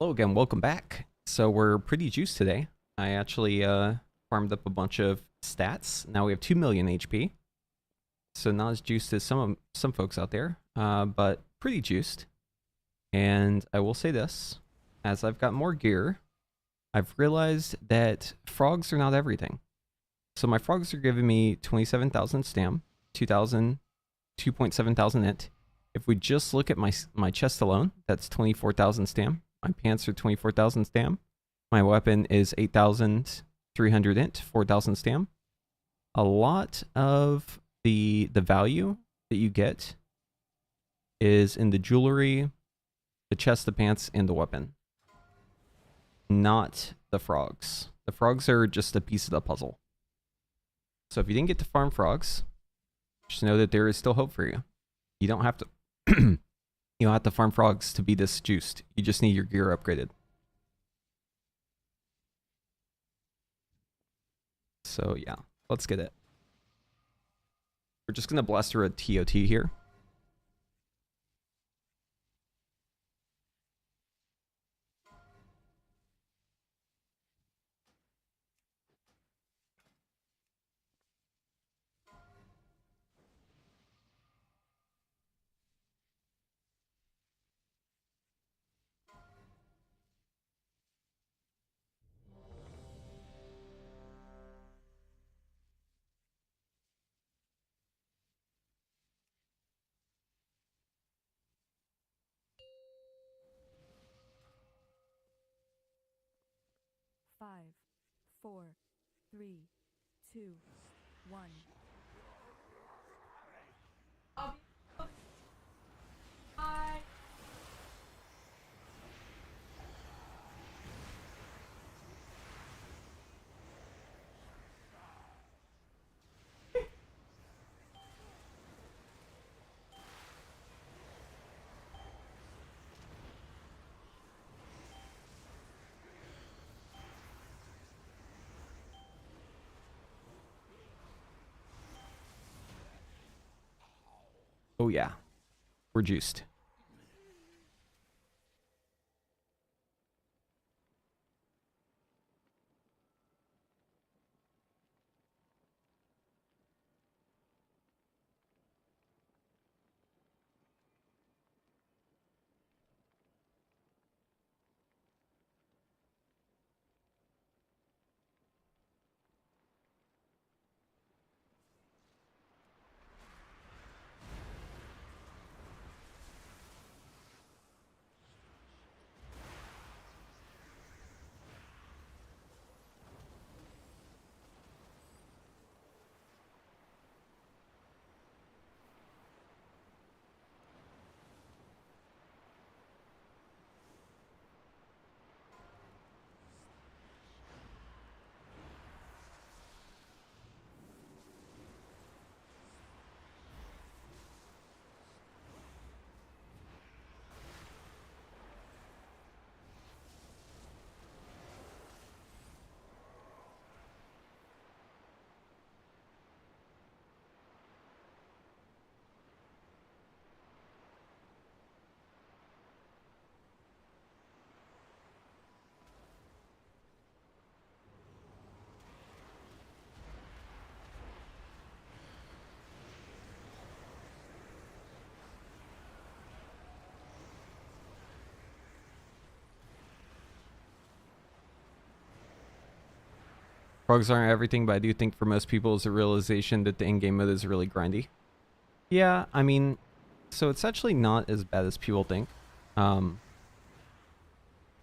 Hello again, welcome back. So we're pretty juiced today. I actually farmed up a bunch of stats. Now we have 2 million HP. So not as juiced as some folks out there, but pretty juiced. And I will say this, as I've got more gear, I've realized that frogs are not everything. So my frogs are giving me 27,000 stam, 2.7 thousand int. If we just look at my chest alone, that's 24,000 stam. My pants are 24,000 stam. My weapon is 8,300 int, 4,000 stam. A lot of the value that you get is in the jewelry, the chest, the pants, and the weapon. Not the frogs. The frogs are just a piece of the puzzle. So if you didn't get to farm frogs, just know that there is still hope for you. You don't have to you don't have to farm frogs to be this juiced. You just need your gear upgraded. So yeah, let's get it. We're just gonna blast through a TOT here. Five, four, three, two, one. Oh yeah, we're juiced. Frogs aren't everything, but I do think for most people it's a realization that the in-game mode is really grindy. Yeah, I mean, so it's actually not as bad as people think. Had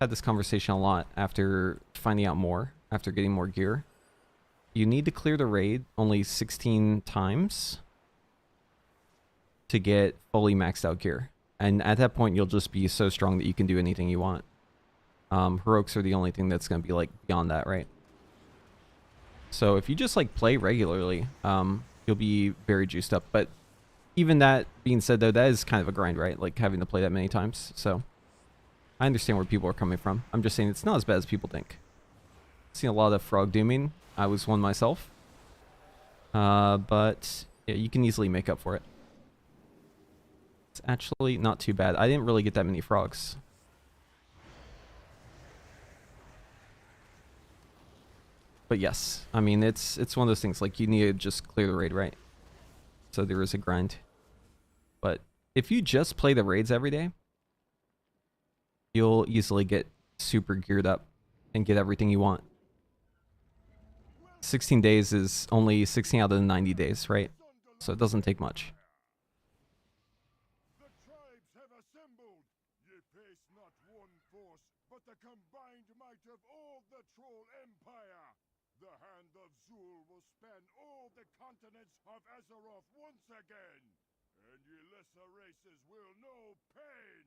this conversation a lot after finding out more, after getting more gear. You need to clear the raid only 16 times to get fully maxed out gear. And at that point, you'll just be so strong that you can do anything you want. Heroics are the only thing that's going to be like beyond that, right? So if you just like play regularly, you'll be very juiced up. But even that being said, though, that is kind of a grind, right? Like having to play that many times. So I understand where people are coming from. I'm just saying it's not as bad as people think. I've seen a lot of frog dooming. I was one myself. But yeah, you can easily make up for it. It's actually not too bad. I didn't really get that many frogs. But yes, I mean it's one of those things like you need to just clear the raid, right? So there is a grind. But if you just play the raids every day, you'll easily get super geared up and get everything you want. 16 days is only 16 out of the 90 days, right? So it doesn't take much. The tribes have assembled. Ye face not one force, but the combined might of all the Troll Empire. The hand of Zul will span all the continents of Azeroth once again, and ye lesser races will know pain.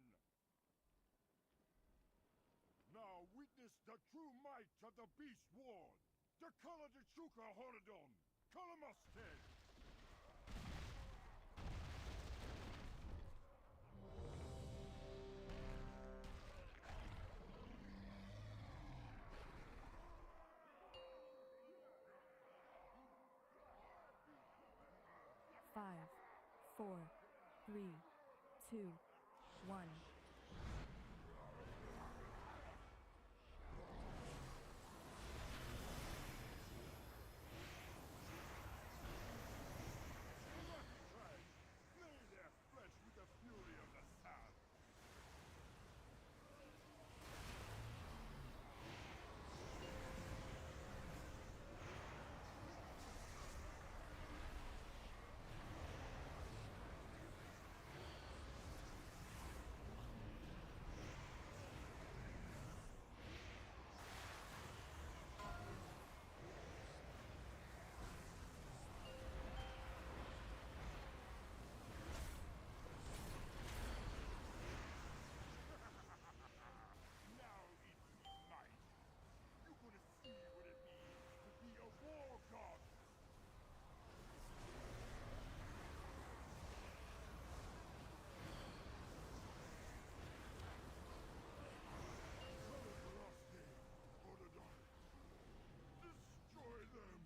Now witness the true might of the Beast Ward. The color de Chuka Horadon. Kalamusted. Five, four, three, two, one. Slay their flesh with the fury of the sun. Now it be might. You gonna see what it means to be a war god. Destroy them.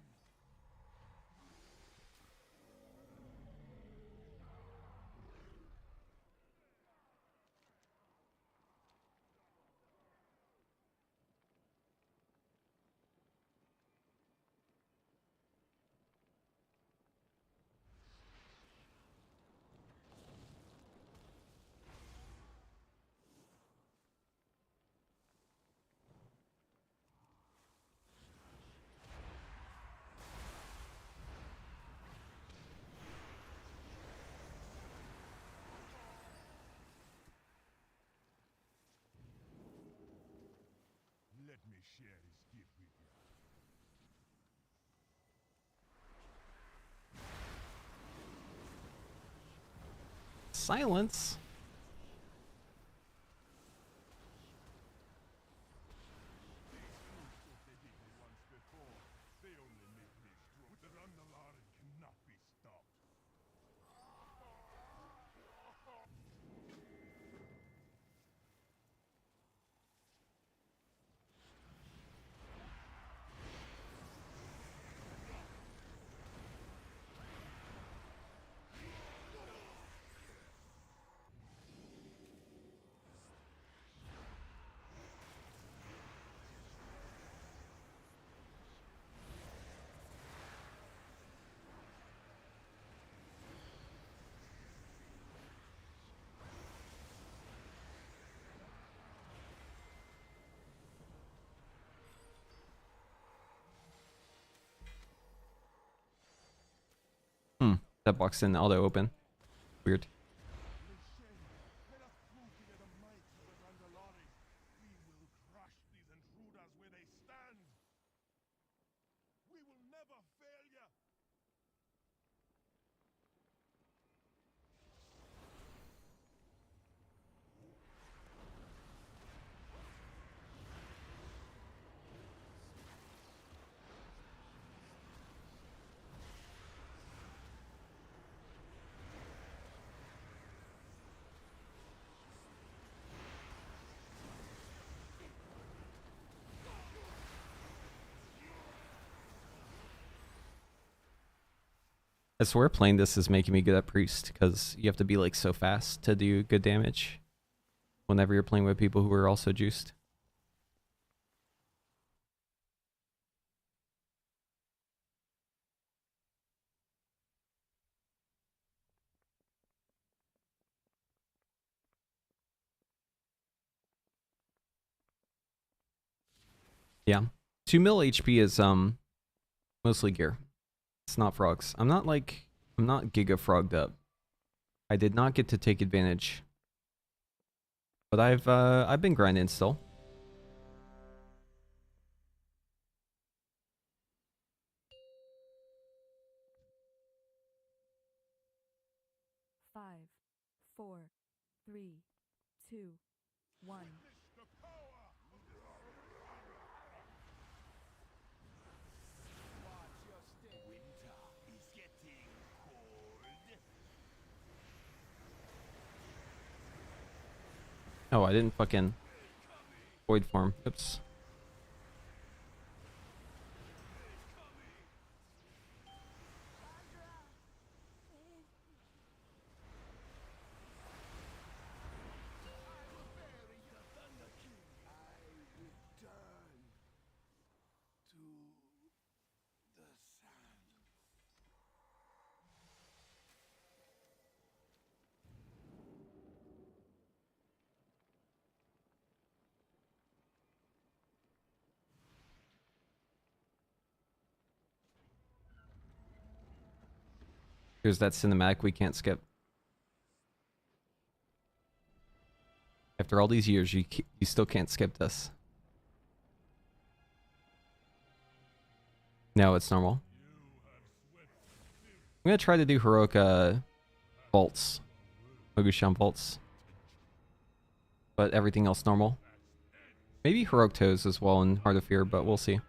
Let me share his gift with you. Silence. What they did me once before. They only make me strong. The Randalaran cannot be stopped. That box didn't auto open. Weird. Let us prove together the might of the Randalaran. We will crush these intruders where they stand. We will never fail ya. I swear playing this is making me good at priest because you have to be like so fast to do good damage whenever you're playing with people who are also juiced. Yeah. 2 mil HP is mostly gear. It's not frogs. I'm not giga frogged up. I did not get to take advantage. But I've been grinding still. Five, four, three, two, one. Oh, I didn't fucking void form. Oops. Here's that cinematic we can't skip. After all these years, you still can't skip this. No, it's normal. I'm gonna try to do heroic vaults, Mogushan vaults, but everything else normal. Maybe heroic toes as well in Heart of Fear, but we'll see.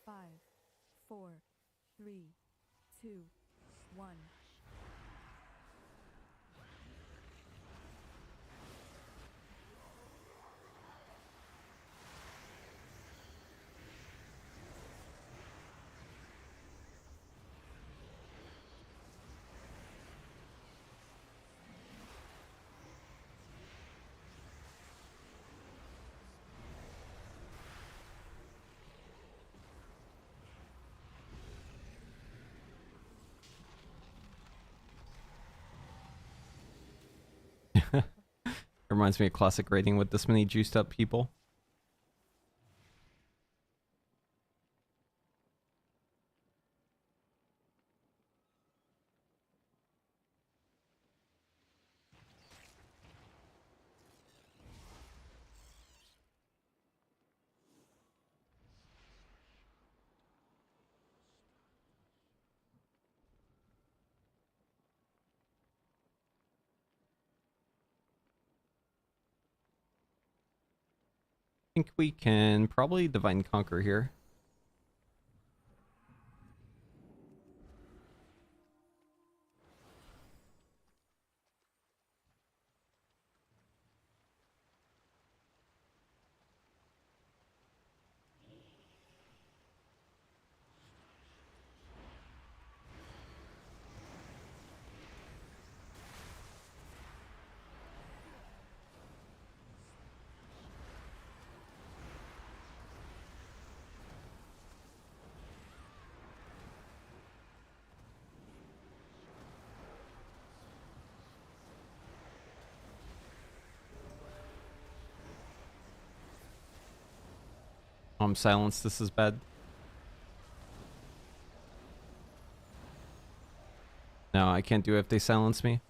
Five, four, three, two, one. Reminds me of classic raiding with this many juiced up people. I think we can probably Divine Conquer here. I'm silenced. This is bad. No, I can't do it if they silence me.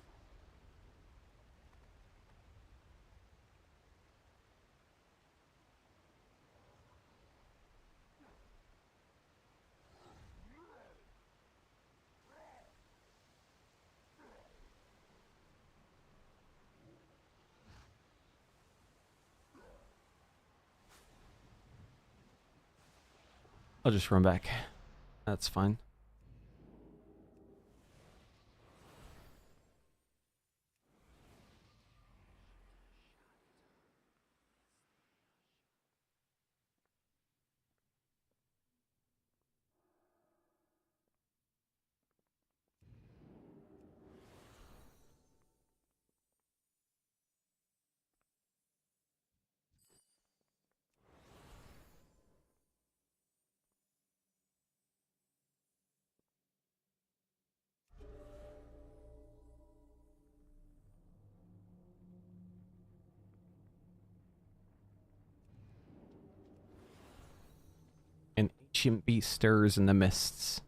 I'll just run back. That's fine. An ancient beast stirs in the mists.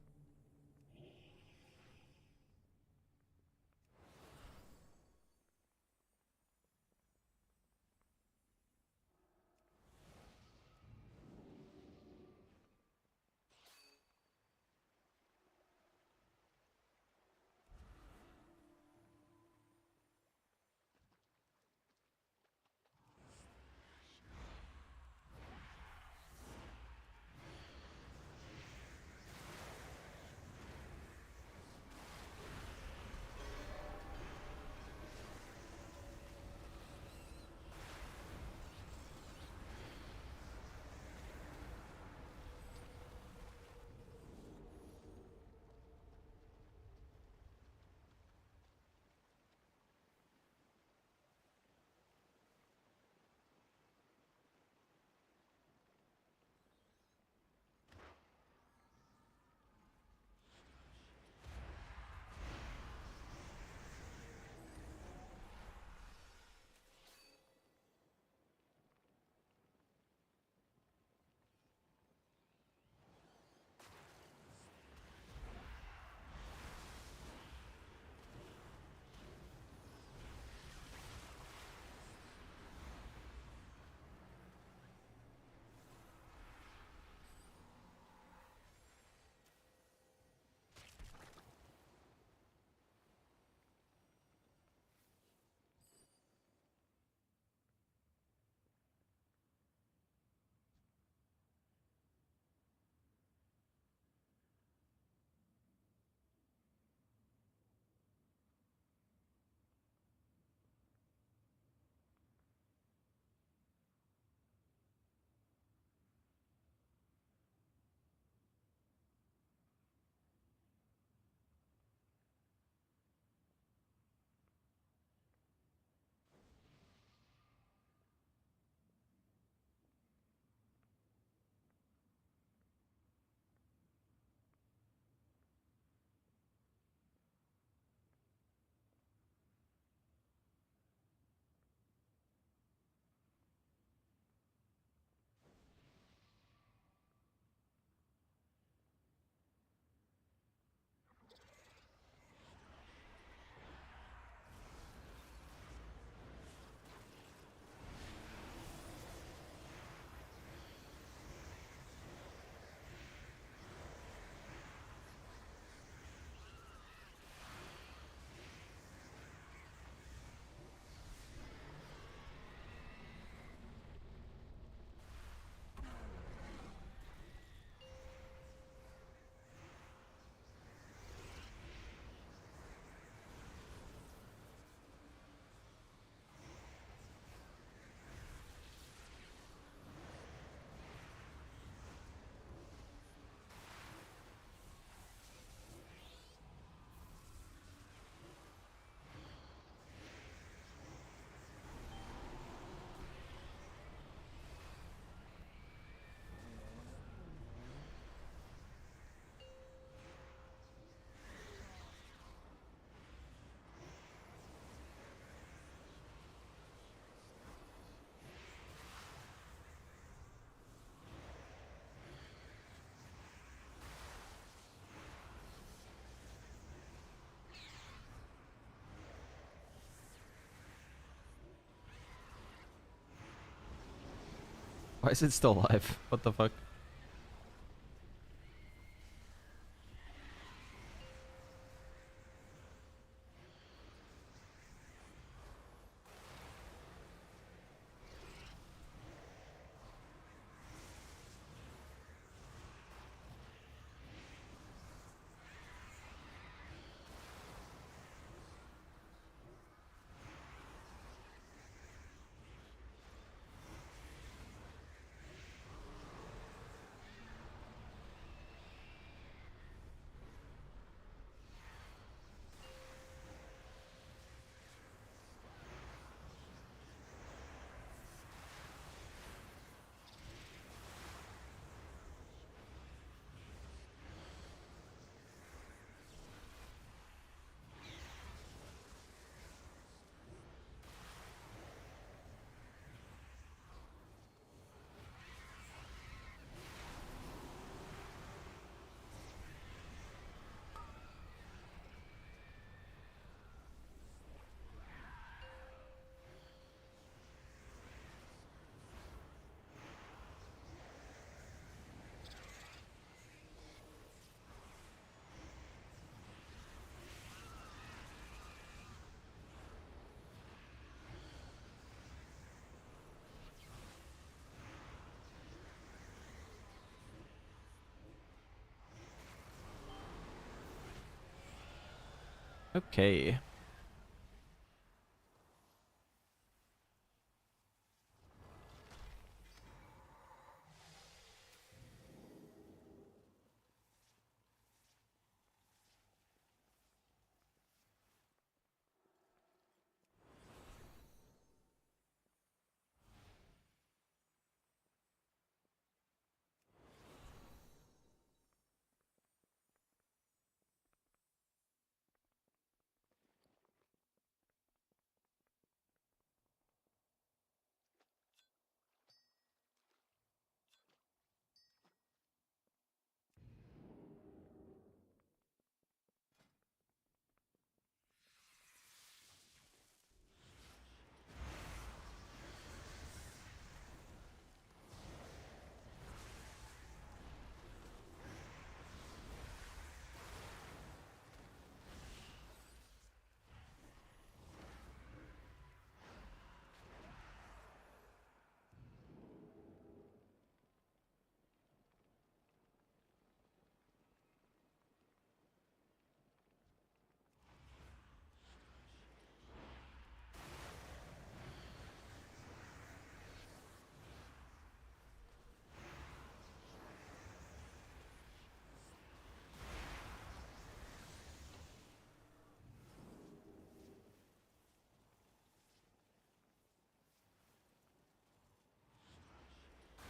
Why is it still alive? What the fuck? Okay.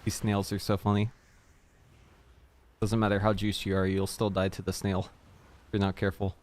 These snails are so funny. Doesn't matter how juiced you are, you'll still die to the snail if you're not careful.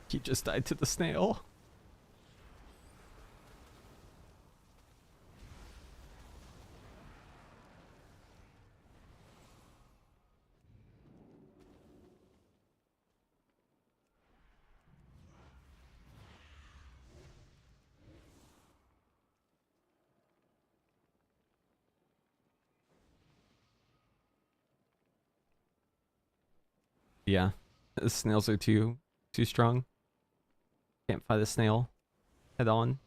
He just died to the snail. Yeah, the snails are too strong. Can't fight a snail head on.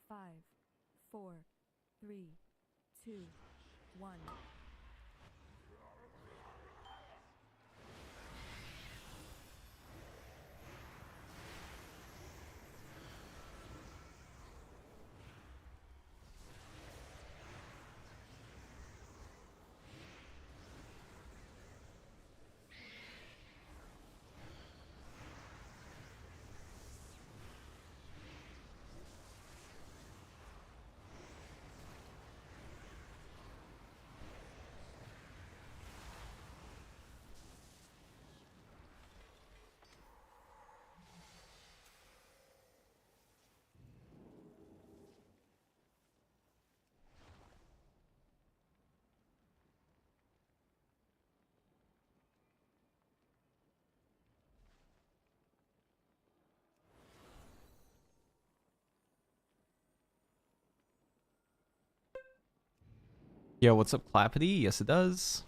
Five, four, three, two, one. Yo, what's up, Clappity? Yes, it does.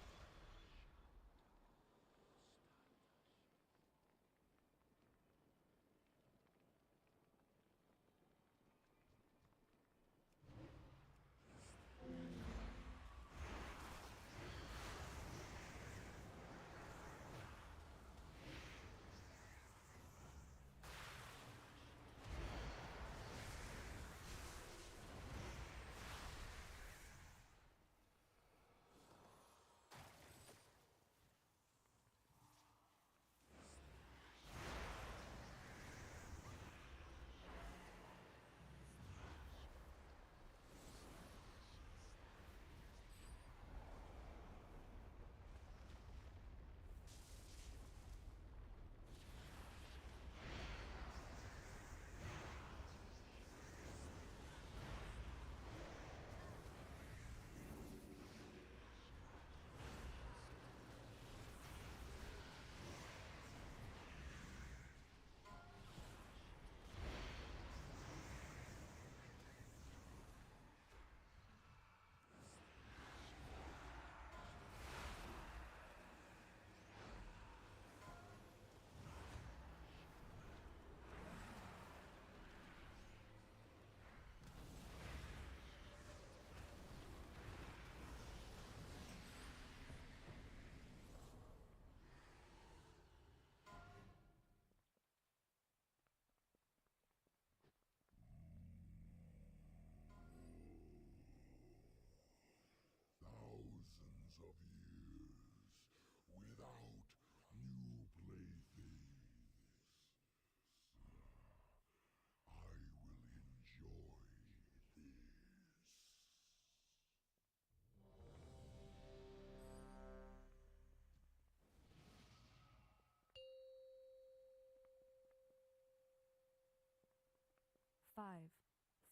5,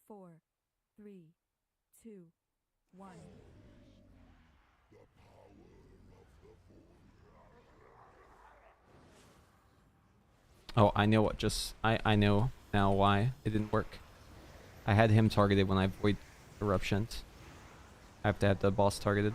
4, 3, 2, 1. Oh, I know what just... I know now why it didn't work. I had him targeted when I void eruptions. I have to have the boss targeted.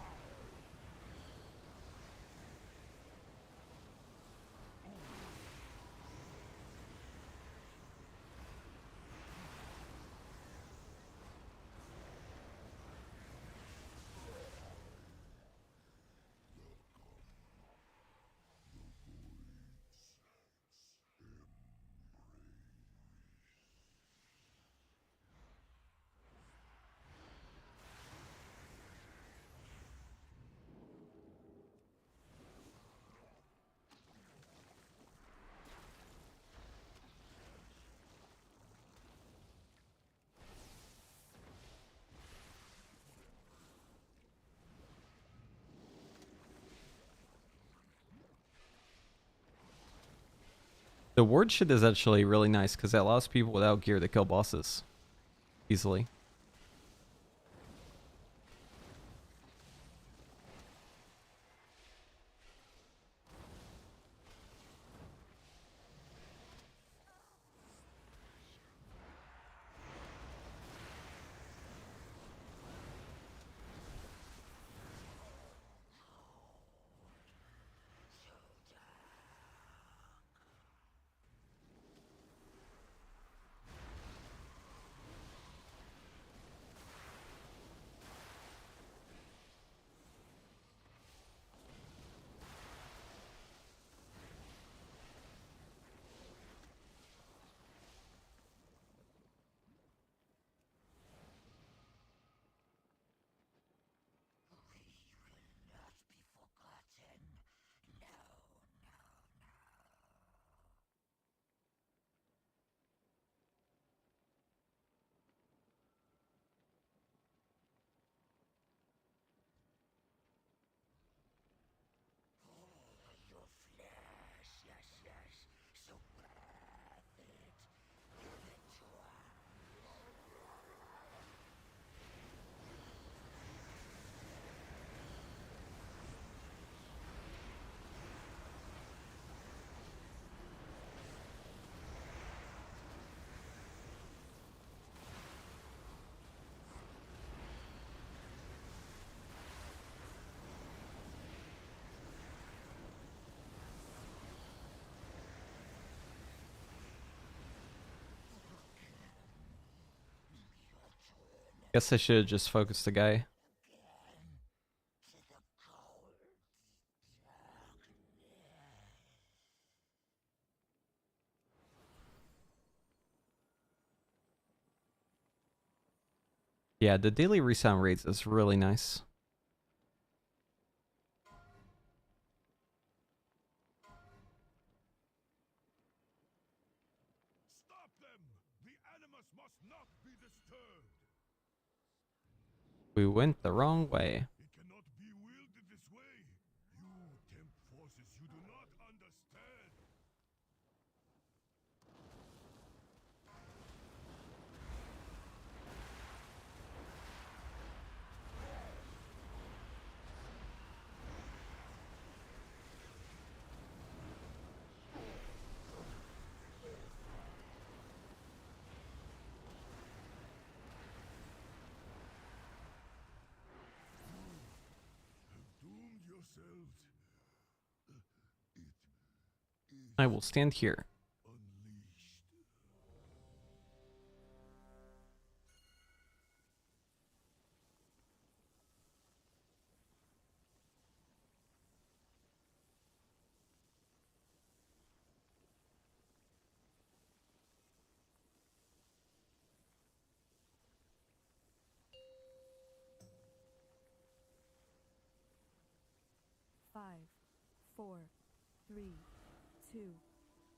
The ward shit is actually really nice because it allows people without gear to kill bosses easily. Guess I should have just focused the guy. Yeah, the daily resound rates is really nice. Stop them! The animus must not be disturbed! We went the wrong way. It cannot be wielded this way! You tempt forces you do not understand! Doomed yourselves. It is I will stand here. unleashed. Five, 4, 3, 2,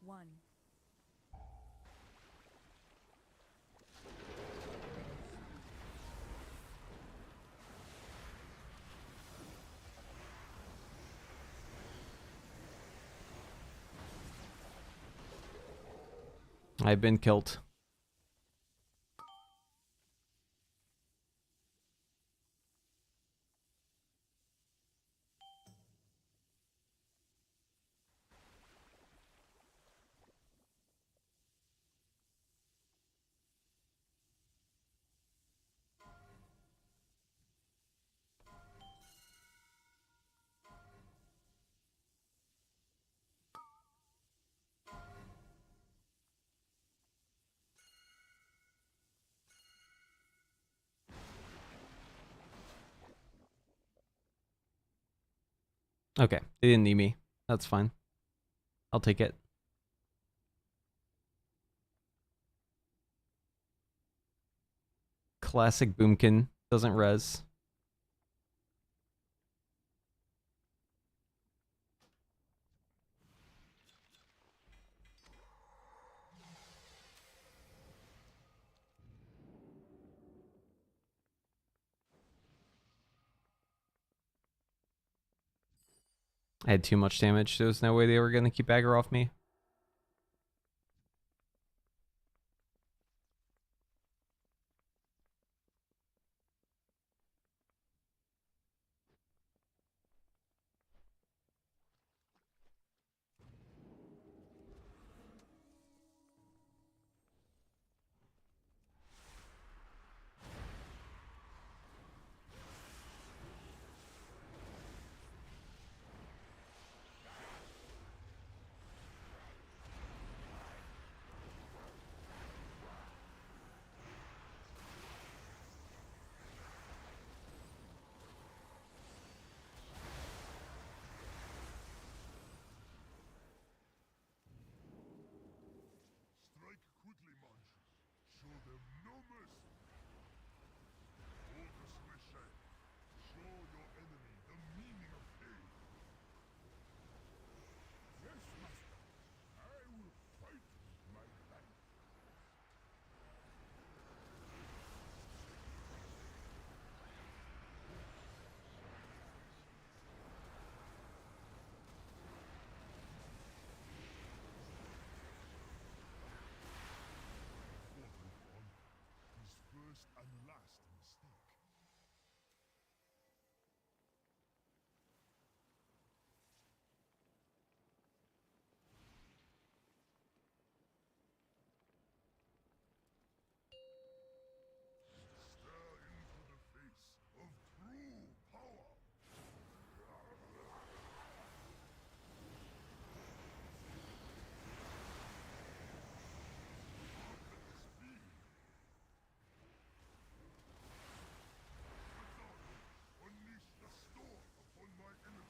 1. I've been killed. Okay, they didn't need me. That's fine. I'll take it. Classic Boomkin. Doesn't res. I had too much damage. There was no way they were going to keep aggro off me. Strike quickly, monsters. Show them no mercy. Hold the switch. Show your enemy the meaning of pain. Yes, master. I will fight my life. His first and last mistake. Stare into the face of true power. Speed. Unleash the storm upon my enemies.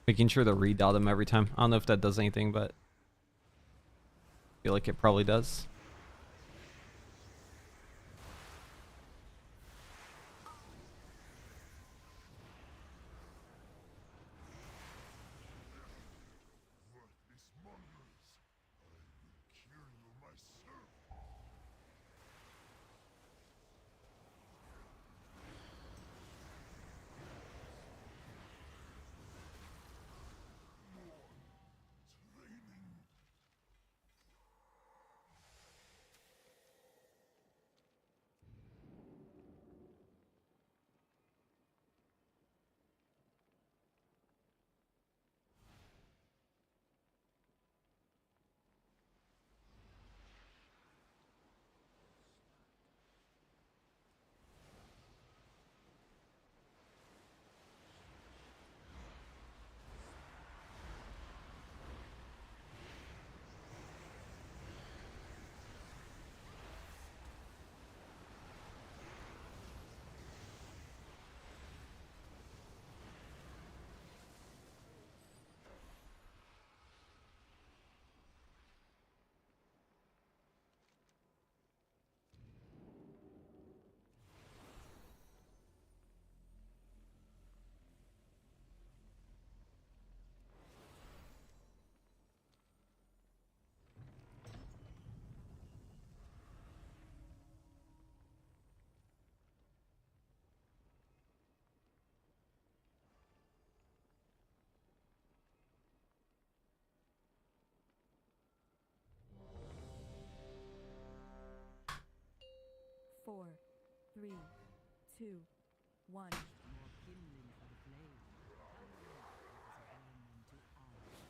Making sure to redot them every time. I don't know if that does anything, but I feel like it probably does. Worthless mongrels. I will cure you myself. Training. Four, three, two, one. More kindling for the flame. Thunder is born into ours.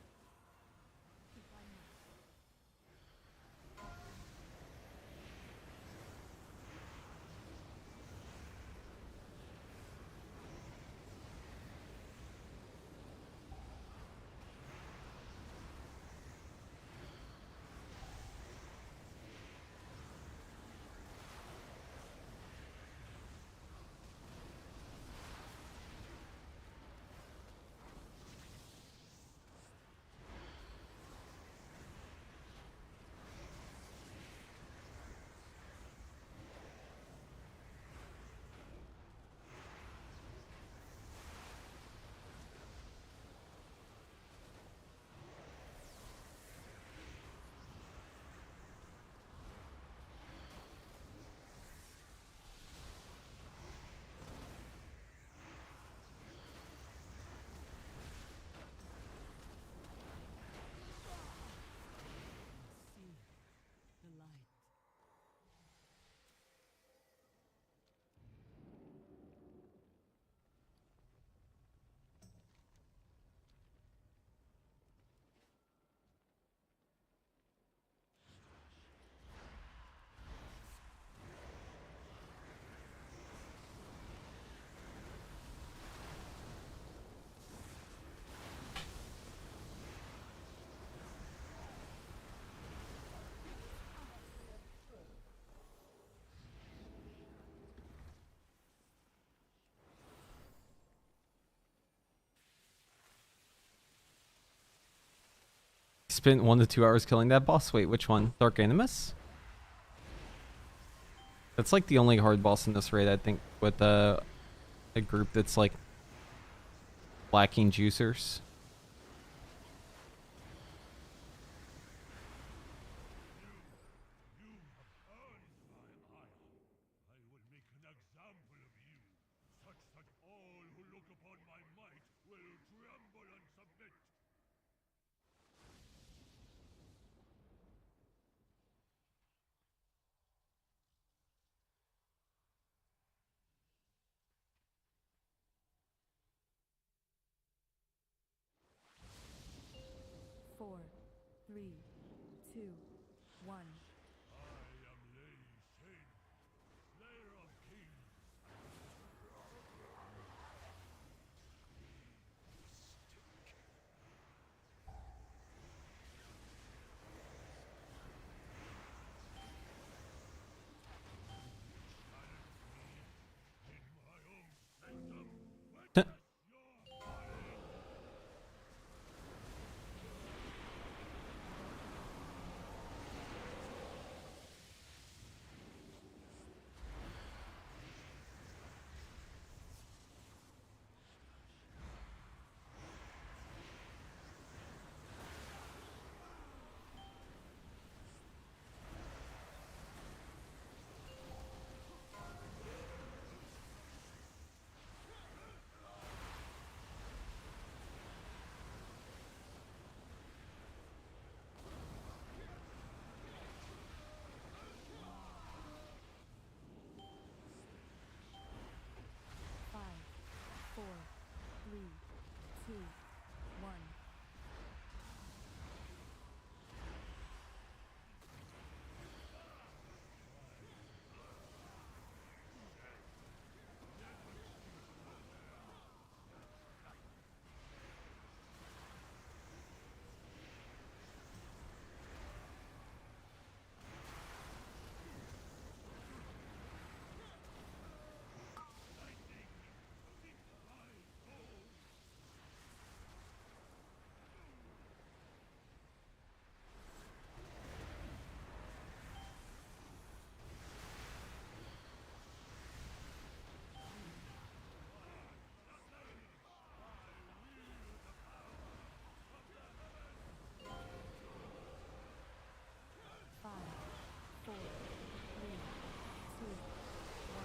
Spent 1 to 2 hours killing that boss. Wait, which one? Dark Animus? That's like the only hard boss in this raid, I think, with a group that's like lacking juicers. You have earned my ire. I will make an example of you, such that all who look upon my might will tremble and submit. Four, three, two, one. I am Lei Shen, Slayer of Kings. In my own sanctum, witness your folly. Five, four, three, two, one. Five, four, three, two, one.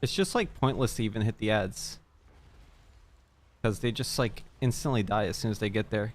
It's just like pointless to even hit the ads. Because they just like instantly die as soon as they get there.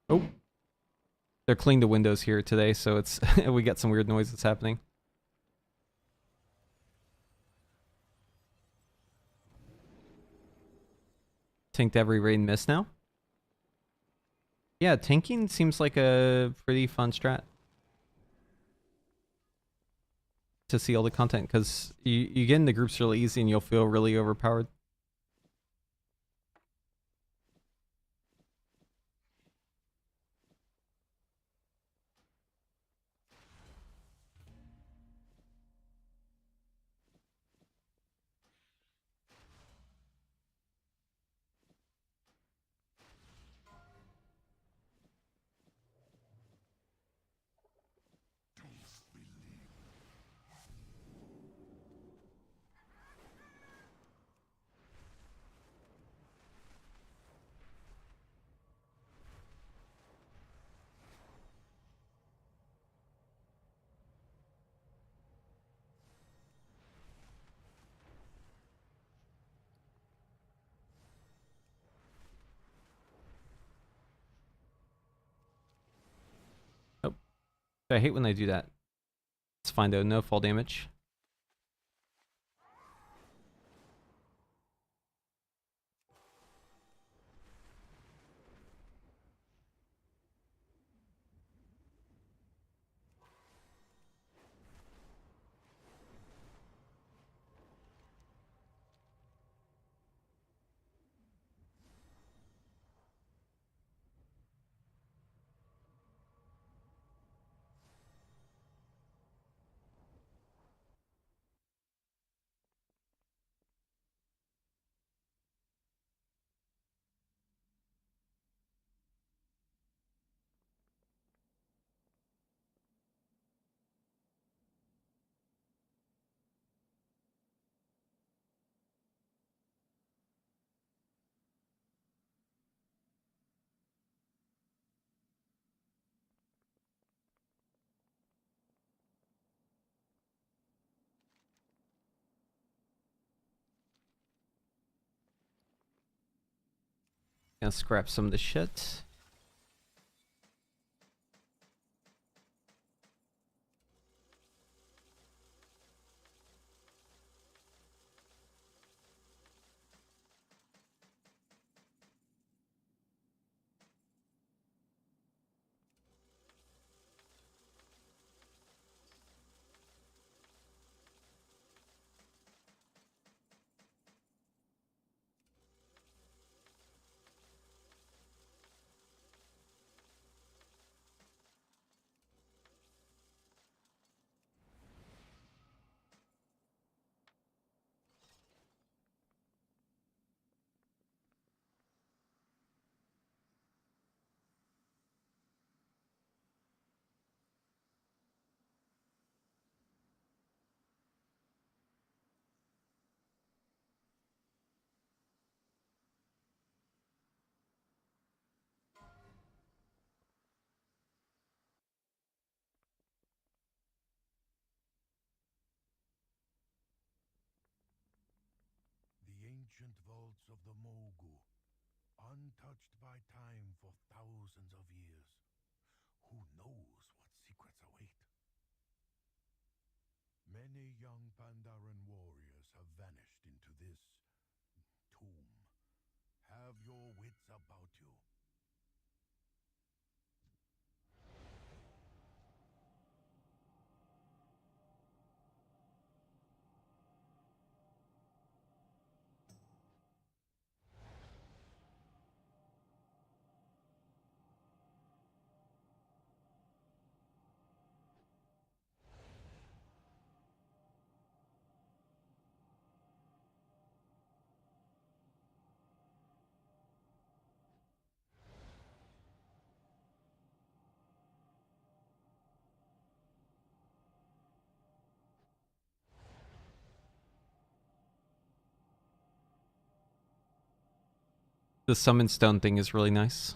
Oh. They're cleaning the windows here today, so it's we got some weird noise that's happening. Tanked every raid and miss now? Yeah, tanking seems like a pretty fun strat. To see all the content, because you get in the groups really easy and you'll feel really overpowered. I hate when they do that. It's fine though, no fall damage. Gonna scrap some of the shit. The ancient vaults of the Mogu, untouched by time for thousands of years. Who knows what secrets await? Many young Pandaren warriors have vanished into this tomb. Have your wits about you. The summon stone thing is really nice.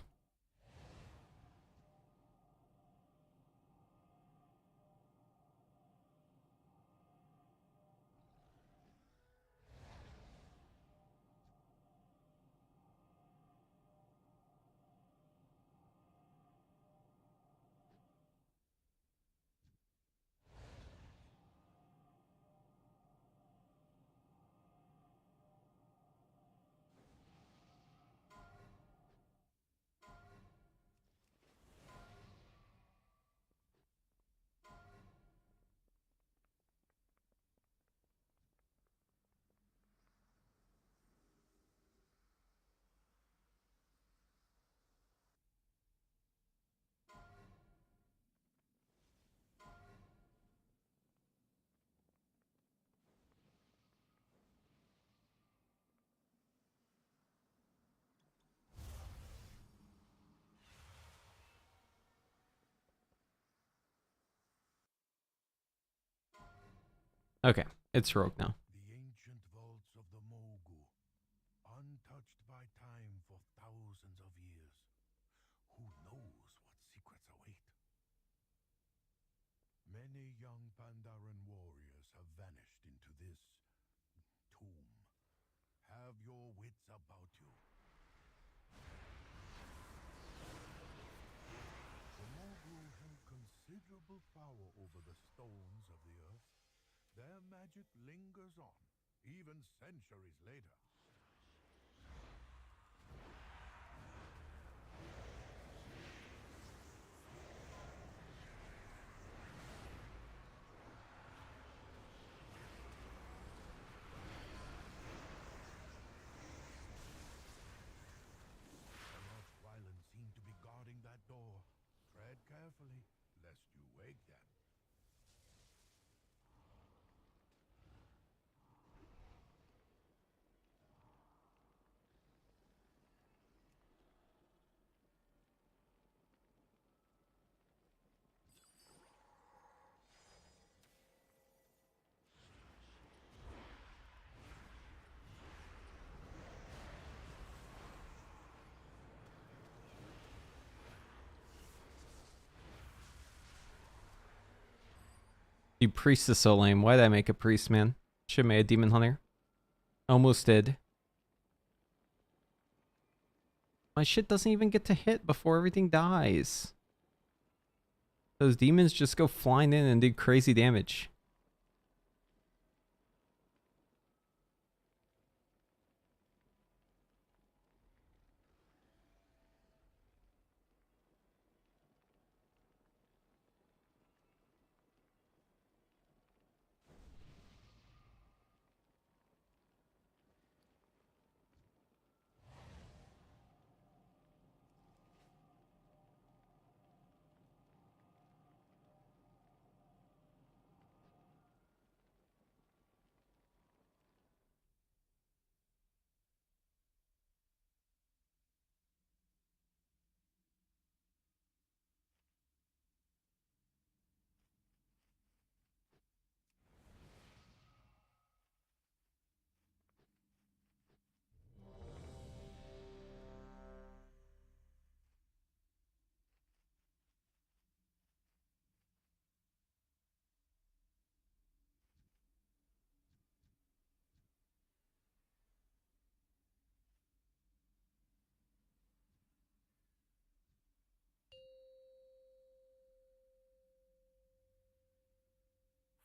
Okay, it's rogue now. The ancient vaults of the Mogu, untouched by time for thousands of years. Who knows what secrets await? Many young Pandaren warriors have vanished into this tomb. Have your wits about you. The Mogu held considerable over the stones of the earth, their magic lingers on, even centuries later. The North Wyland seem to be guarding that door. Tread carefully, lest you wake them. You priest is so lame. Why'd I make a priest, man? Should've made a demon hunter. Almost did. My shit doesn't even get to hit before everything dies. Those demons just go flying in and do crazy damage.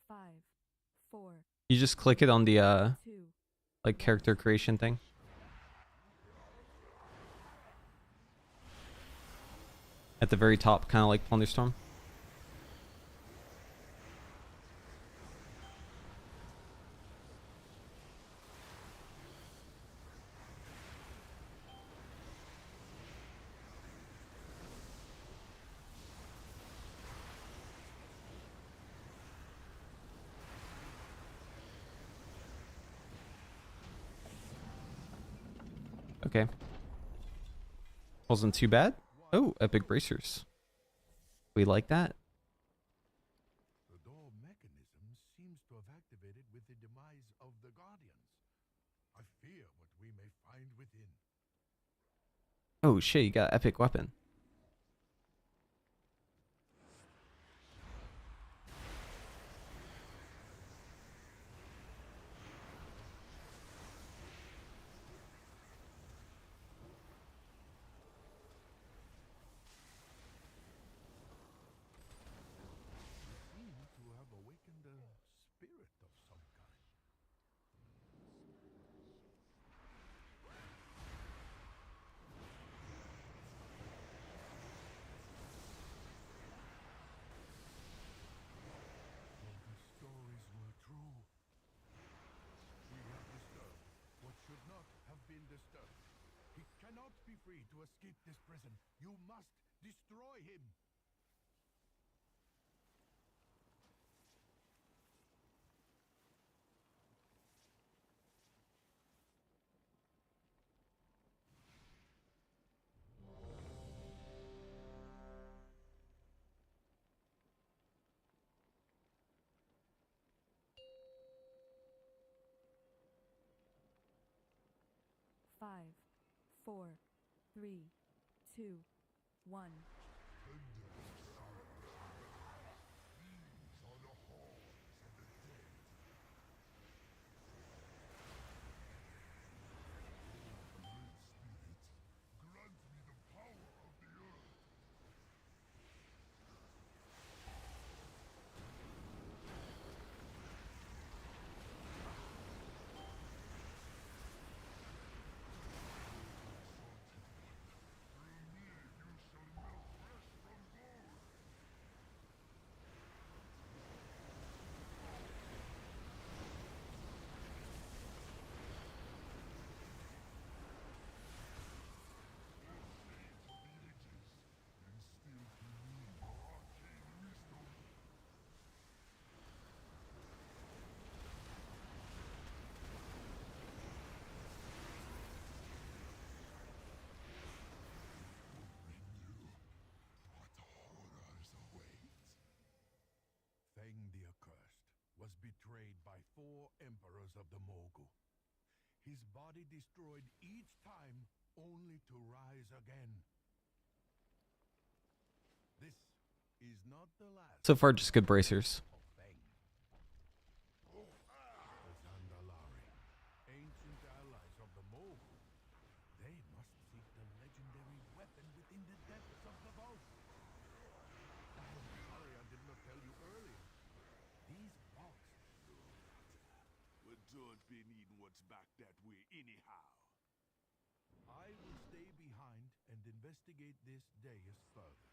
Five, four, You just click it on the two. like character creation thing. At the very top, kind of like Plunderstorm. Okay. Wasn't too bad. Oh, epic bracers. We like that. The door mechanism seems to have activated with the demise of the Guardians. I fear what we may find within. Oh shit, you got epic weapon. You seem to have awakened a spirit of some kind. All the stories were true. We have disturbed what should not have been disturbed. He cannot be free to escape this prison. You must destroy him. Five, four, three, two, one. Grant me the power of the earth. betrayed by 4 emperors of the Mogul. His body destroyed each time, only to rise again. This is not the last. So far, just good bracers. of Feng. The Zandalari, ancient allies of the Mogul. They must seek the legendary weapon within the depths of the vault. I'm sorry I did not tell you earlier. These vaults. But don't be needing what's back that way anyhow. I will stay behind and investigate this dais further.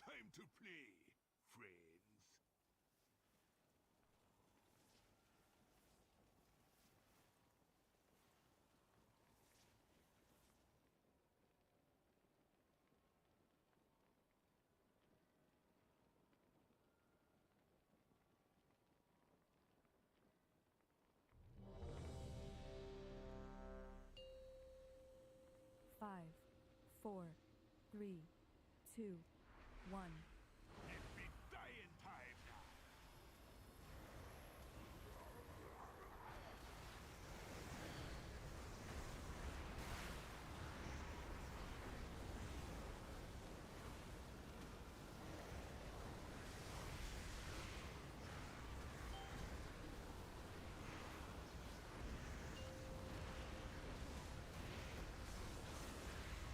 Time to play, friends. Five, four, three, two, one. It be dying time now.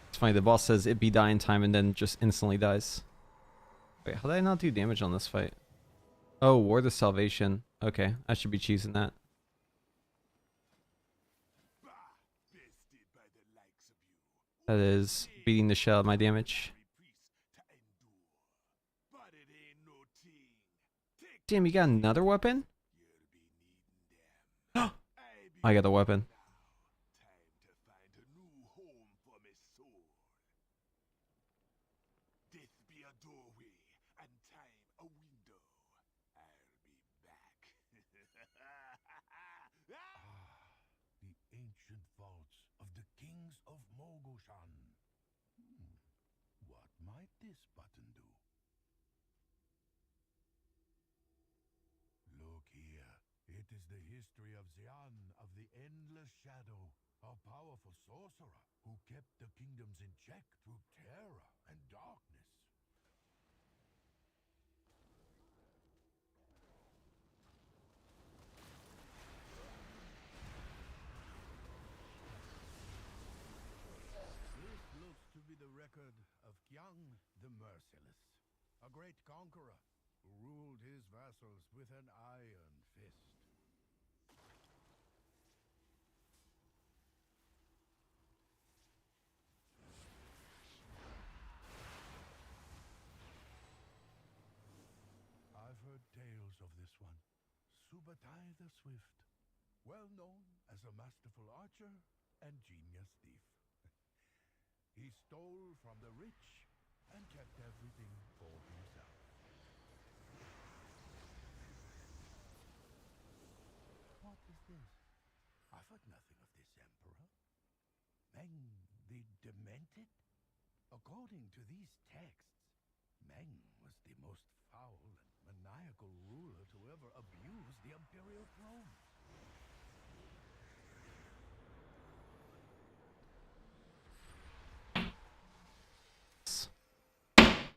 It's funny, the boss says it be dying time and then just instantly dies. Wait, how did I not do damage on this fight? Oh, Ward of Salvation. Okay, I should be choosing that. Bah, bested by the likes of you. That is beating the shell out of my damage. To endure. But it ain't no thing. Take Damn, you got another weapon? you'll be needing them. I got the weapon. Now, time to find a new home for my soul. Death be a doorway, and time a window. I'll be back. The ancient vaults of the kings of Mogoshan. What might this button do? Look here. It is the history of Xian of the Endless Shadow, a powerful sorcerer who kept the kingdoms in check through terror and darkness. This looks to be the record of Qiang the Merciless, a great conqueror who ruled his vassals with an iron fist. I've heard tales of this one, Subutai the Swift, well known as a masterful archer and genius thief. He stole from the rich and kept everything for himself. What is this? I've heard nothing of this emperor. Meng the Demented? According to these texts, Meng was the most foul and maniacal ruler to ever abuse the imperial throne.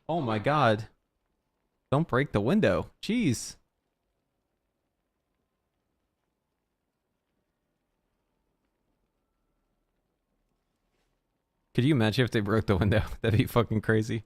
Oh my god. Don't break the window. Jeez. Could you imagine if they broke the window? That'd be fucking crazy.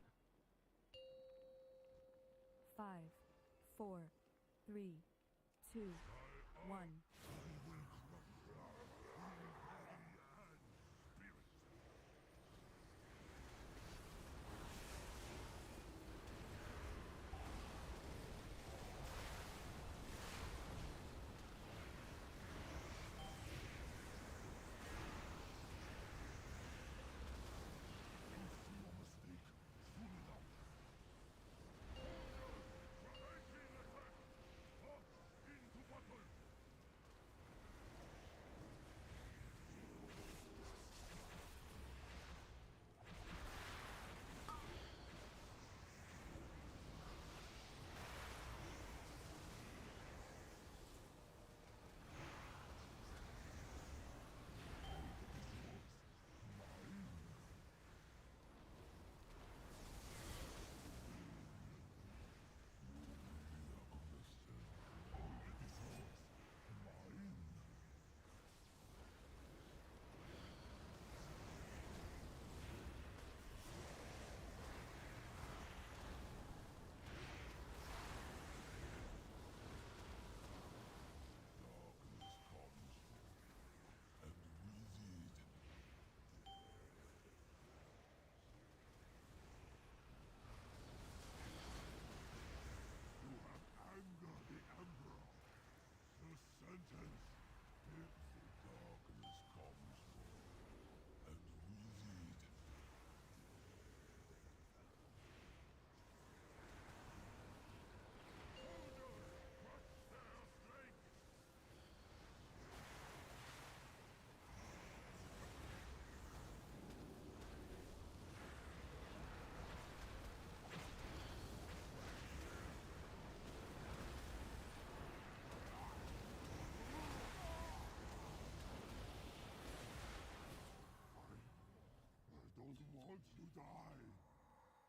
to die.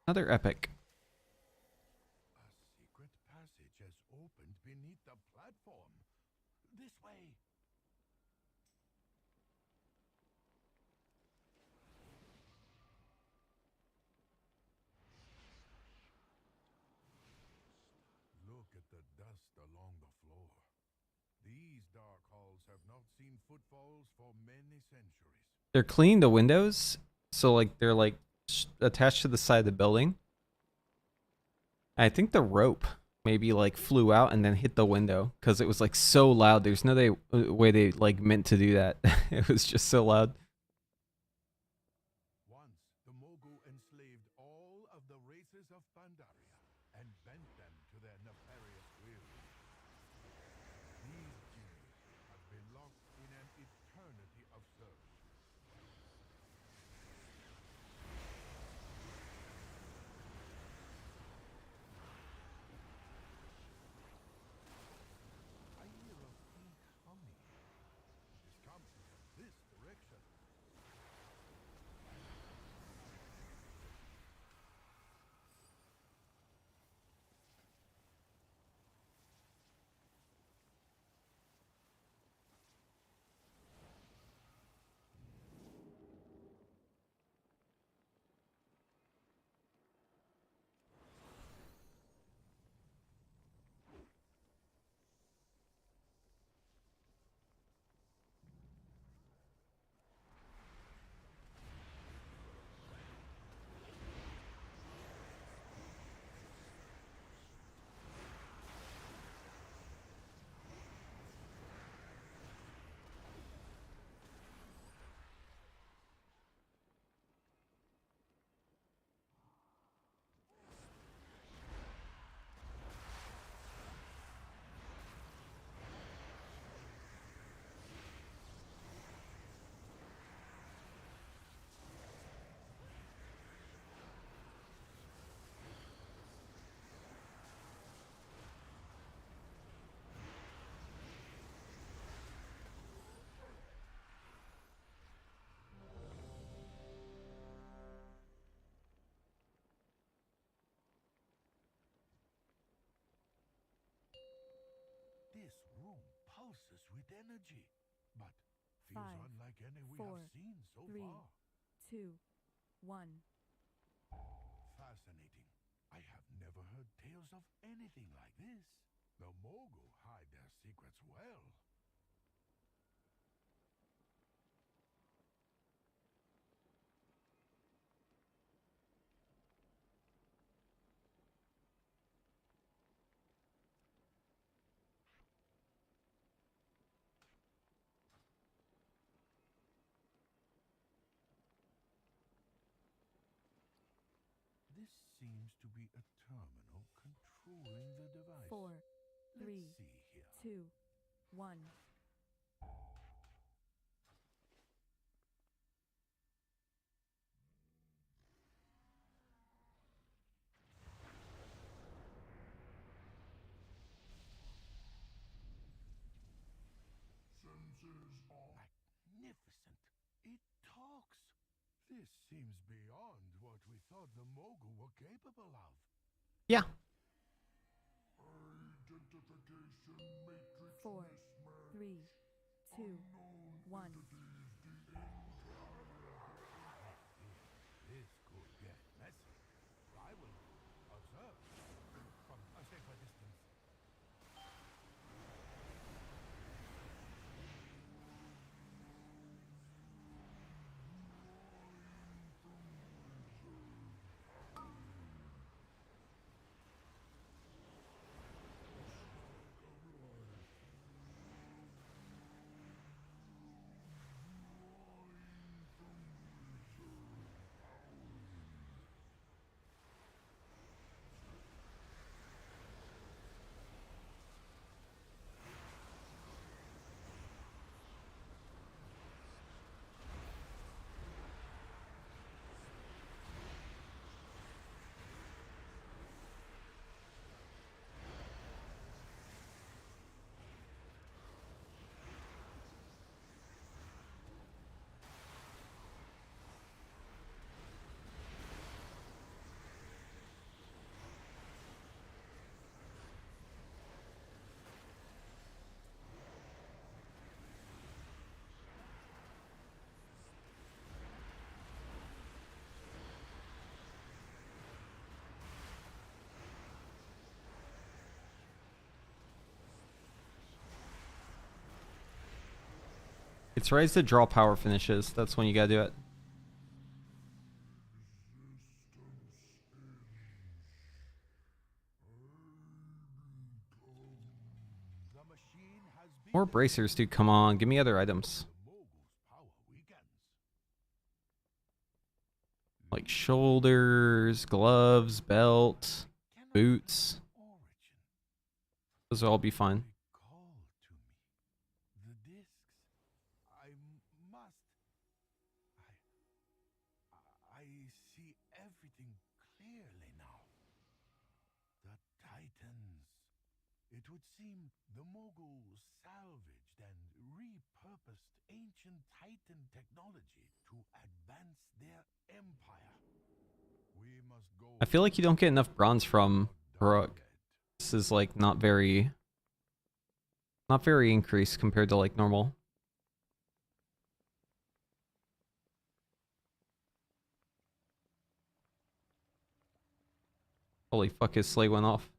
Another epic. A secret passage has opened beneath the platform. This way. Look at the dust along the floor. These dark halls have not seen footfalls for many centuries. They're cleaning the windows, so like they're like attached to the side of the building. I think the rope maybe like flew out and then hit the window because it was like so loud. There's no way they like meant to do that. It was just so loud. Once, the Mogu enslaved all of the races of Pandaria and bent them to their nefarious will. These genies have been locked in an eternity of service. I hear a faint humming. It is coming from this direction. This room pulses with energy, but feels 5, unlike any we 4, have seen so 3, far. 2, 1. Fascinating. I have never heard tales of anything like this. The Mogu hide their secrets well. This seems to be a terminal controlling the device. 4, 3, Let's see here. 2, 1. Sensors are magnificent. It talks. This seems beyond what we thought the Mogu were capable of. Yeah. Identification matrix 4, mismatch. 3, 2, 1. This could get messy. I will observe from a safer distance. It's right as the draw power finishes. That's when you gotta do it. The machine has been More bracers, dude. Come on. Give me other items. the mogul's power weakens. Like shoulders, gloves, belt, Cannot boots. origin Those will all be fine. recall to me the discs. I must. I see everything clearly now. The Titans. It would seem the moguls salvaged and repurposed ancient Titan technology to advance their empire. We must go. I feel like you don't get enough bronze from Brooke. Darknet. This is like not very increased compared to like normal. Holy fuck, his sleigh went off.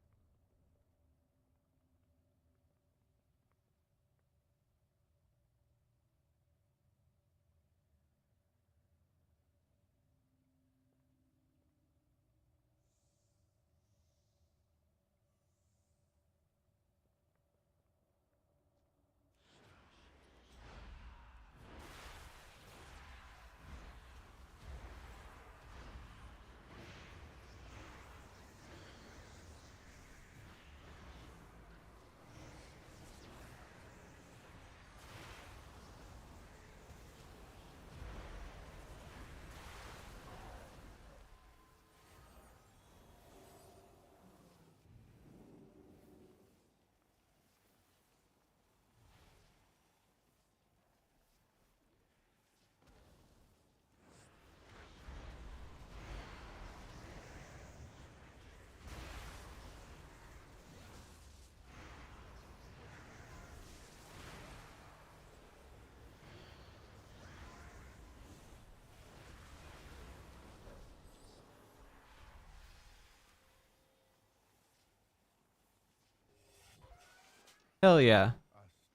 Hell yeah.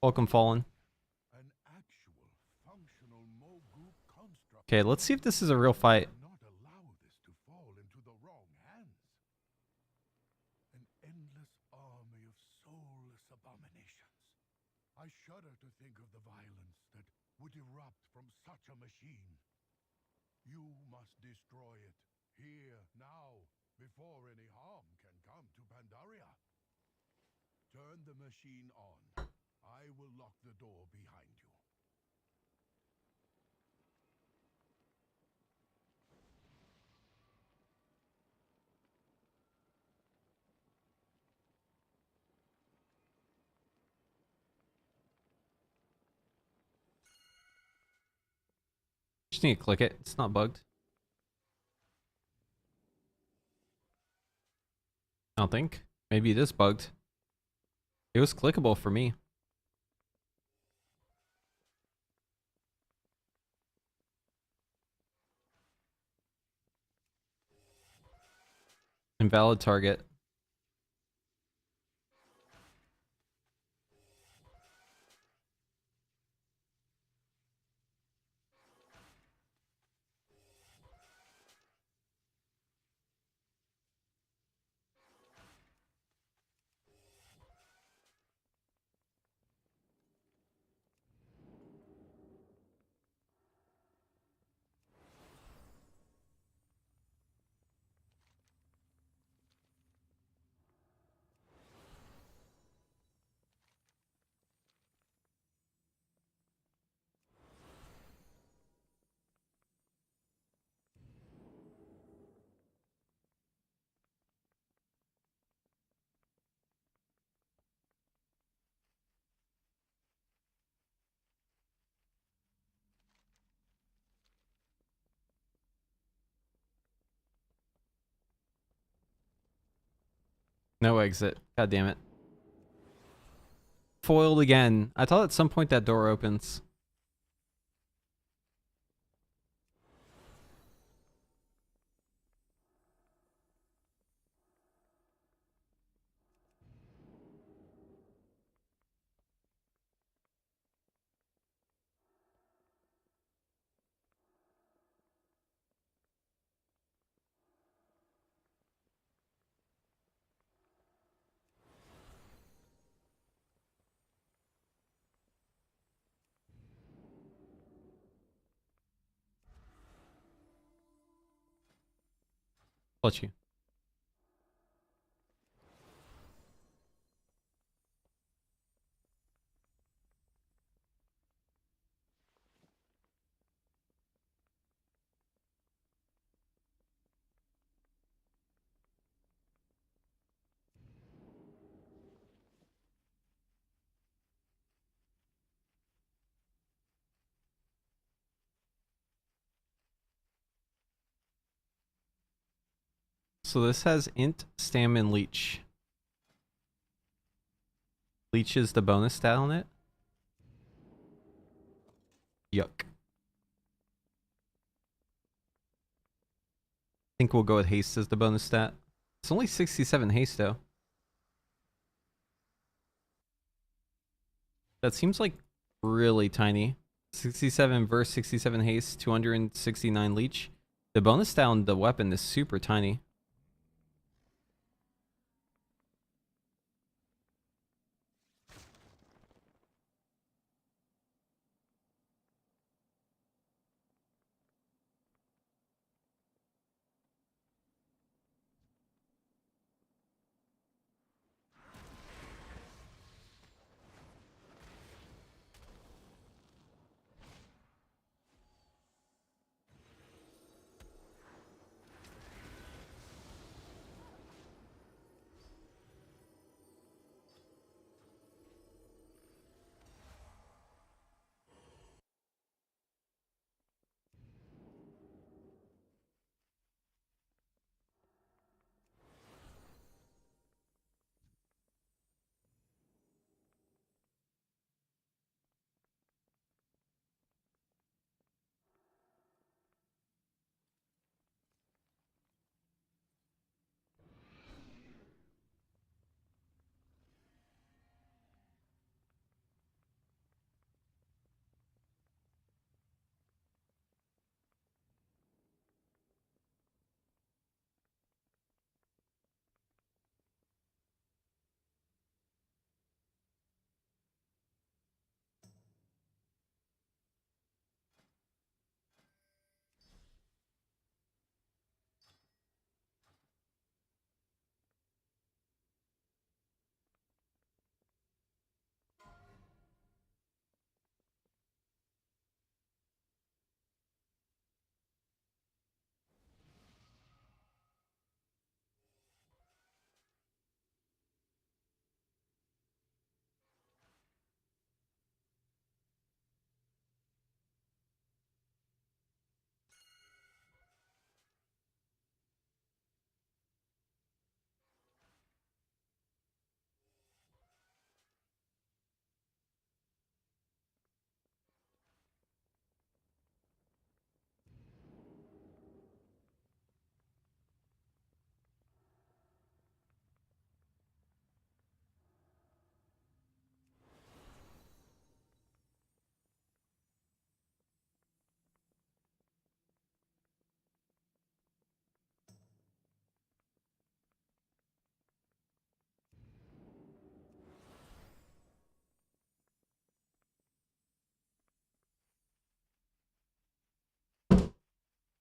Welcome, Fallen. An actual functional Mogu construct. Okay, let's see if this is a real fight. Not allow this to fall into the wrong hands. An endless army of soulless abominations. I shudder to think of the violence that would erupt from such a machine. You must destroy it, here, now, before any harm can come to Pandaria. Turn the machine on. I will lock the door behind you. Just need to click it. It's not bugged. I don't think. Maybe it is bugged. It was clickable for me. Invalid target. No exit. God damn it. Foiled again. I thought at some point that door opens. Clutch you. So this has int, stam, and leech. Leech is the bonus stat on it. Yuck. I think we'll go with haste as the bonus stat. It's only 67 haste though. That seems like really tiny. 67 versus 67 haste, 269 leech. The bonus stat on the weapon is super tiny.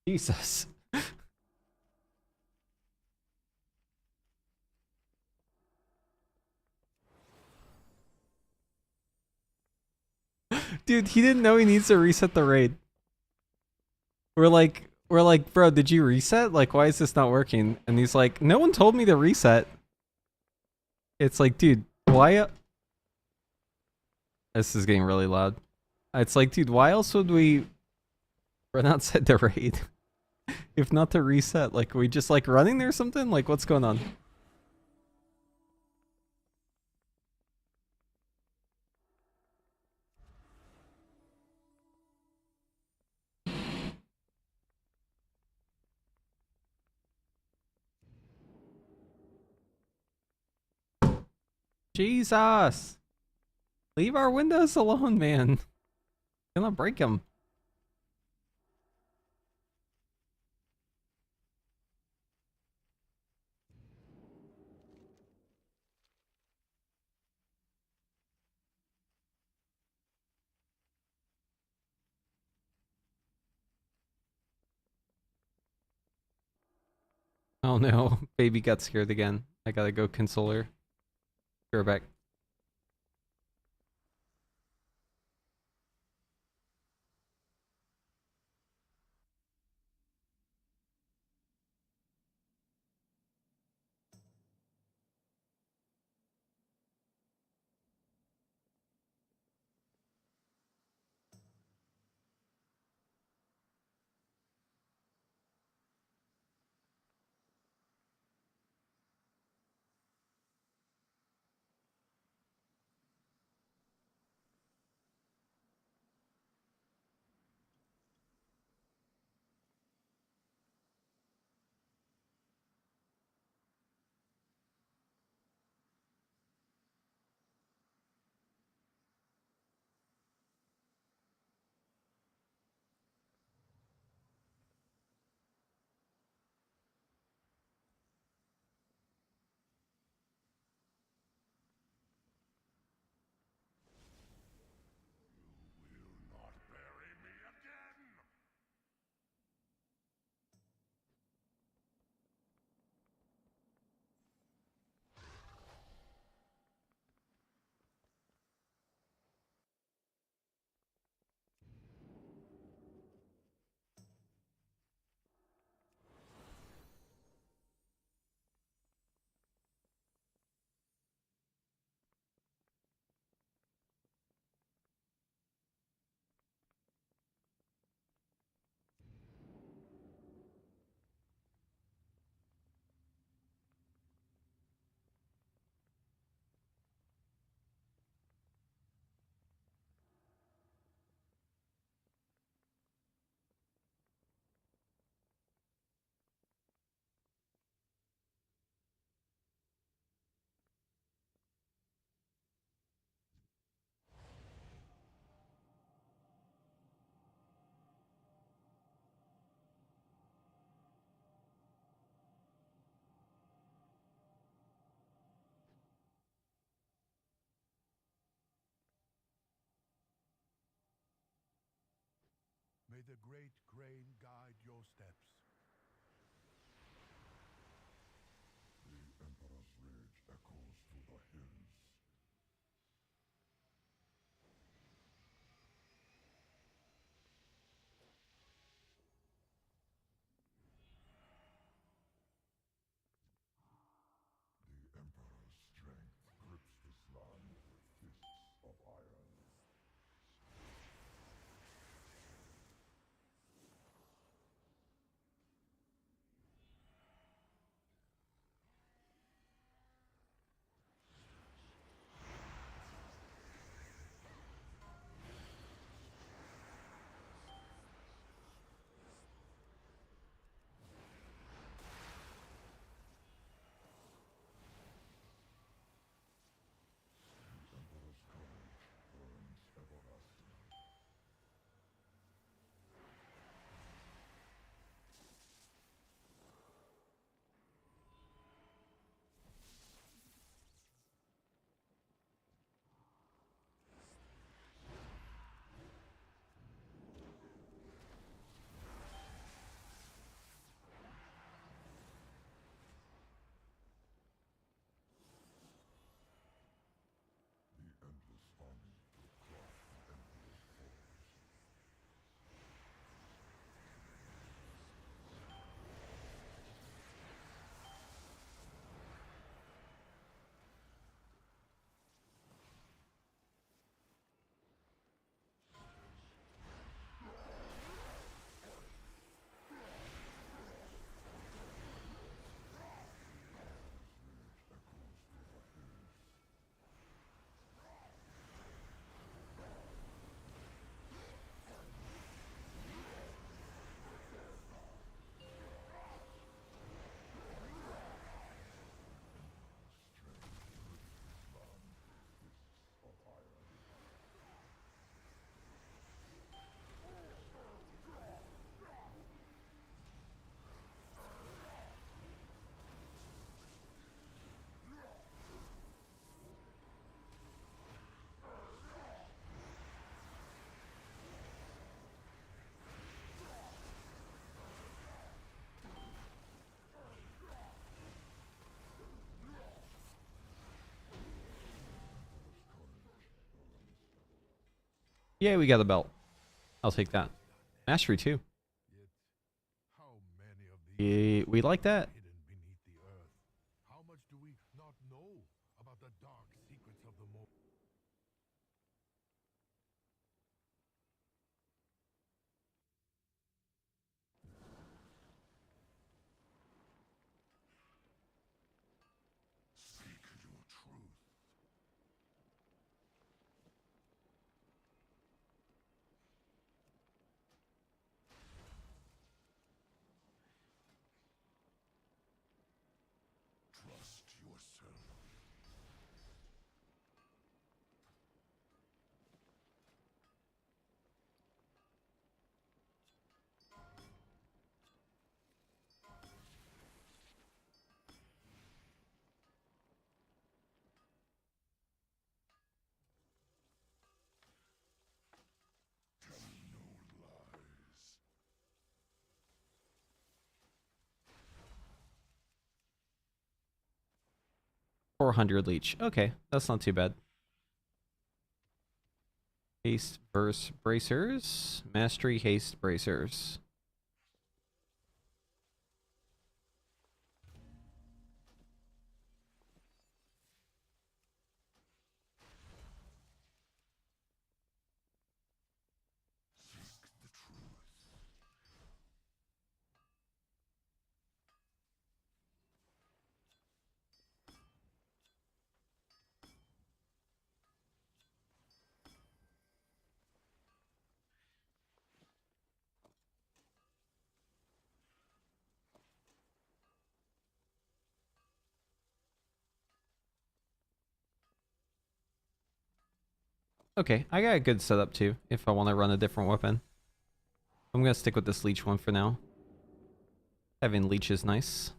Jesus. Dude, he didn't know he needs to reset the raid. We're like, bro, did you reset? Like, why is this not working? And he's like, no one told me to reset. It's like, dude, why? This is getting really loud. It's like, dude, why else would we run outside the raid? If not to reset, like, we just like running there or something? Like, what's going on? Jesus! Leave our windows alone, man. Gonna break them. Oh no, baby got scared again. I gotta go console her. Be right back. Will not bury me again! May the great crane guide your steps. The Emperor's rage echoes through the hills. The Emperor's strength grips this land with fists of iron. Yeah, we got a belt. I'll take that. Mastery too. Yet, how many of these We like that. hidden beneath the earth? How much do we not know about the dark secrets of the MoP? Speak your truth. 'Trust yourself. Tell no lies. 400 leech. Okay, that's not too bad. Haste verse bracers. Mastery haste bracers. Seek the truth. Okay, I got a good setup too, if I want to run a different weapon. I'm going to stick with this leech one for now. Having leech is nice.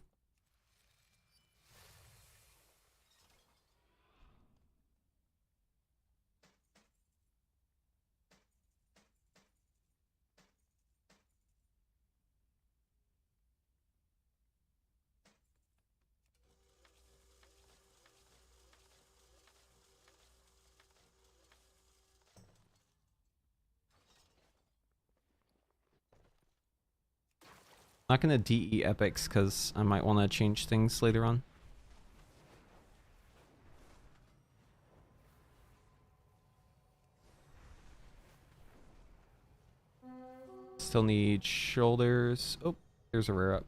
Not going to DE epics because I might want to change things later on. Still need shoulders. Oh, there's a rare up.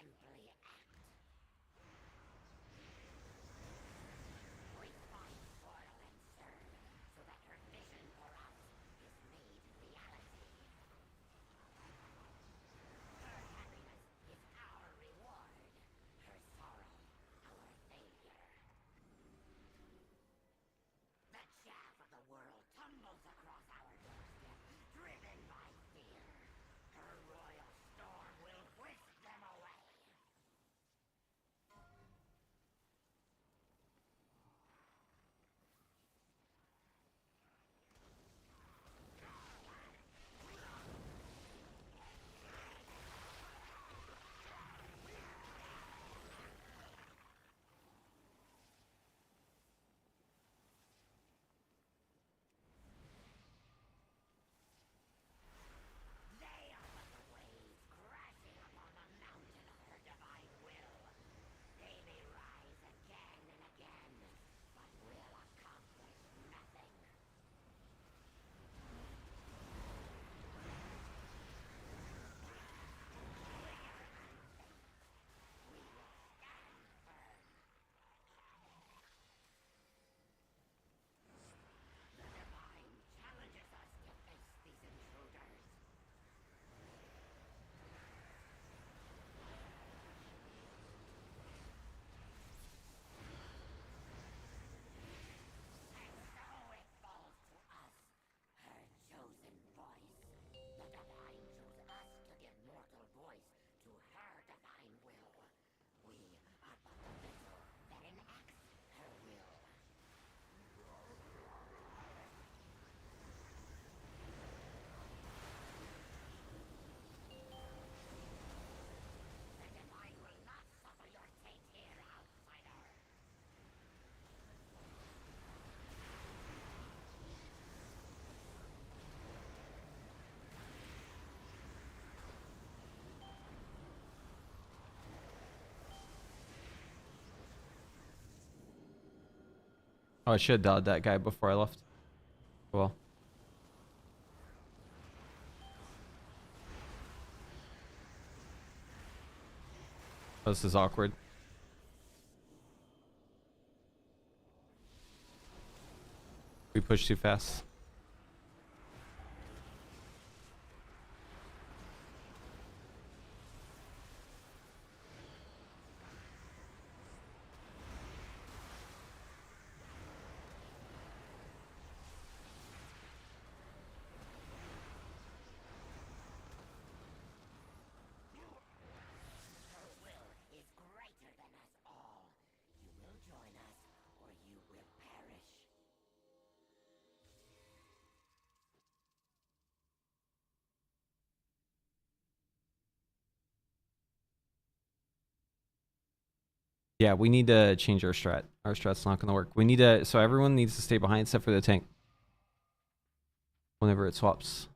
simply act. We find foil and serve so that her vision for us is made reality. Her happiness is our reward. Her sorrow, our failure. The chaff of the world tumbles across our doorstep, driven by fear. Her royal storm will whisk them away. They are but the waves crashing upon the mountain of her divine will. They may rise again and again, but will accomplish nothing. We will stand firm. The divine challenges us to face these intruders. And so it falls to us, her chosen voice. The divine chose us to give mortal voice to her divine will. We are but the vessel that enacts her will. The divine will not suffer your fate here, outsider. Oh, I should have dialed that guy before I left. Well. Oh, this is awkward. We pushed too fast. Her will is greater than us all. You will join us, or you will perish. Yeah, we need to change our strat. Our strat's not going to work. We need to, so everyone needs to stay behind except for the tank. Whenever it swaps.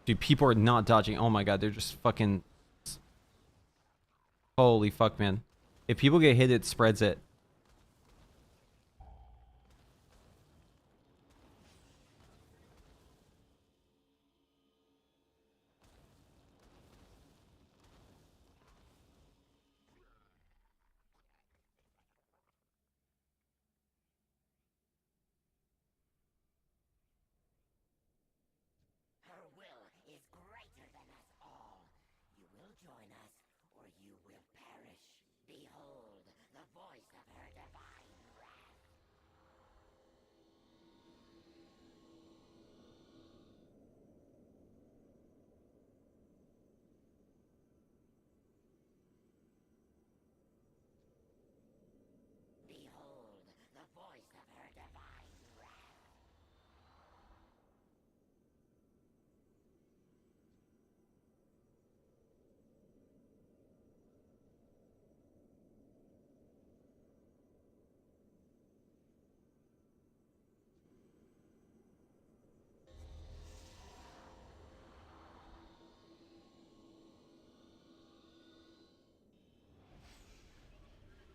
Dude, people are not dodging. Oh my god, they're just fucking... Holy fuck, man. If people get hit, it spreads it. Her will is greater than us all. You will join us, or you will perish. Behold the voice of her divine wrath. Behold the voice of her divine wrath.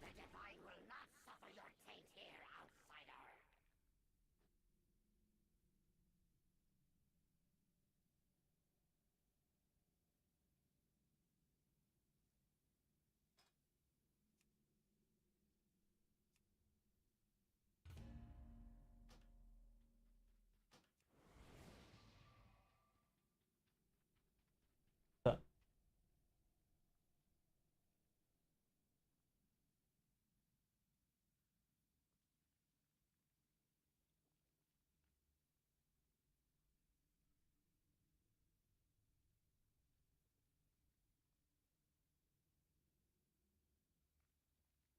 The divine will not suffer your taint here, outsider.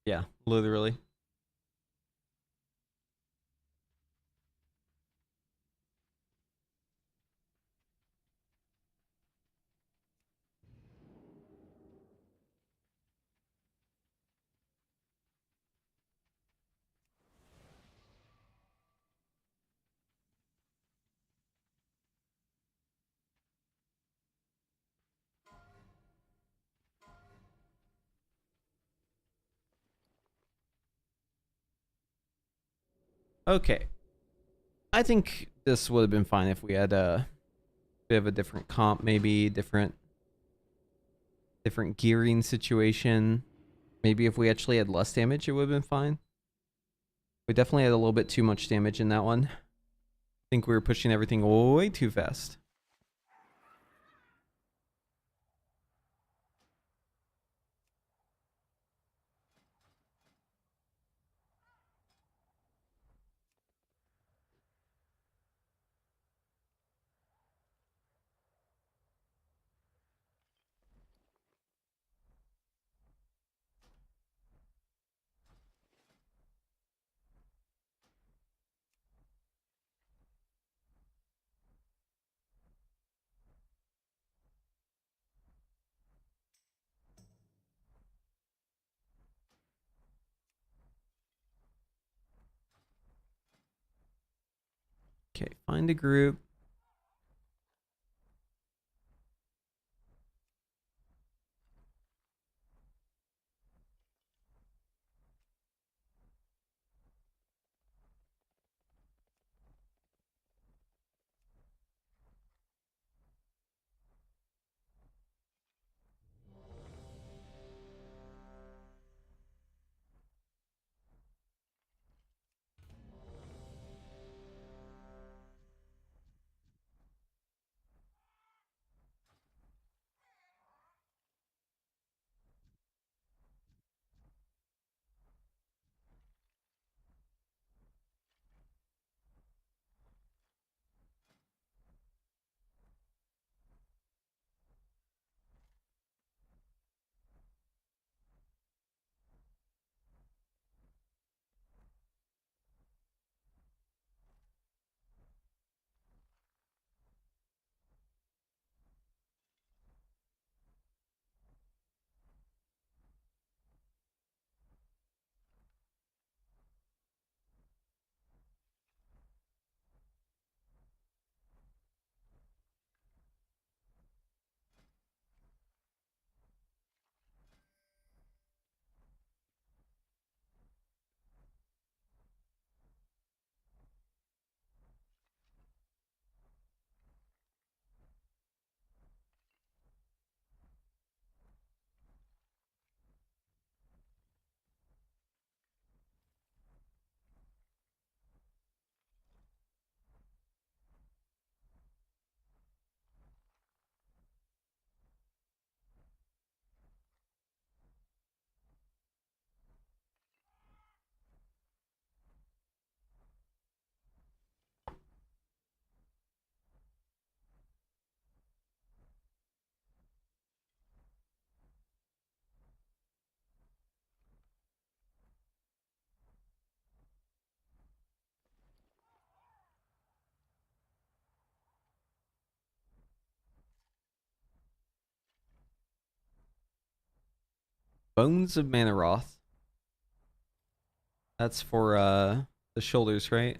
Yeah, literally. Okay. I think this would have been fine if we had a bit of a different comp, maybe different gearing situation. Maybe if we actually had less damage, it would have been fine. We definitely had a little bit too much damage in that one. I think we were pushing everything way too fast. Okay, find a group. Bones of Manaroth. That's for the shoulders, right?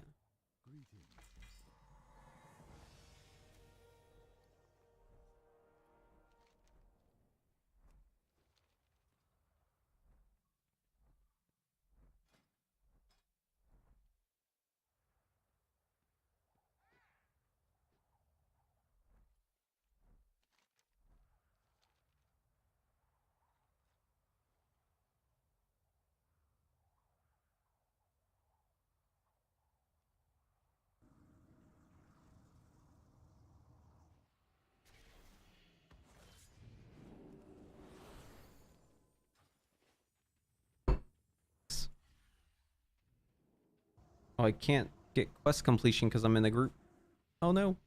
Oh, I can't get quest completion because I'm in the group. Oh no.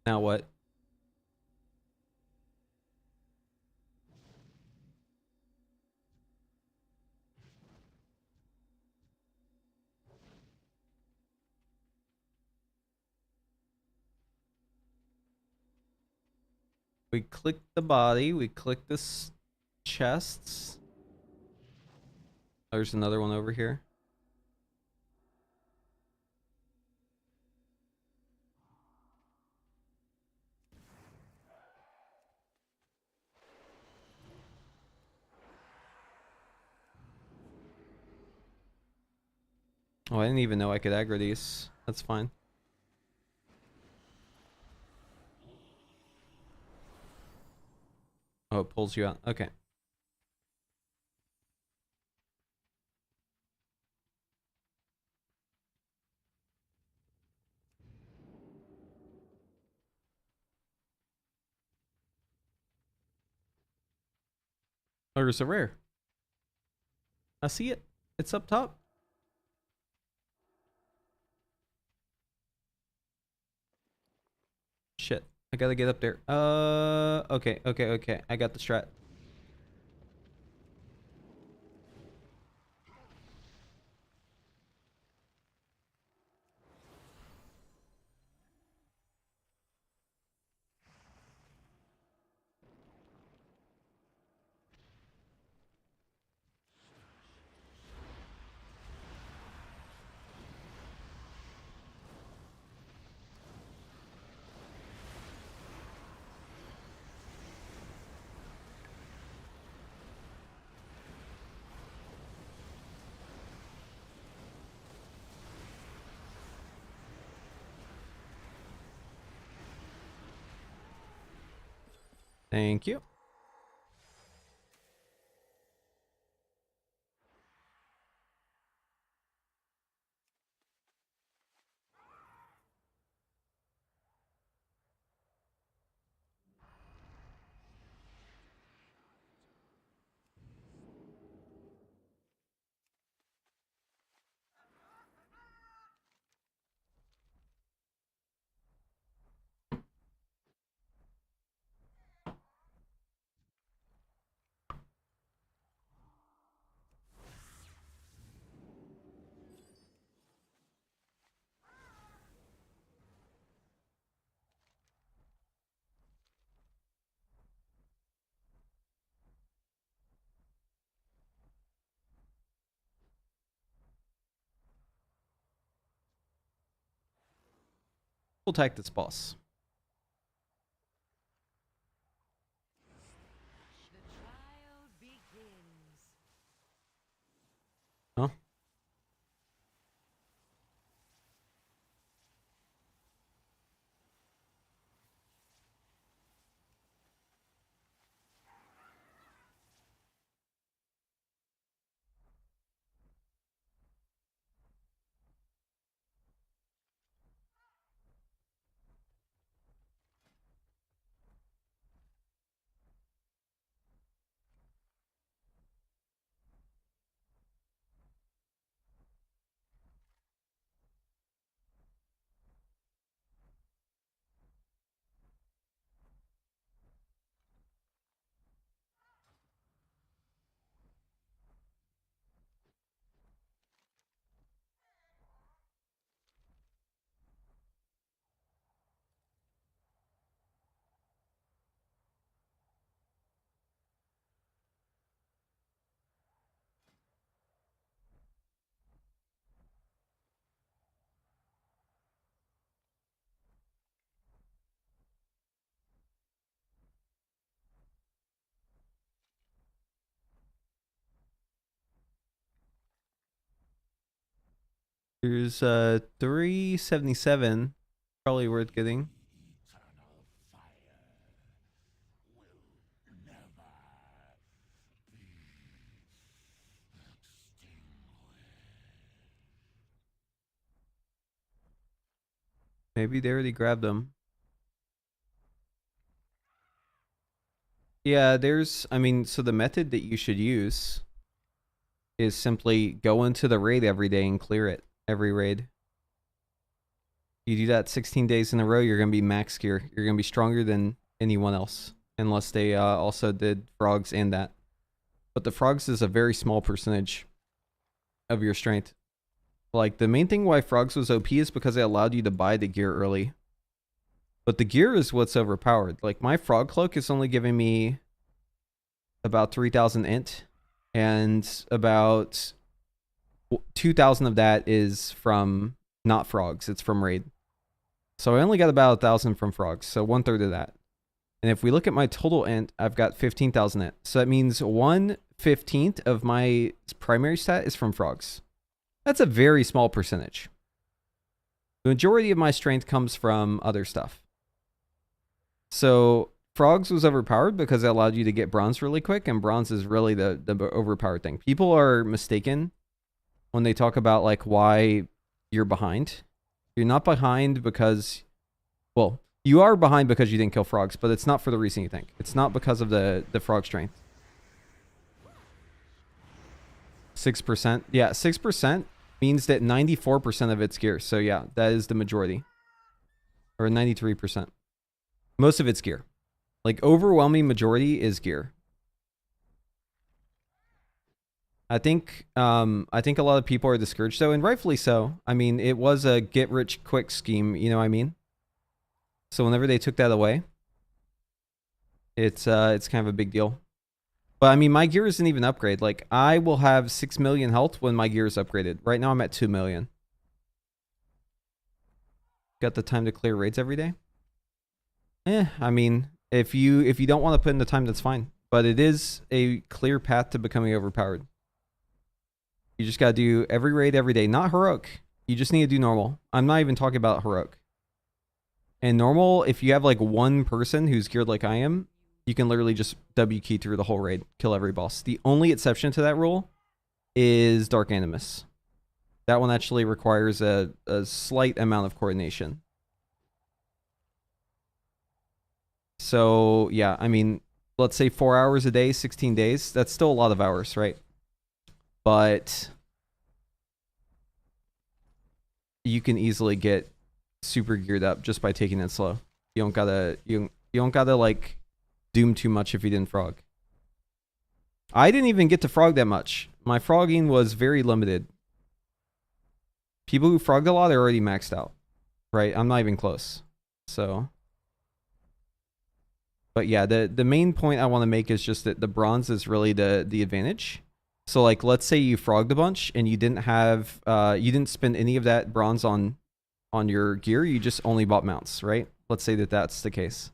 Now what? We click the body, we click this chests. There's another one over here. Oh, I didn't even know I could aggro these. That's fine. Oh, it pulls you out. Okay. Oh, there's a rare. I see it. It's up top. Shit. I gotta get up there. Okay. I got the strat. Thank you. We'll attack this boss. The trial begins. Huh? Here's 377. Probably worth getting. Maybe they already grabbed them. Yeah, there's, I mean, so the method that you should use is simply go into the raid every day and clear it every raid. You do that 16 days in a row, you're going to be max gear. You're going to be stronger than anyone else, unless they also did frogs and that. But the frogs is a very small percentage of your strength. Like, the main thing why frogs was OP is because it allowed you to buy the gear early. But the gear is what's overpowered. Like, my frog cloak is only giving me about 3,000 int, and about 2,000 of that is from not frogs, it's from raid. So I only got about 1,000 from frogs, so 1/3 of that. And if we look at my total int, I've got 15,000 int. So that means 1/15 of my primary stat is from frogs. That's a very small percentage. The majority of my strength comes from other stuff. So frogs was overpowered because it allowed you to get bronze really quick, and bronze is really the overpowered thing. People are mistaken when they talk about like why you're behind. You're not behind because, well, you are behind because you didn't kill frogs, but it's not for the reason you think. It's not because of the frog strength. 6%. Yeah, 6% means that 94% of it's gear. So yeah, that is the majority. Or 93%. Most of it's gear. Like, overwhelming majority is gear. I think a lot of people are discouraged though, and rightfully so. I mean, it was a get rich quick scheme, you know what I mean? So whenever they took that away, it's kind of a big deal. But I mean, my gear isn't even upgrade. Like, I will have 6 million health when my gear is upgraded. Right now I'm at 2 million. Got the time to clear raids every day? I mean, if you don't want to put in the time, that's fine. But it is a clear path to becoming overpowered. You just gotta do every raid every day. Not heroic. You just need to do normal. I'm not even talking about heroic. And normal, if you have like one person who's geared like I am, you can literally just W key through the whole raid, kill every boss. The only exception to that rule is Dark Animus. That one actually requires a slight amount of coordination. So yeah, I mean, let's say 4 hours a day, 16 days. That's still a lot of hours, right? But you can easily get super geared up just by taking it slow. You don't gotta like doom too much if you didn't frog. I didn't even get to frog that much. My frogging was very limited. People who frogged a lot are already maxed out, right? I'm not even close. So, but yeah, the main point I want to make is just that the bronze is really the advantage. So like, let's say you frogged a bunch and you didn't have, you didn't spend any of that bronze on on your gear, you just only bought mounts, right? Let's say that that's the case.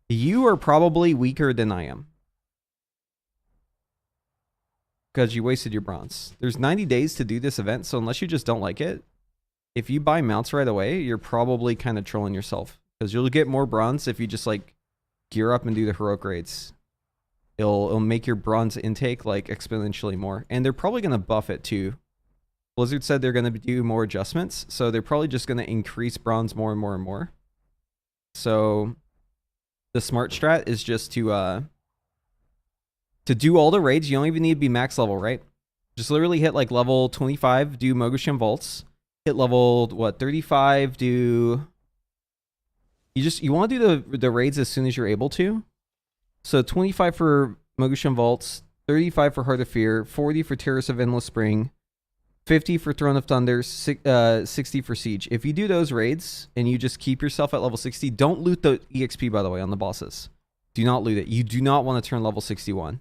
You are probably weaker than I am. Because you wasted your bronze. There's 90 days to do this event, so unless you just don't like it, if you buy mounts right away, you're probably kind of trolling yourself. Because you'll get more bronze if you just like gear up and do the heroic raids. It'll make your bronze intake like exponentially more. And they're probably going to buff it too. Blizzard said they're going to do more adjustments, so they're probably just going to increase bronze more and more and more. So the smart strat is just to do all the raids. You don't even need to be max level, right? Just literally hit like level 25, do Mogushan Vaults. Hit level, what, 35, do... You want to do the raids as soon as you're able to. So 25 for Mogushan Vaults, 35 for Heart of Fear, 40 for Terrace of Endless Spring, 50 for Throne of Thunder, 60 for Siege. If you do those raids and you just keep yourself at level 60, don't loot the EXP, by the way, on the bosses. Do not loot it. You do not want to turn level 61.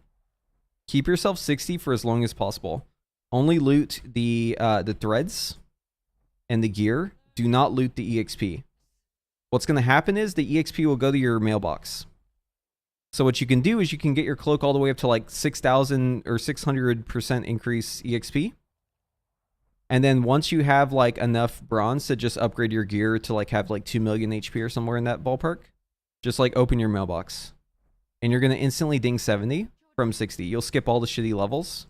Keep yourself 60 for as long as possible. Only loot the threads and the gear. Do not loot the EXP. What's going to happen is the EXP will go to your mailbox. So what you can do is you can get your cloak all the way up to like 6,000 or 600% increase EXP. And then once you have like enough bronze to just upgrade your gear to like have like 2 million HP or somewhere in that ballpark, just like open your mailbox. And you're going to instantly ding 70 from 60. You'll skip all the shitty levels.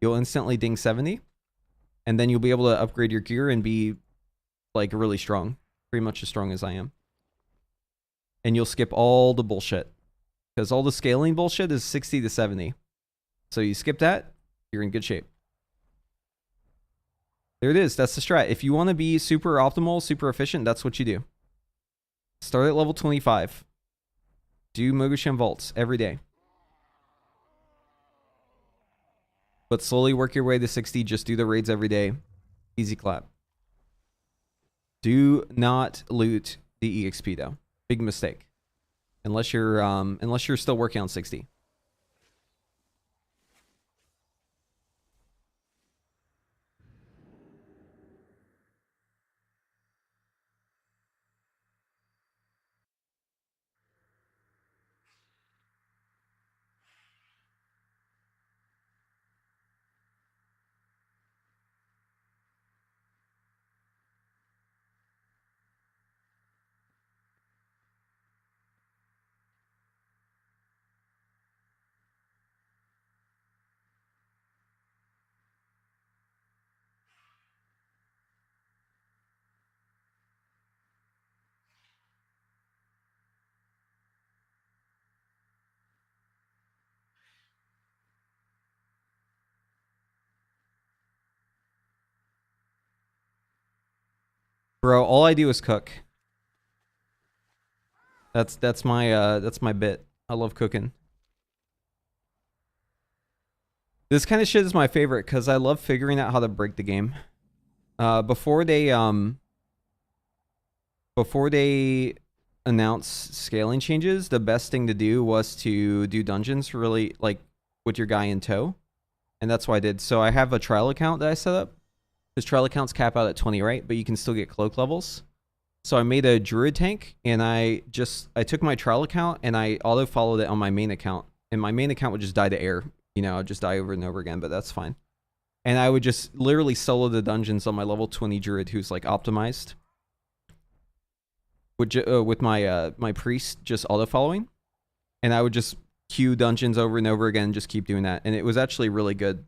You'll instantly ding 70. And then you'll be able to upgrade your gear and be like really strong. Pretty much as strong as I am. And you'll skip all the bullshit. Because all the scaling bullshit is 60 to 70. So you skip that, you're in good shape. There it is. That's the strat. If you want to be super optimal, super efficient, that's what you do. Start at level 25. Do Mogushan Vaults every day. But slowly work your way to 60. Just do the raids every day. Easy clap. Do not loot the EXP though. Big mistake. Unless you're still working on 60. Bro, all I do is cook. That's my bit. I love cooking. This kind of shit is my favorite because I love figuring out how to break the game. Before they announce scaling changes, the best thing to do was to do dungeons really like with your guy in tow. And that's what I did. So I have a trial account that I set up. Because trial accounts cap out at 20, right? But you can still get cloak levels. So I made a druid tank, and I took my trial account, and I auto-followed it on my main account. And my main account would just die to air. You know, I'd just die over and over again, but that's fine. And I would just literally solo the dungeons on my level 20 druid who's, like, optimized. With my priest just auto-following. And I would just queue dungeons over and over again and just keep doing that. And it was actually really good.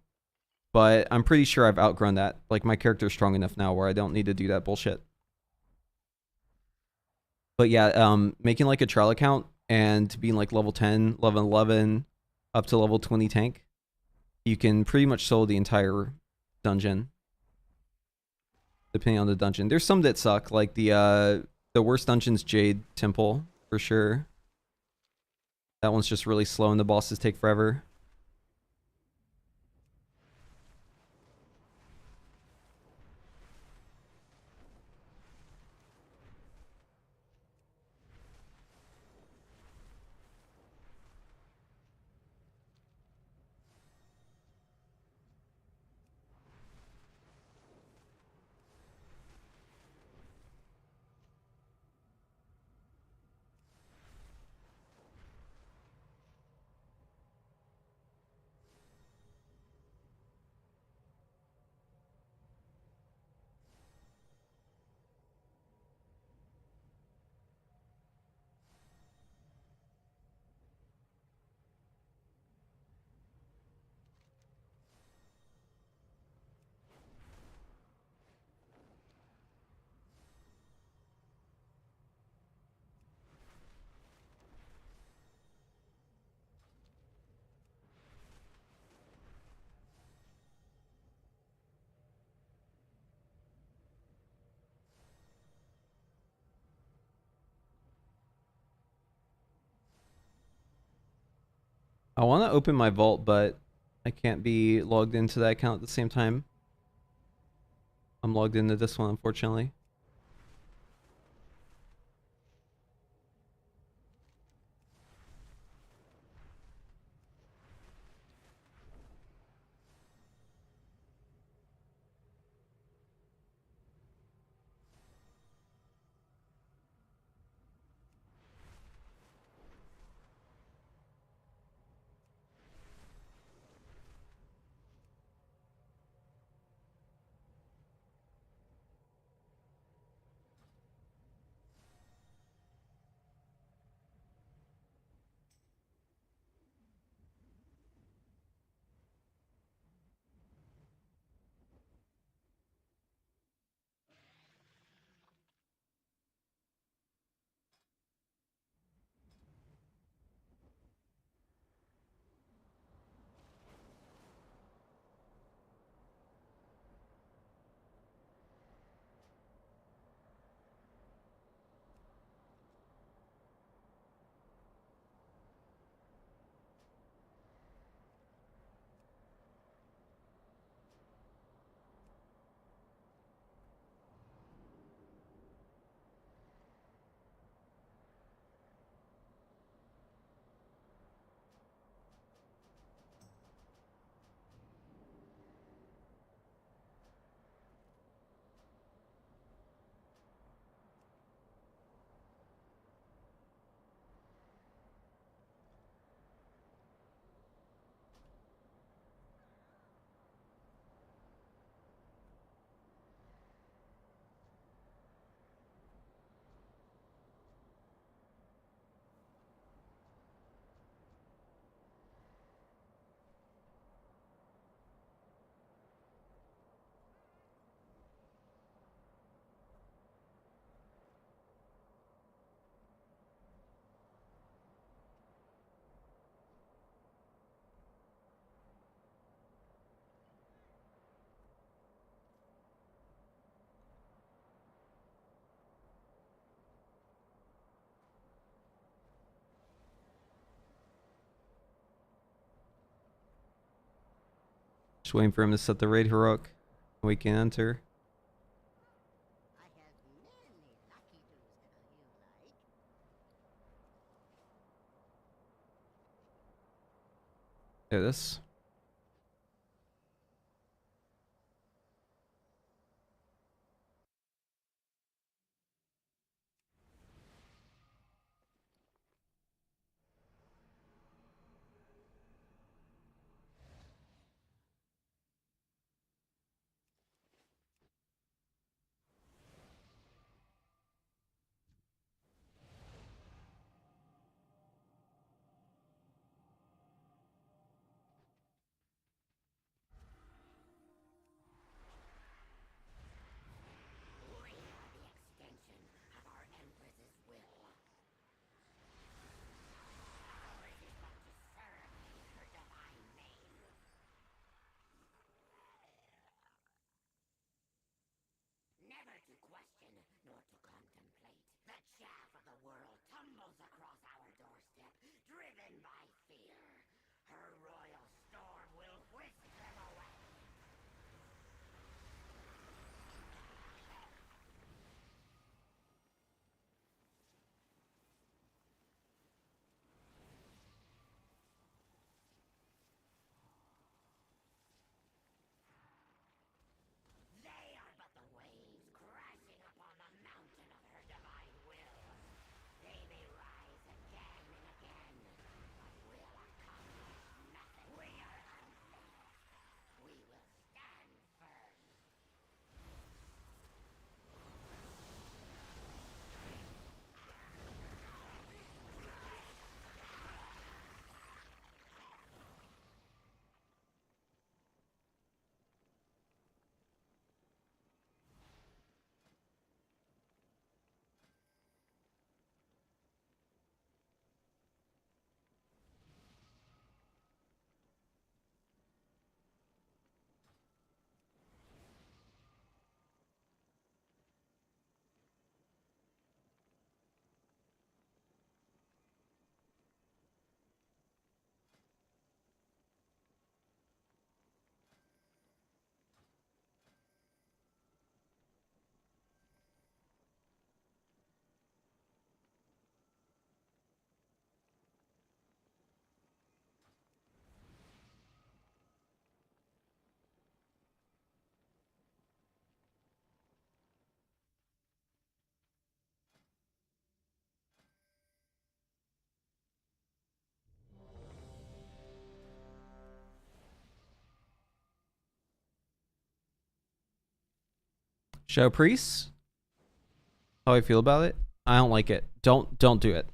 But I'm pretty sure I've outgrown that. Like, my character's strong enough now where I don't need to do that bullshit. But yeah, making like a trial account and being like level 10, level 11, up to level 20 tank, you can pretty much solo the entire dungeon. Depending on the dungeon. There's some that suck, like the worst dungeon's Jade Temple, for sure. That one's just really slow and the bosses take forever. I want to open my vault, but I can't be logged into that account at the same time. I'm logged into this one, unfortunately. Just waiting for him to set the raid heroic. We can enter. I have many lucky do's you like. Do this. We are the extension of our Empress's will. Ours is but to serve in her divine name. Never to question nor to contemplate. The chaff of the world tumbles across our doorstep, driven by fear. Her royal storm will whisk them away. They are but the waves crashing upon the mountain of her divine will. They may rise again. Shadow Priests? How I feel about it? I don't like it. Don't do it.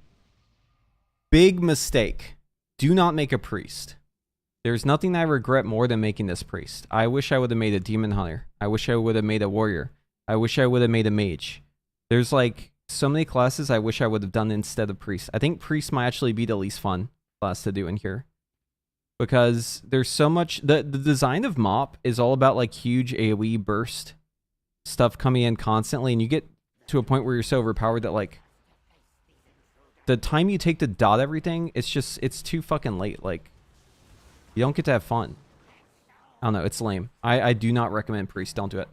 Big mistake. Do not make a priest. There's nothing I regret more than making this priest. I wish I would have made a demon hunter. I wish I would have made a warrior. I wish I would have made a mage. There's like so many classes I wish I would have done instead of priest. I think priest might actually be the least fun class to do in here. Because there's so much... The design of MoP is all about like huge AoE burst stuff coming in constantly, and you get to a point where you're so overpowered that like the time you take to dot everything, it's too fucking late. Like, you don't get to have fun. I don't know, it's lame. I do not recommend priest. Don't do it.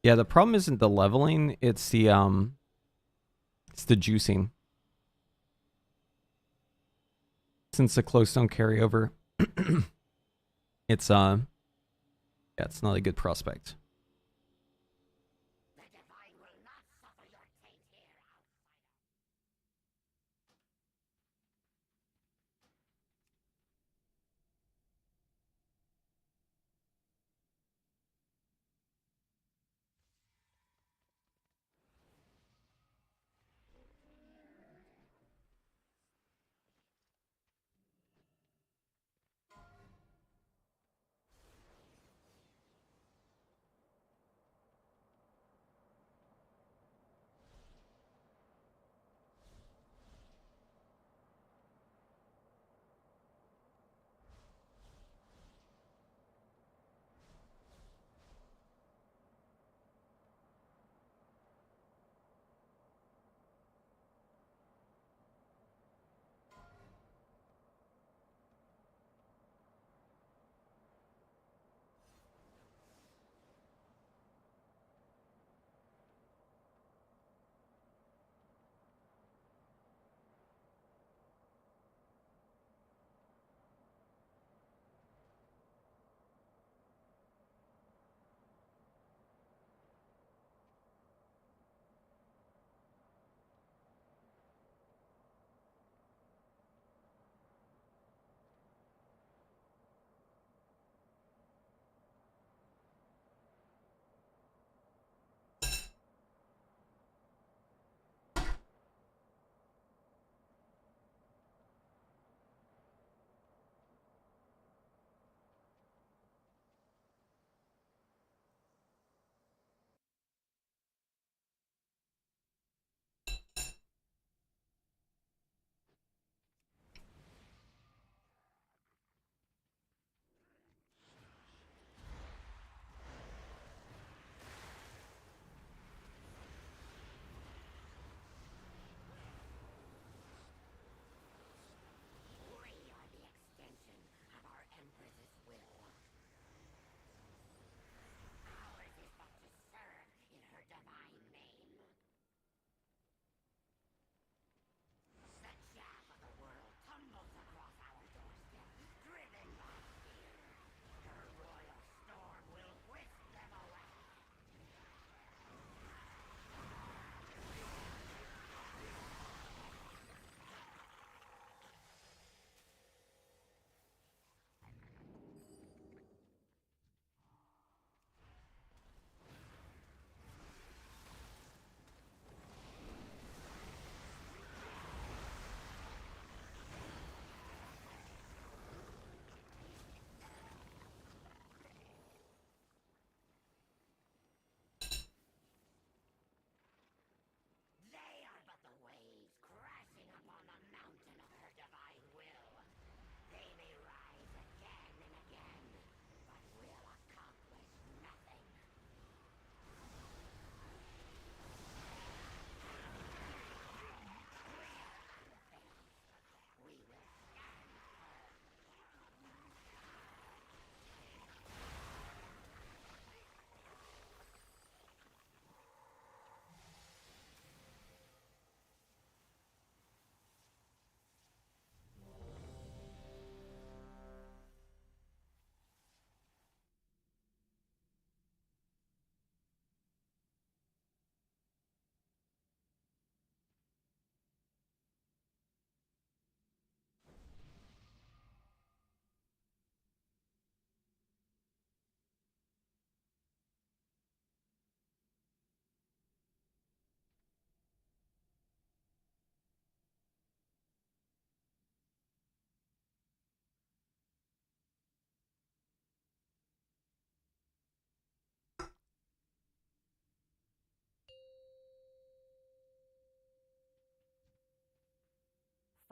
Yeah, the problem isn't the leveling, it's the juicing. Since the close don't carry over, it's yeah, it's not a good prospect.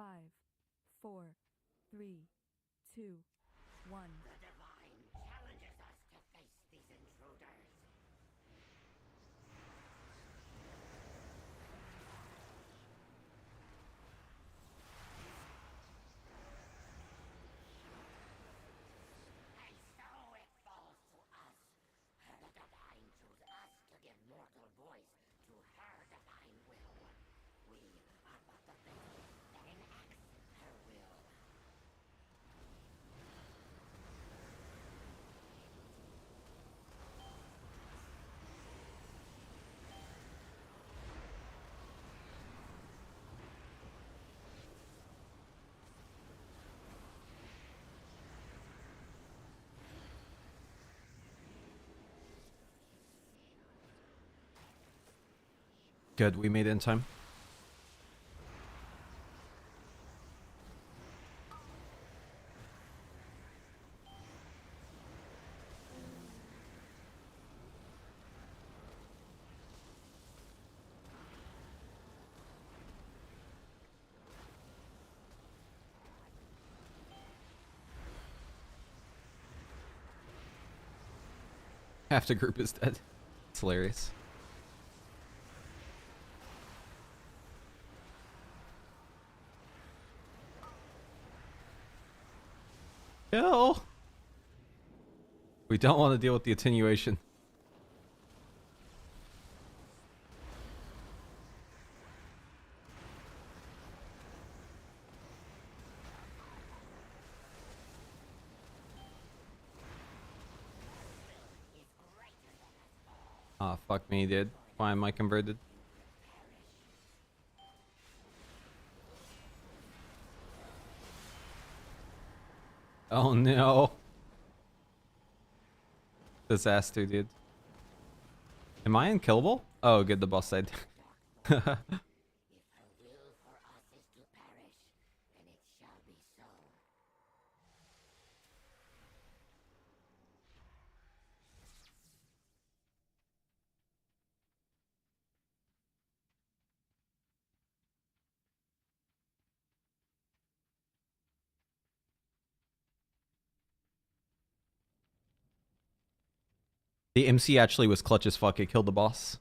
5, 4, 3, 2, 1. The divine challenges us to face these intruders. And so it falls to us. The divine chose us to give mortal voice to her divine will. We are but the vessel that enacts her will. Good, we made it in time. Half the group is dead. It's hilarious. Kill! We don't want to deal with the attenuation. Ah, fuck me, dude. Why am I converted? Oh no. Disaster, dude. Am I unkillable? Oh, good, the boss died. If her will for us is to perish, then it shall be so. The MC actually was clutch as fuck. It killed the boss.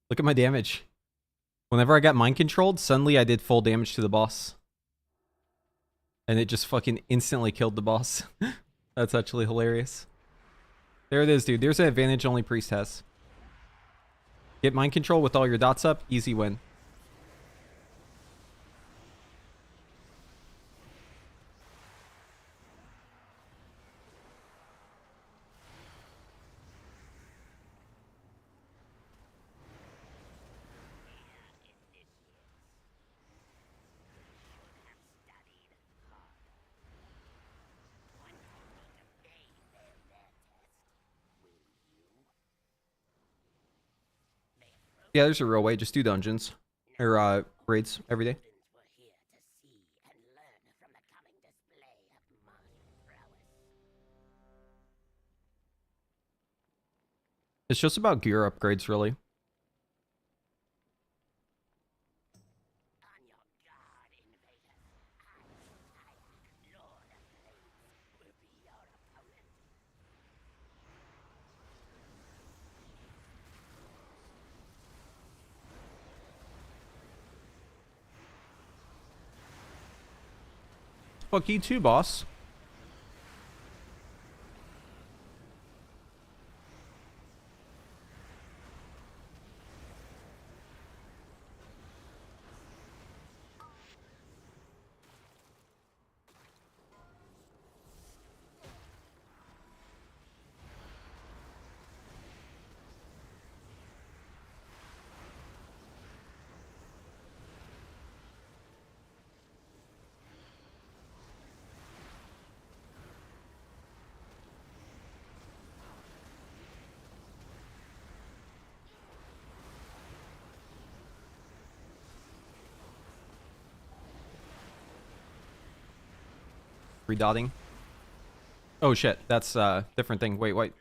Look at my damage. Whenever I got mind controlled, suddenly I did full damage to the boss. And it just fucking instantly killed the boss. That's actually hilarious. There it is, dude. There's an advantage only Priest has. Get mind control with all your dots up. Easy win. Yeah, there's a real way. Just do dungeons. Or raids every day. We're here to see and learn from the coming display of my prowess. It's just about gear upgrades, really. On your guard, invader. I, Lord of Blades, will be your opponent. Fuck you too, boss. Redotting. Oh shit, that's different thing. Wait, wait.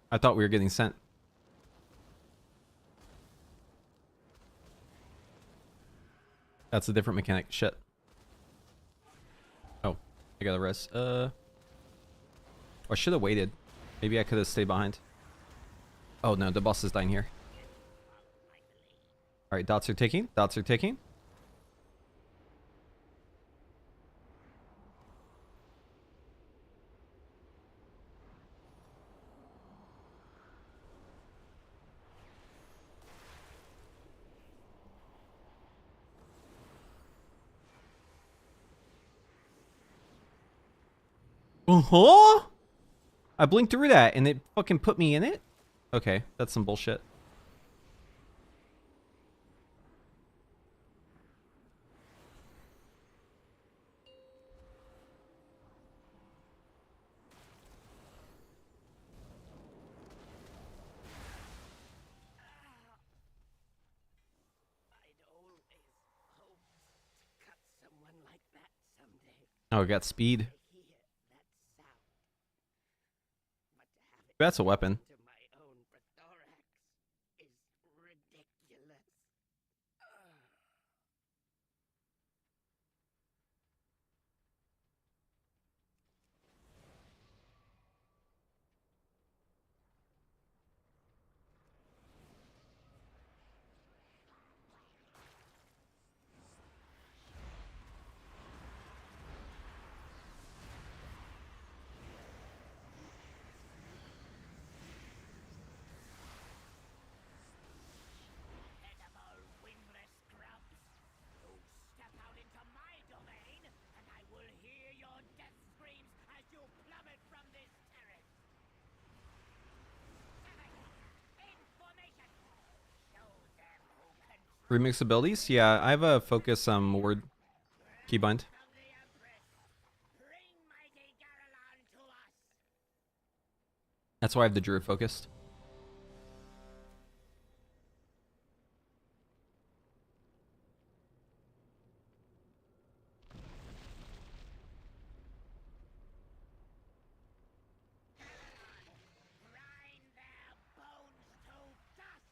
I thought we were getting sent. That's a different mechanic. Shit. I gotta rest. I should have waited. Maybe I could have stayed behind. Oh no, the boss is dying here. Alright, dots are ticking. Dots are ticking. Uh-huh? I blinked through that and it fucking put me in it? Okay, that's some bullshit. I'd always hoped to cut someone like that someday. Oh, I got speed. Hear that sound. But to have it That's a weapon. to my own thorax is ridiculous. Edible wingless grubs. You step out into my domain, and I will hear your death screams as you plummet from this terrace. In formation. Show them who can Remix abilities? Yeah, I have a focus word keybind. from the Empress. Bring mighty Garalon to us. That's why I have the druid focused. Grind their bones to dust.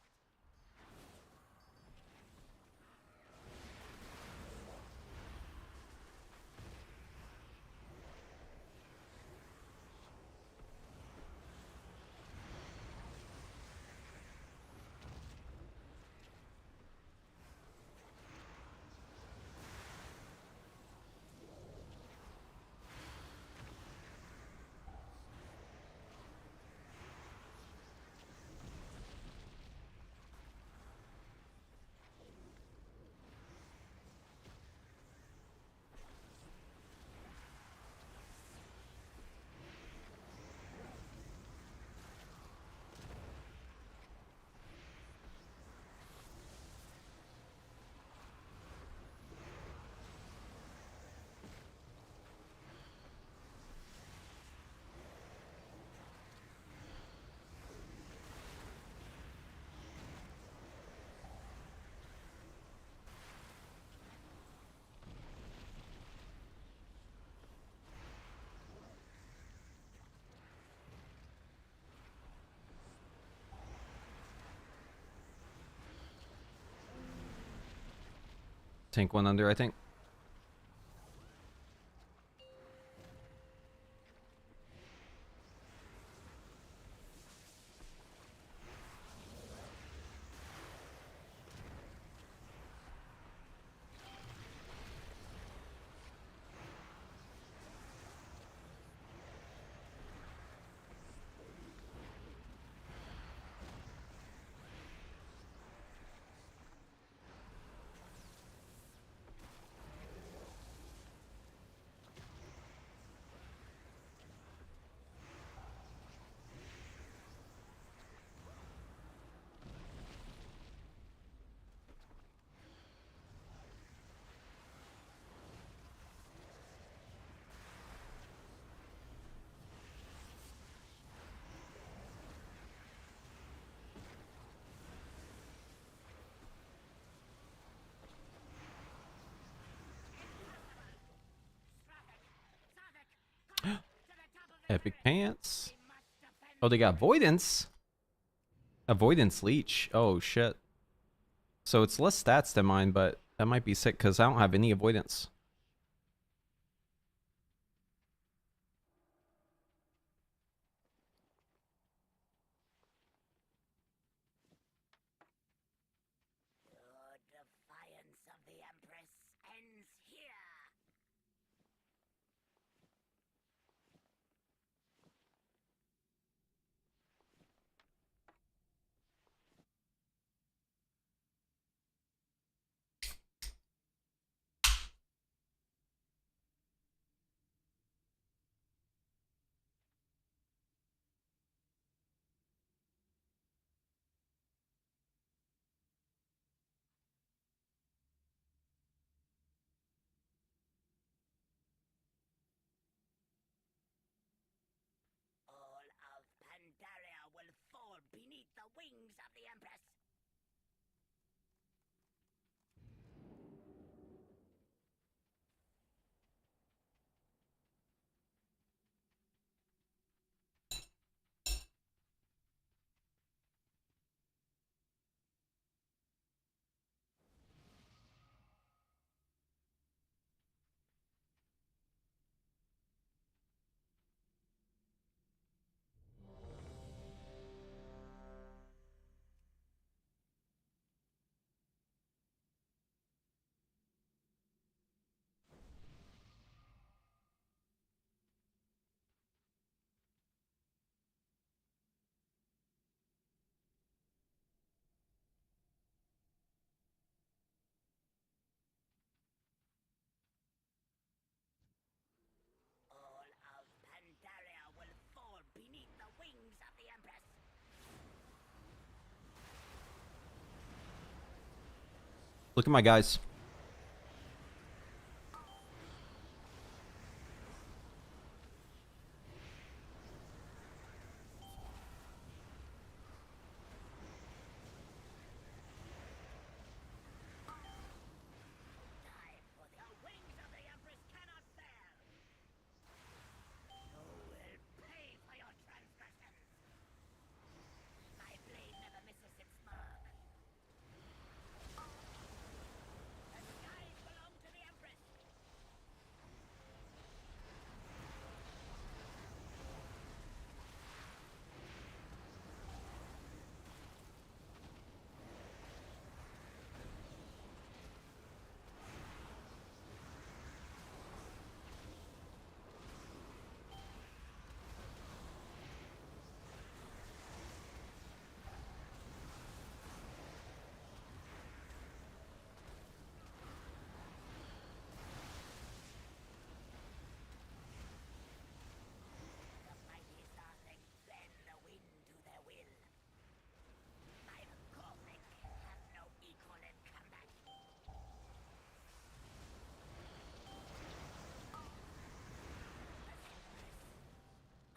Tank one under, I think. Epic pants. Oh, they got avoidance. Avoidance leech. Oh shit. So it's less stats than mine, but that might be sick because I don't have any avoidance. wings of the Empress. All of Pandaria will fall beneath the wings of the Empress. Look at my guys. Time for the wings of the Empress cannot fail. You will pay for your transgressions. My blade never misses its mark. The skies belong to the Empress. The mighty Starling bend the wind to their will. My Gothic have no equal in combat.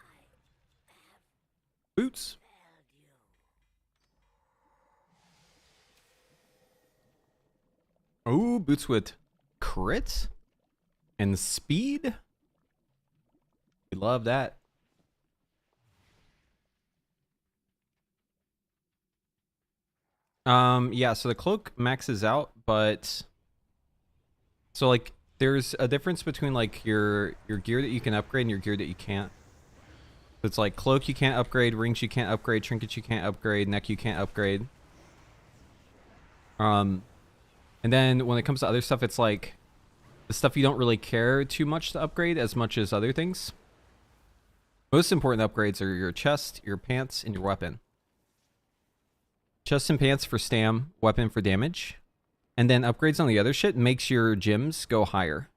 I have Boots. failed you. Oh, boots with crit and speed. We love that. Yeah, so the cloak maxes out, but so like there's a difference between like your gear that you can upgrade and your gear that you can't. So it's like cloak you can't upgrade, rings you can't upgrade, trinkets you can't upgrade, neck you can't upgrade. And then when it comes to other stuff, it's like the stuff you don't really care too much to upgrade as much as other things. Most important upgrades are your chest, your pants, and your weapon. Chest and pants for stam, weapon for damage. And then upgrades on the other shit makes your gems go higher.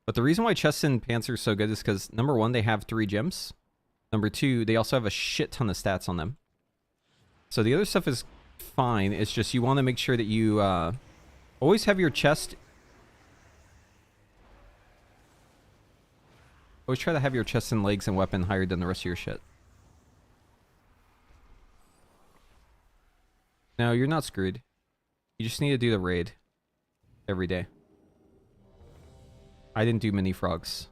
But the reason why chests and pants are so good is because, number one, they have 3 gems. Number 2, they also have a shit ton of stats on them. So the other stuff is fine. It's just you want to make sure that you always have your chest. Always try to have your chest and legs and weapon higher than the rest of your shit. No, you're not screwed. You just need to do the raid every day. I didn't do mini frogs.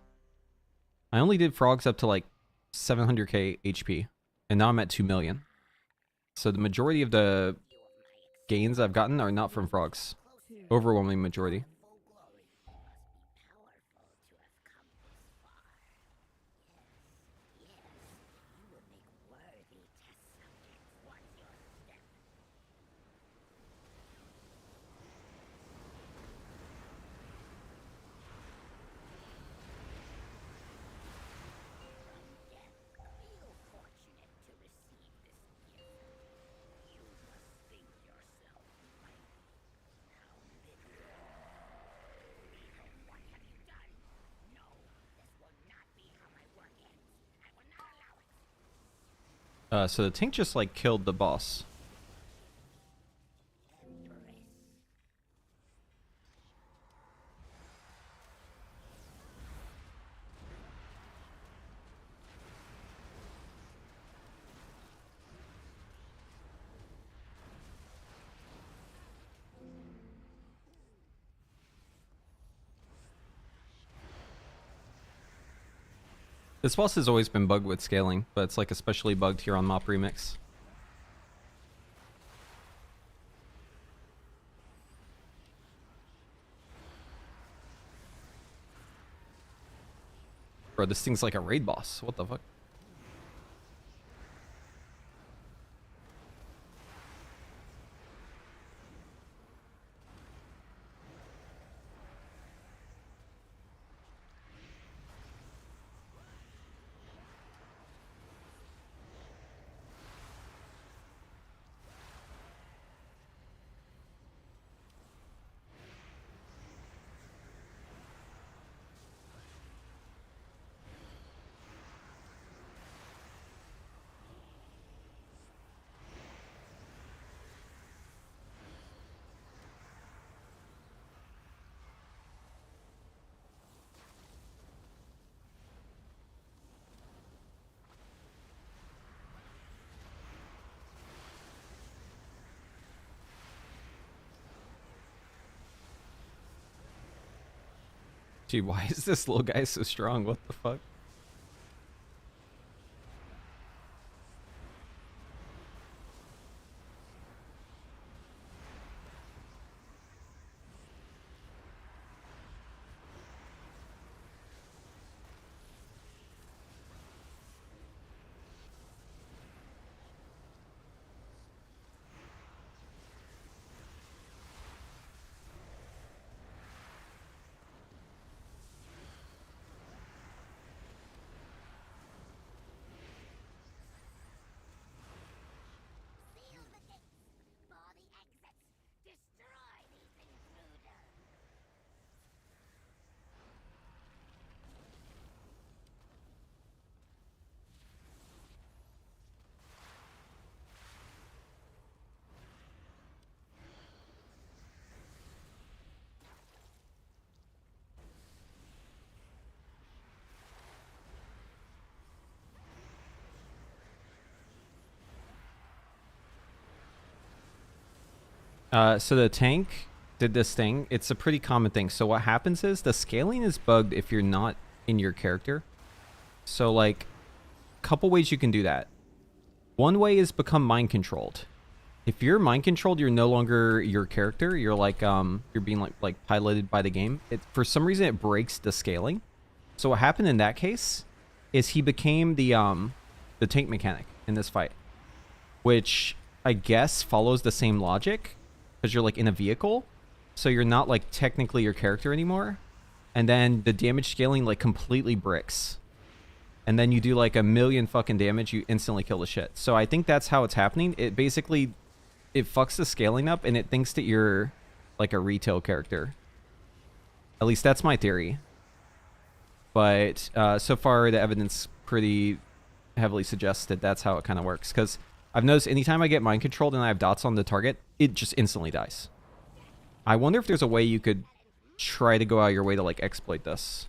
I only did frogs up to like 700k HP, and now I'm at 2 million. So the majority of the gains I've gotten are not from frogs. Overwhelming majority. Full glory. You must be powerful to have come this far. Yes, you will make worthy test subjects. What's your step? Feel fortunate to receive this gift. You must think yourself mighty. How little. Evil, what have you done? No, this will not be how my work ends. I will not allow it. So the tank just like killed the boss. Empress. This boss has always been bugged with scaling, but it's like especially bugged here on MoP Remix. Bro, this thing's like a raid boss. What the fuck? Gee, why is this little guy so strong? What the fuck? Seal the gates! Bar the exits! Destroy these intruders! So the tank did this thing. It's a pretty common thing. So what happens is the scaling is bugged if you're not in your character. So like, couple ways you can do that. One way is become mind controlled. If you're mind controlled, you're no longer your character. You're like you're being like piloted by the game. It, for some reason it breaks the scaling. So what happened in that case is he became the tank mechanic in this fight, which I guess follows the same logic because you're like in a vehicle, so you're not like technically your character anymore. And then the damage scaling like completely bricks. And then you do like a million fucking damage, you instantly kill the shit. So I think that's how it's happening. It basically, it fucks the scaling up and it thinks that you're like a retail character. At least that's my theory. But so far the evidence pretty heavily suggests that that's how it kind of works. Because I've noticed anytime I get mind controlled and I have dots on the target, it just instantly dies. I wonder if there's a way you could try to go out of your way to like exploit this.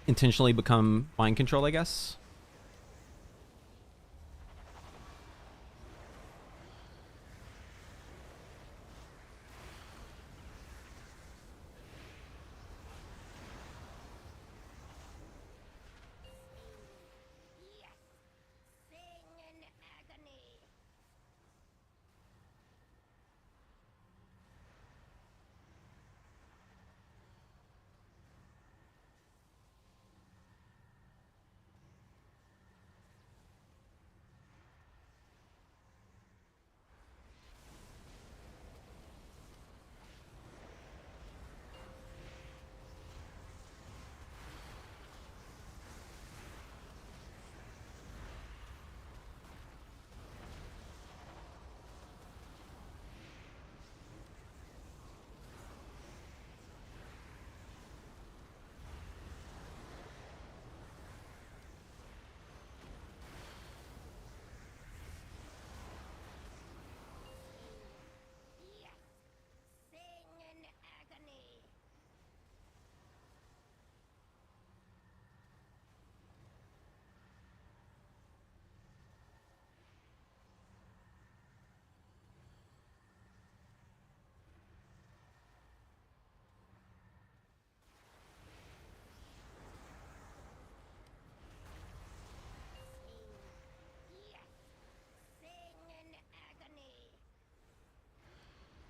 Intentionally become mind controlled, I guess. Yes! Sing in agony!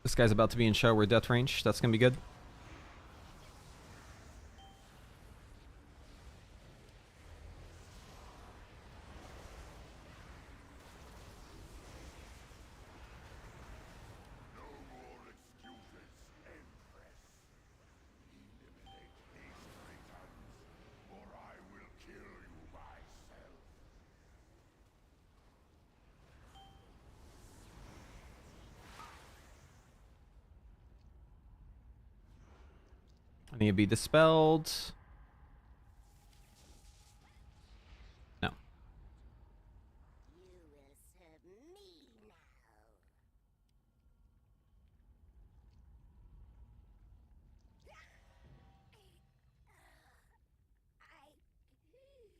This guy's about to be in shower death range. That's gonna be good. No more excuses, Empress. Eliminate these Britons, or I will kill you myself. I need to be dispelled. No. You will serve me now. I have failed.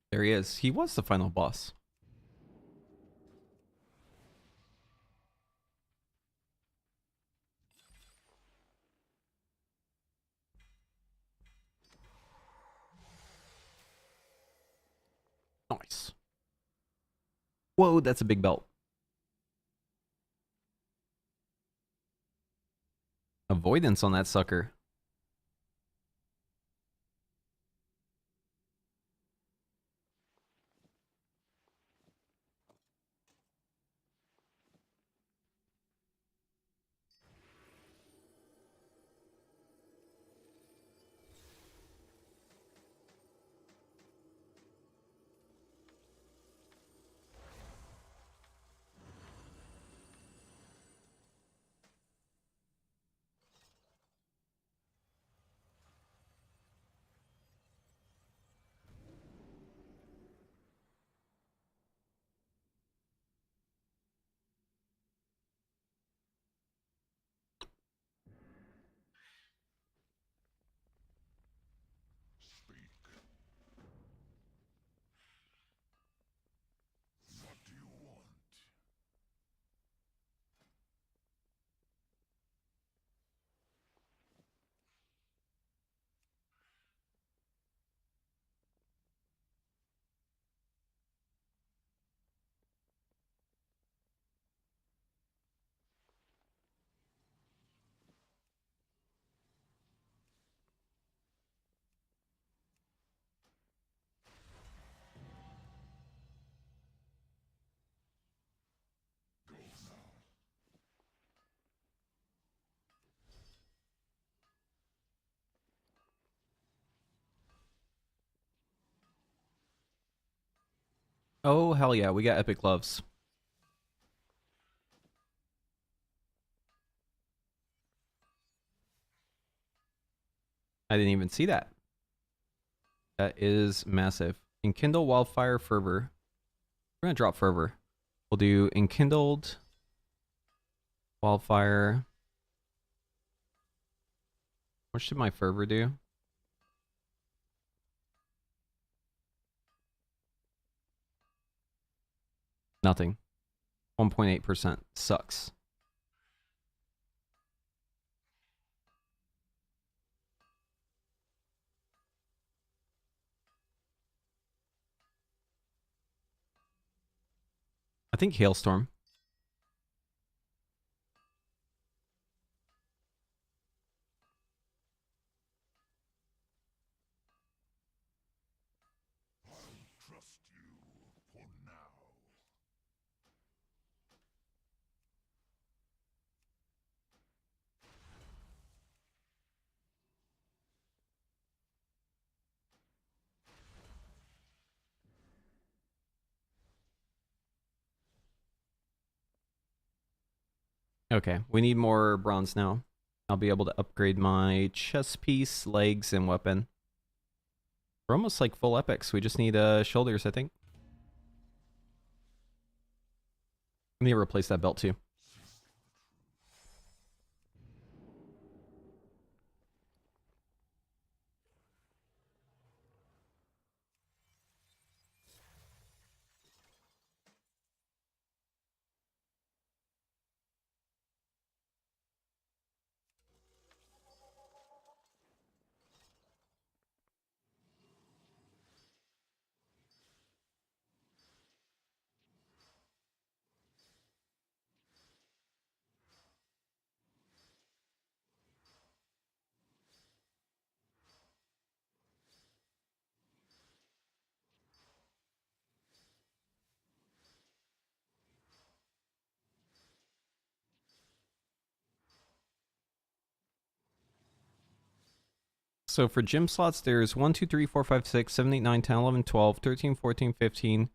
There he is. He was the final boss. Nice. Whoa, that's a big belt. Avoidance on that sucker. Speak. What do you want? Go now. Oh, hell yeah. We got epic gloves. I didn't even see that. That is massive. Enkindle Wildfire Fervor. We're going to drop Fervor. We'll do Enkindled Wildfire. What should my Fervor do? Nothing. 1.8%. Sucks. I think Hailstorm. I'll trust you for now. Okay, we need more bronze now. I'll be able to upgrade my chest piece, legs, and weapon. We're almost like full epics. We just need shoulders, I think. I need to replace that belt too. So for gym slots, there's 1, 2, 3, 4, 5, 6, 7, 8, 9, 10, 11, 12, 13, 14, 15,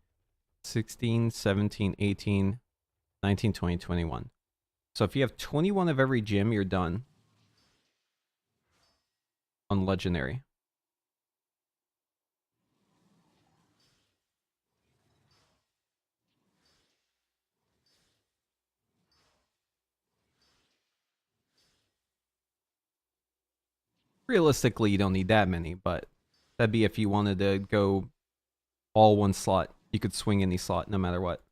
16, 17, 18, 19, 20, 21. So if you have 21 of every gym, you're done on legendary. Realistically, you don't need that many, but that'd be if you wanted to go all one slot. You could swing any slot no matter what.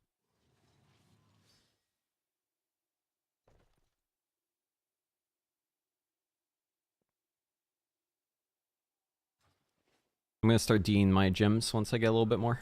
I'm going to start D'ing my gyms once I get a little bit more.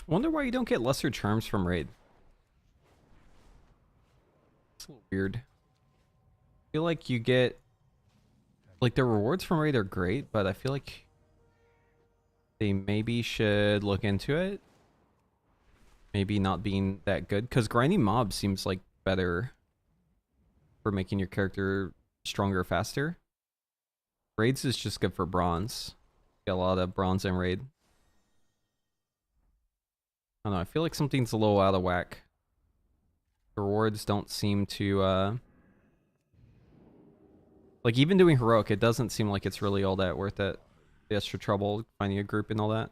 Wonder why you don't get lesser charms from raid. It's a little weird. I feel like you get... Like, the rewards from raid are great, but I feel like they maybe should look into it. Maybe not being that good. Because grinding mobs seems like better for making your character stronger faster. Raids is just good for bronze. Get a lot of bronze in raid. I don't know, I feel like something's a little out of whack. The rewards don't seem to, like, even doing heroic, it doesn't seem like it's really all that worth it. The extra trouble finding a group and all that.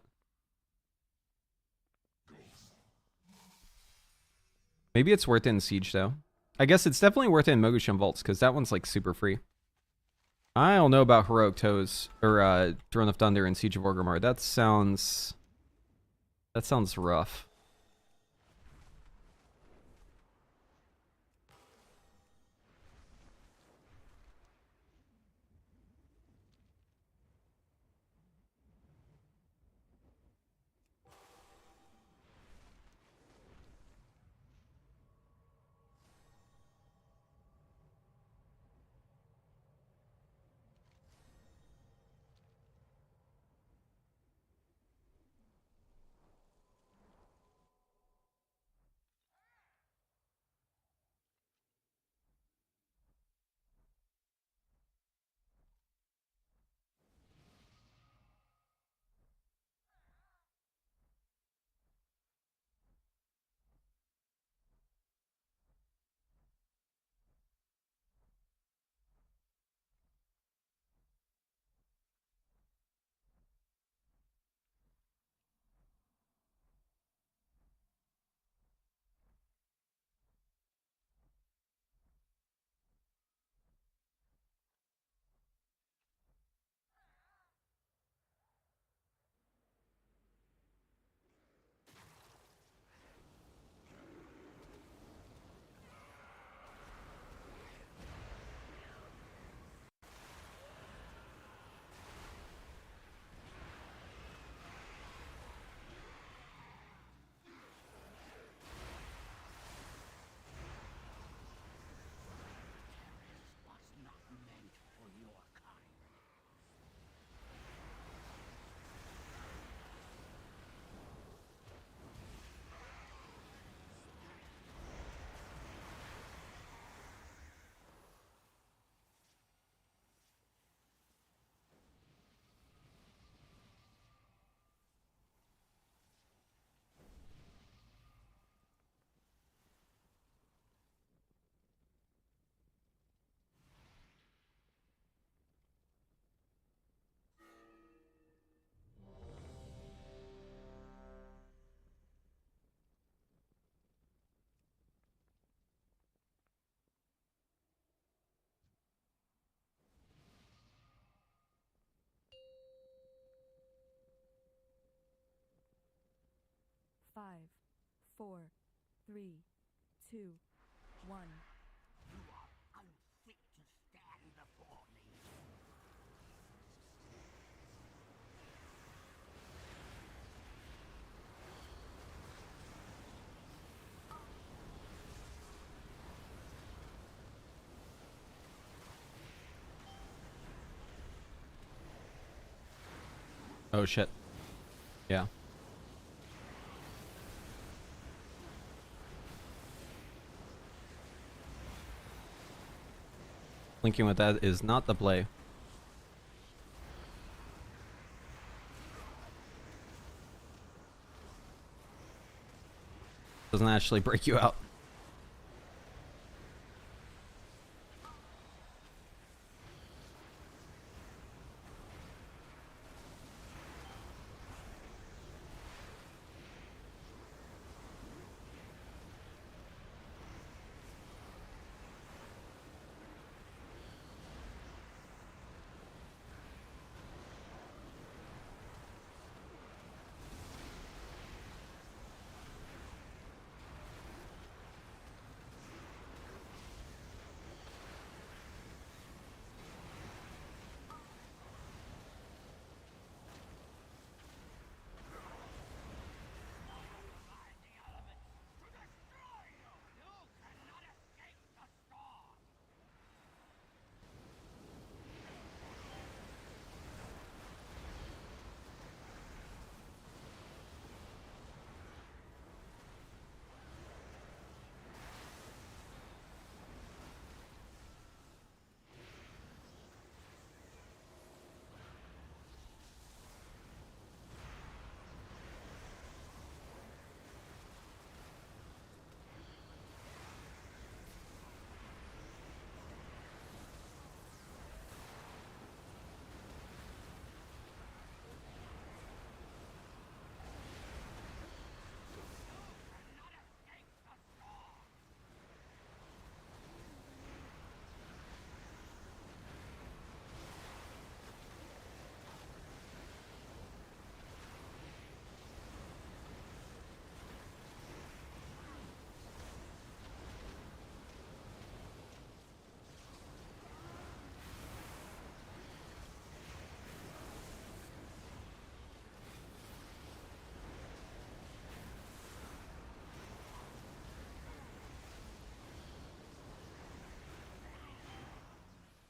Maybe it's worth it in Siege, though. I guess it's definitely worth it in Mogushan Vaults, because that one's, like, super free. I don't know about Heroic Toes, or, Throne of Thunder and Siege of Orgrimmar. That sounds rough. 5, 4, 3, 2, 1. You are unfit to stand before me. Oh shit. Yeah. Linking with that is not the play. Doesn't actually break you out.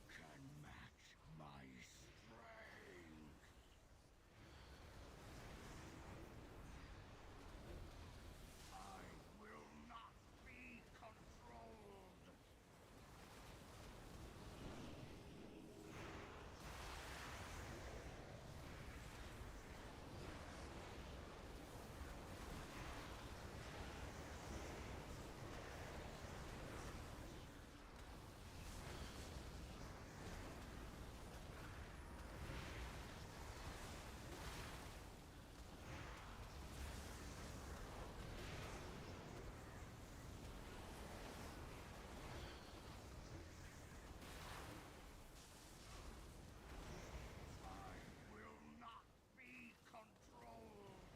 Can match my strength. I will not be controlled. I will not be controlled.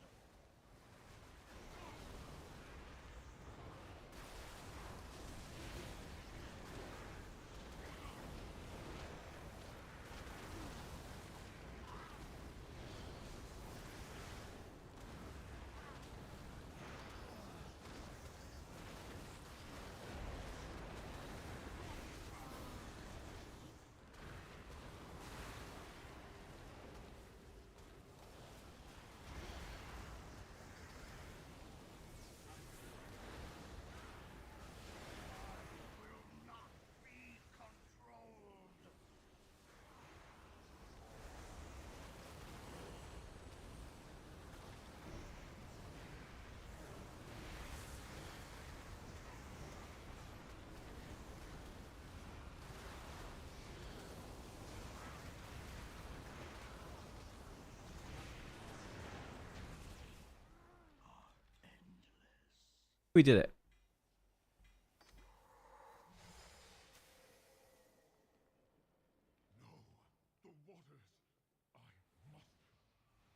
Will not be controlled. We did it. No, the waters. I must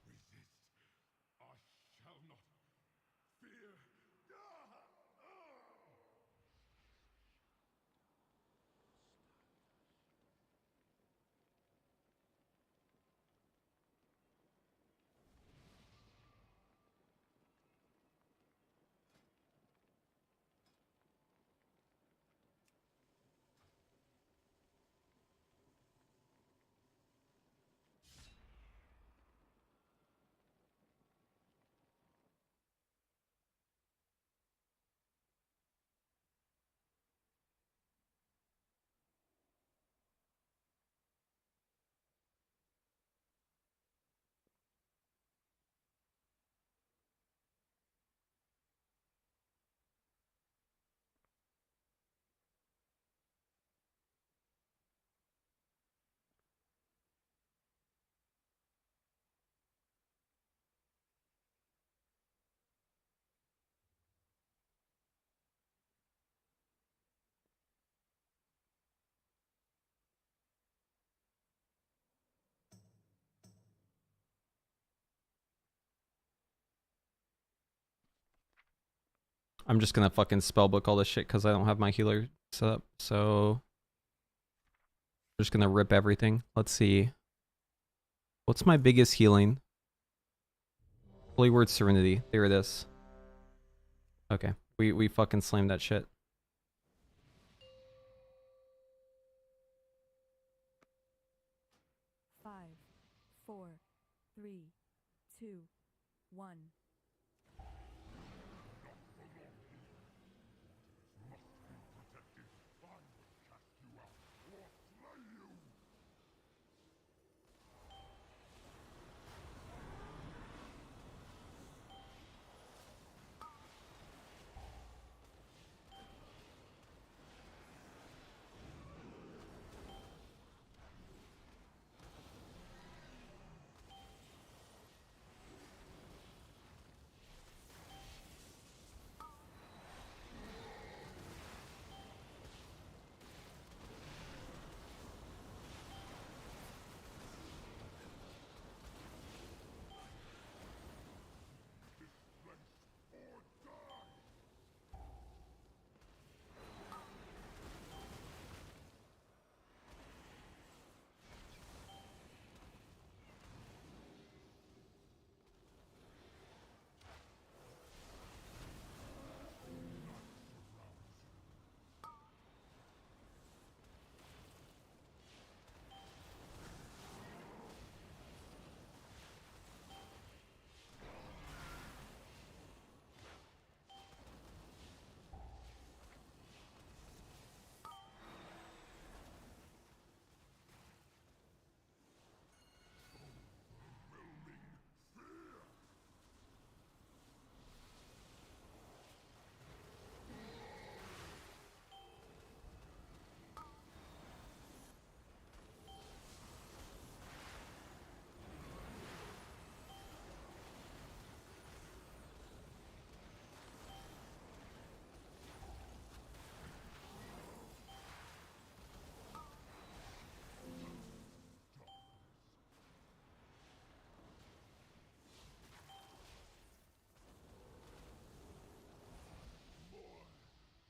resist. I shall not fear. I'm just gonna fucking spellbook all this shit because I don't have my healer set up. So I'm just gonna rip everything. Let's see. What's my biggest healing? Holy Word Serenity. There it is. Okay. We fucking slammed that shit. Five, four, three, two, one.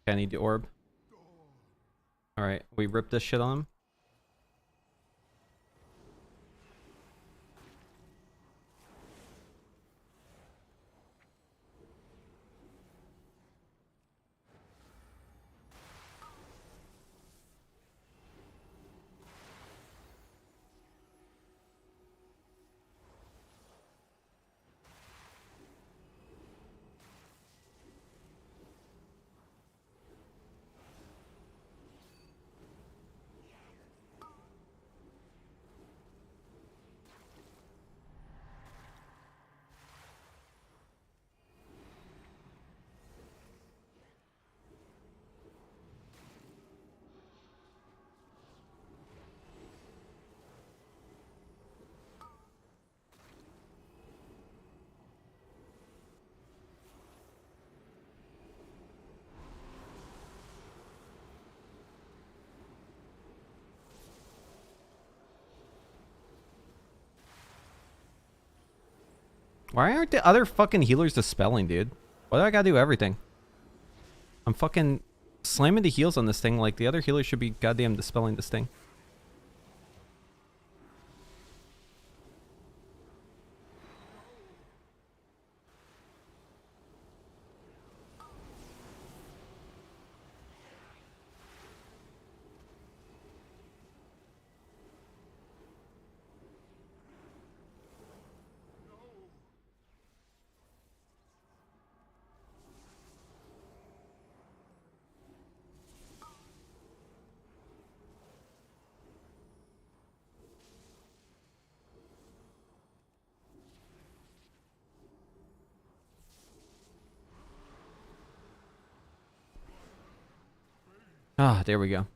Okay, I need the orb. Alright, we ripped this shit on him. Why aren't the other fucking healers dispelling, dude? Why do I gotta do everything? I'm fucking slamming the heals on this thing like the other healers should be goddamn dispelling this thing. Ah, there we go.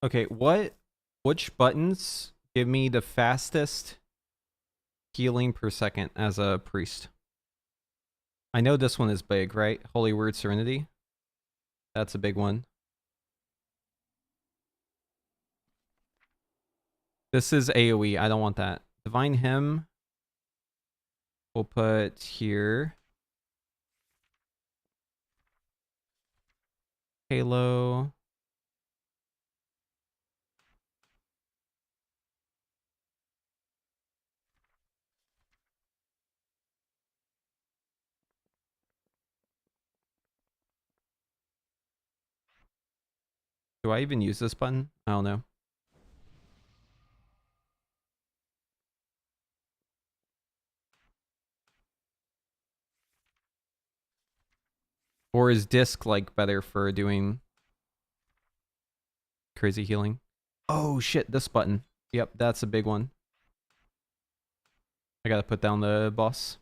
Okay, which buttons give me the fastest healing per second as a priest? I know this one is big, right? Holy Word Serenity. That's a big one. This is AoE. I don't want that. Divine Hymn. We'll put here. Halo. Do I even use this button? I don't know. Or is disc like better for doing crazy healing? Oh shit, this button. Yep, that's a big one. I gotta put down the boss.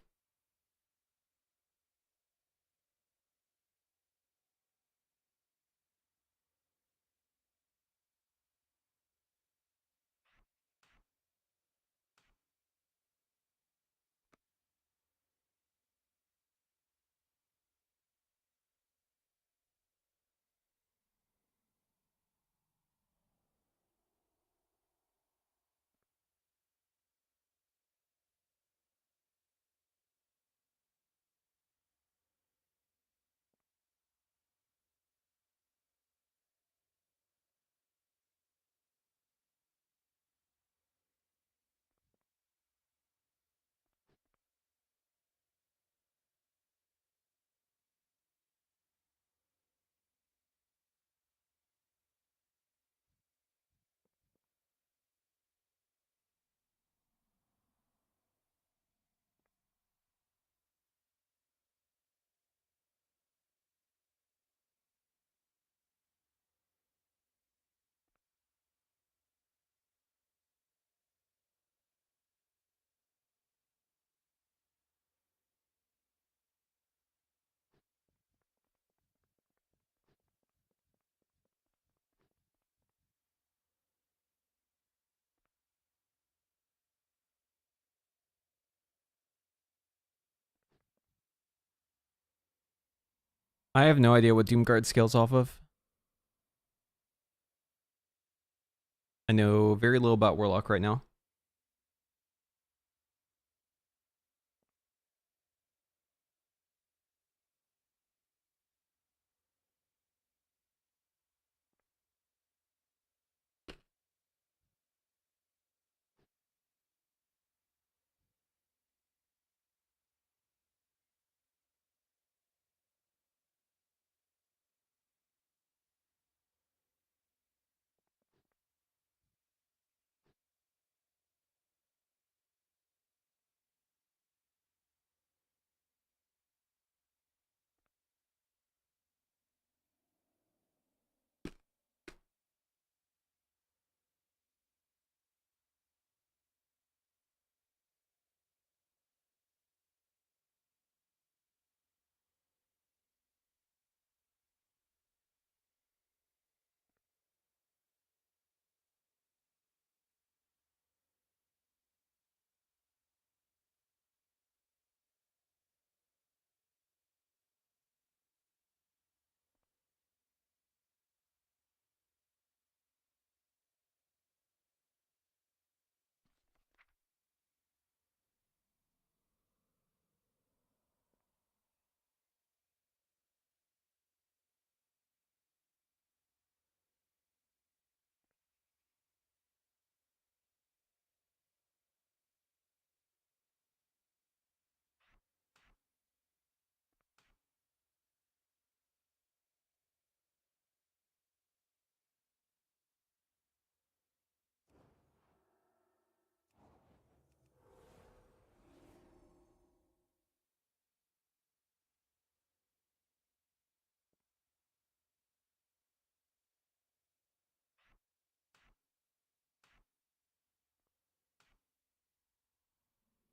I have no idea what Doomguard scales off of. I know very little about Warlock right now.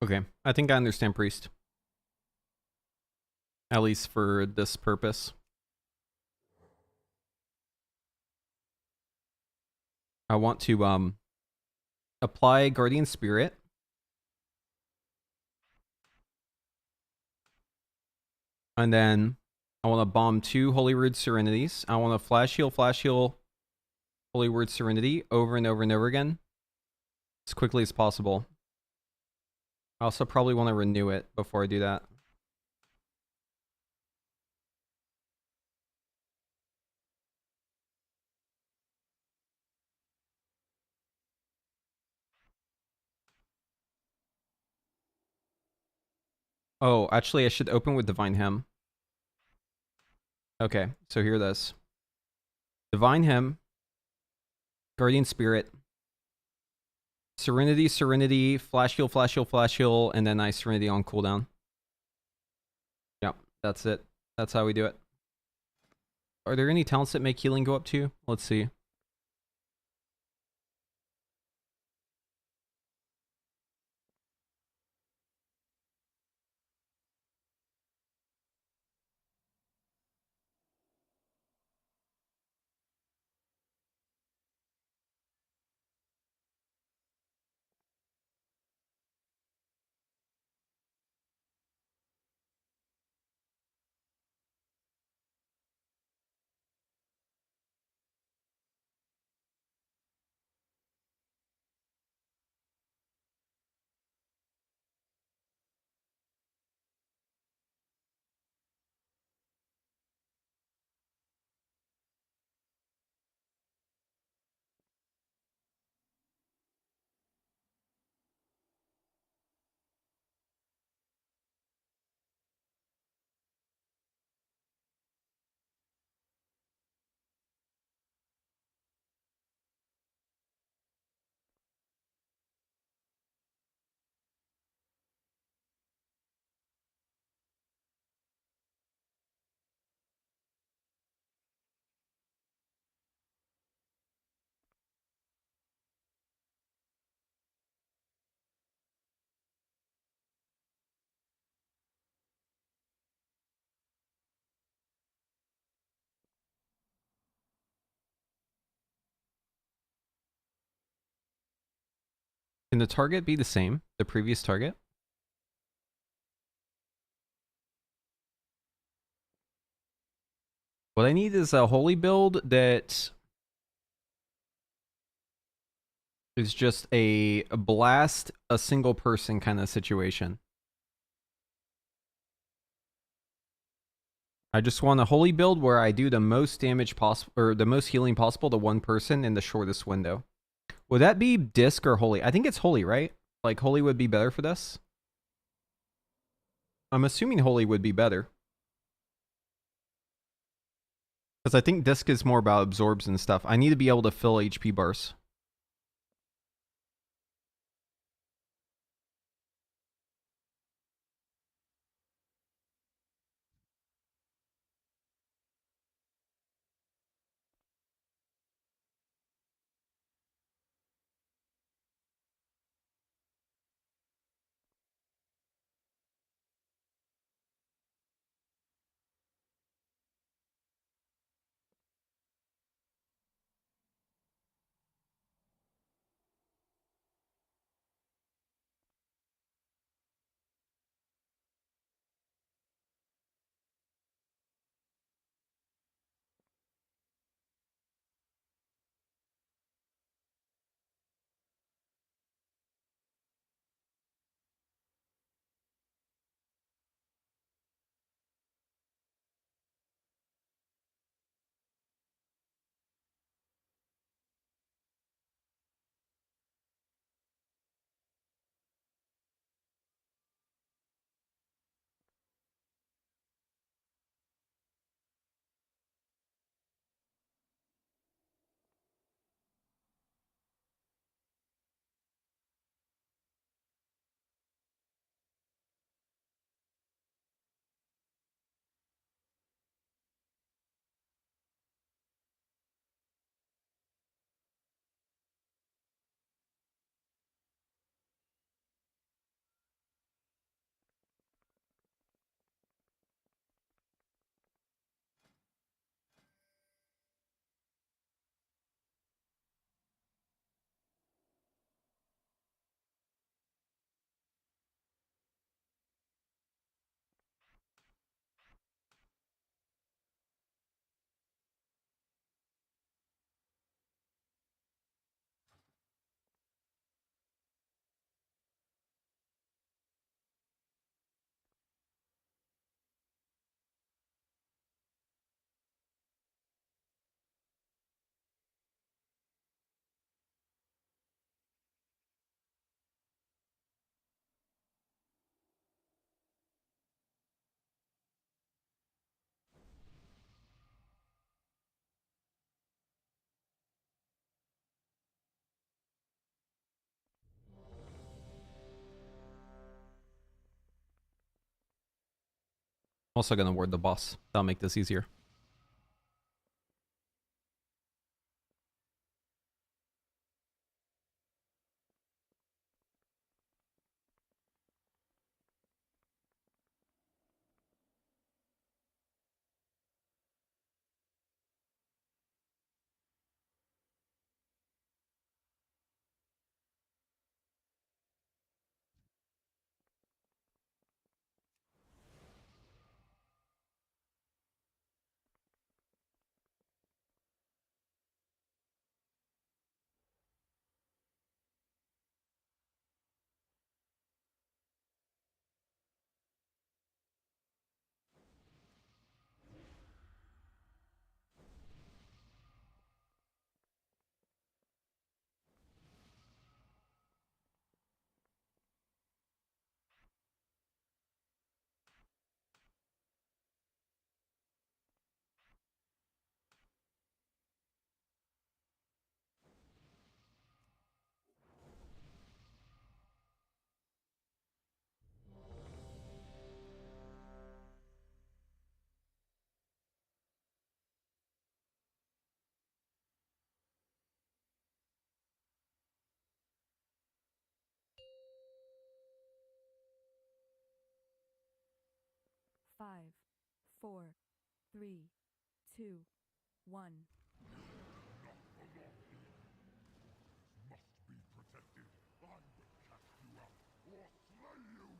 Okay, I think I understand Priest. At least for this purpose. I want to apply Guardian Spirit. And then I want to bomb 2 Holy Word Serenities. I want to flash heal, Holy Word Serenity over and over and over again as quickly as possible. I also probably want to renew it before I do that. Oh, actually, I should open with Divine Hymn. Okay, so here it is. Divine Hymn, Guardian Spirit, Serenity, Serenity, Flash Heal, and then I Serenity on cooldown. Yep, that's it. That's how we do it. Are there any talents that make healing go up too? Let's see. Can the target be the same? The previous target? What I need is a holy build that is just a blast a single person kind of situation. I just want a holy build where I do the most damage possible, or the most healing possible to one person in the shortest window. Would that be disc or holy? I think it's holy, right? Like holy would be better for this. I'm assuming holy would be better. Because I think disc is more about absorbs and stuff. I need to be able to fill HP bars. Also gonna ward the boss. That'll make this easier. Five, four, three, two, one. Must be protected. I will cast you out or slay you!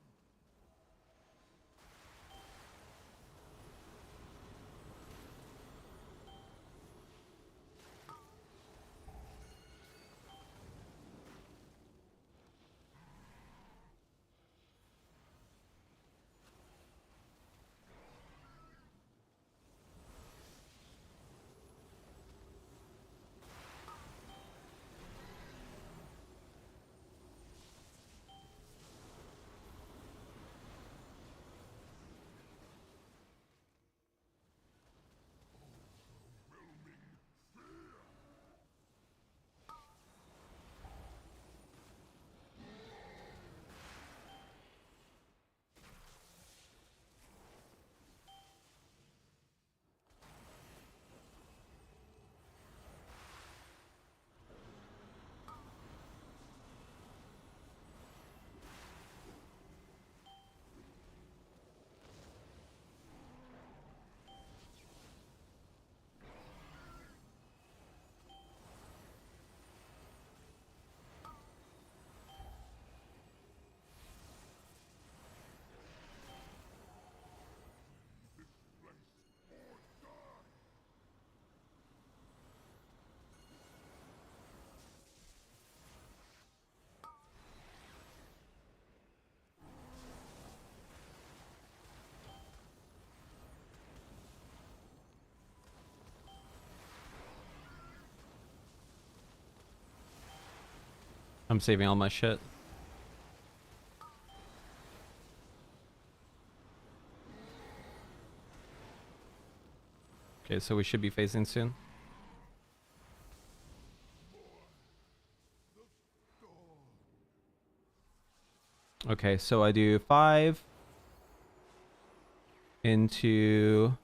I'm saving all my shit. Okay, so we should be phasing soon. Okay, so I do 5 into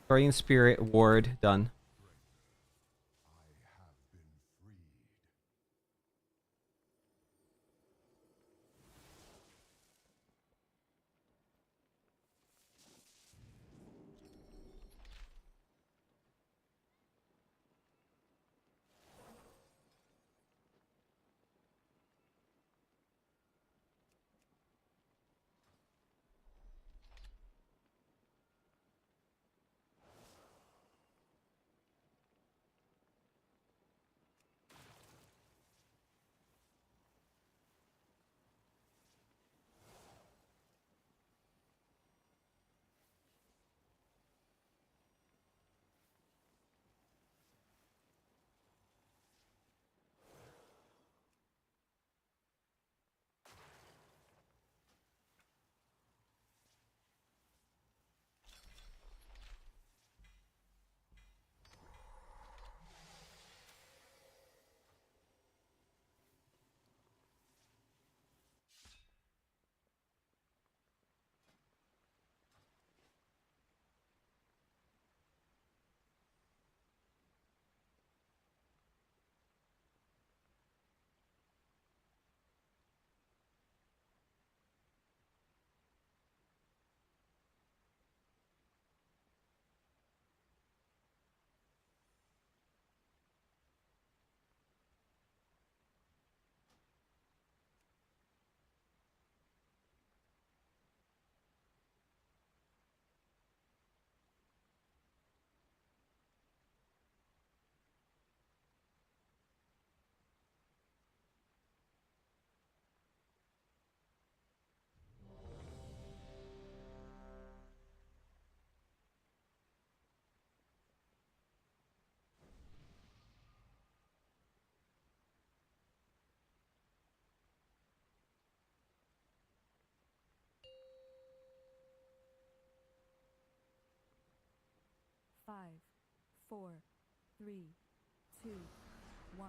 Guardian Spirit Ward, done. I have been freed. 5, 4, 3, 2, 1.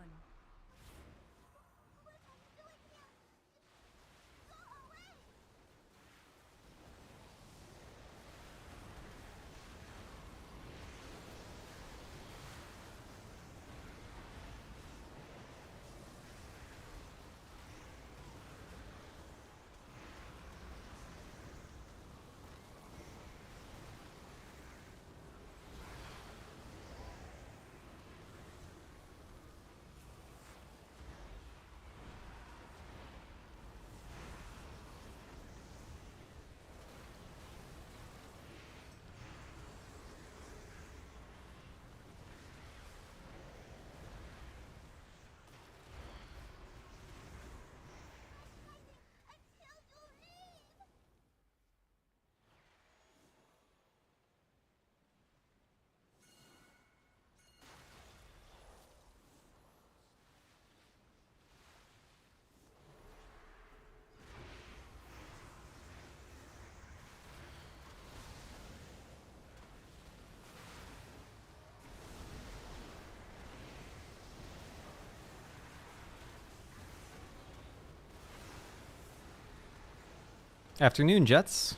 Afternoon, Jets.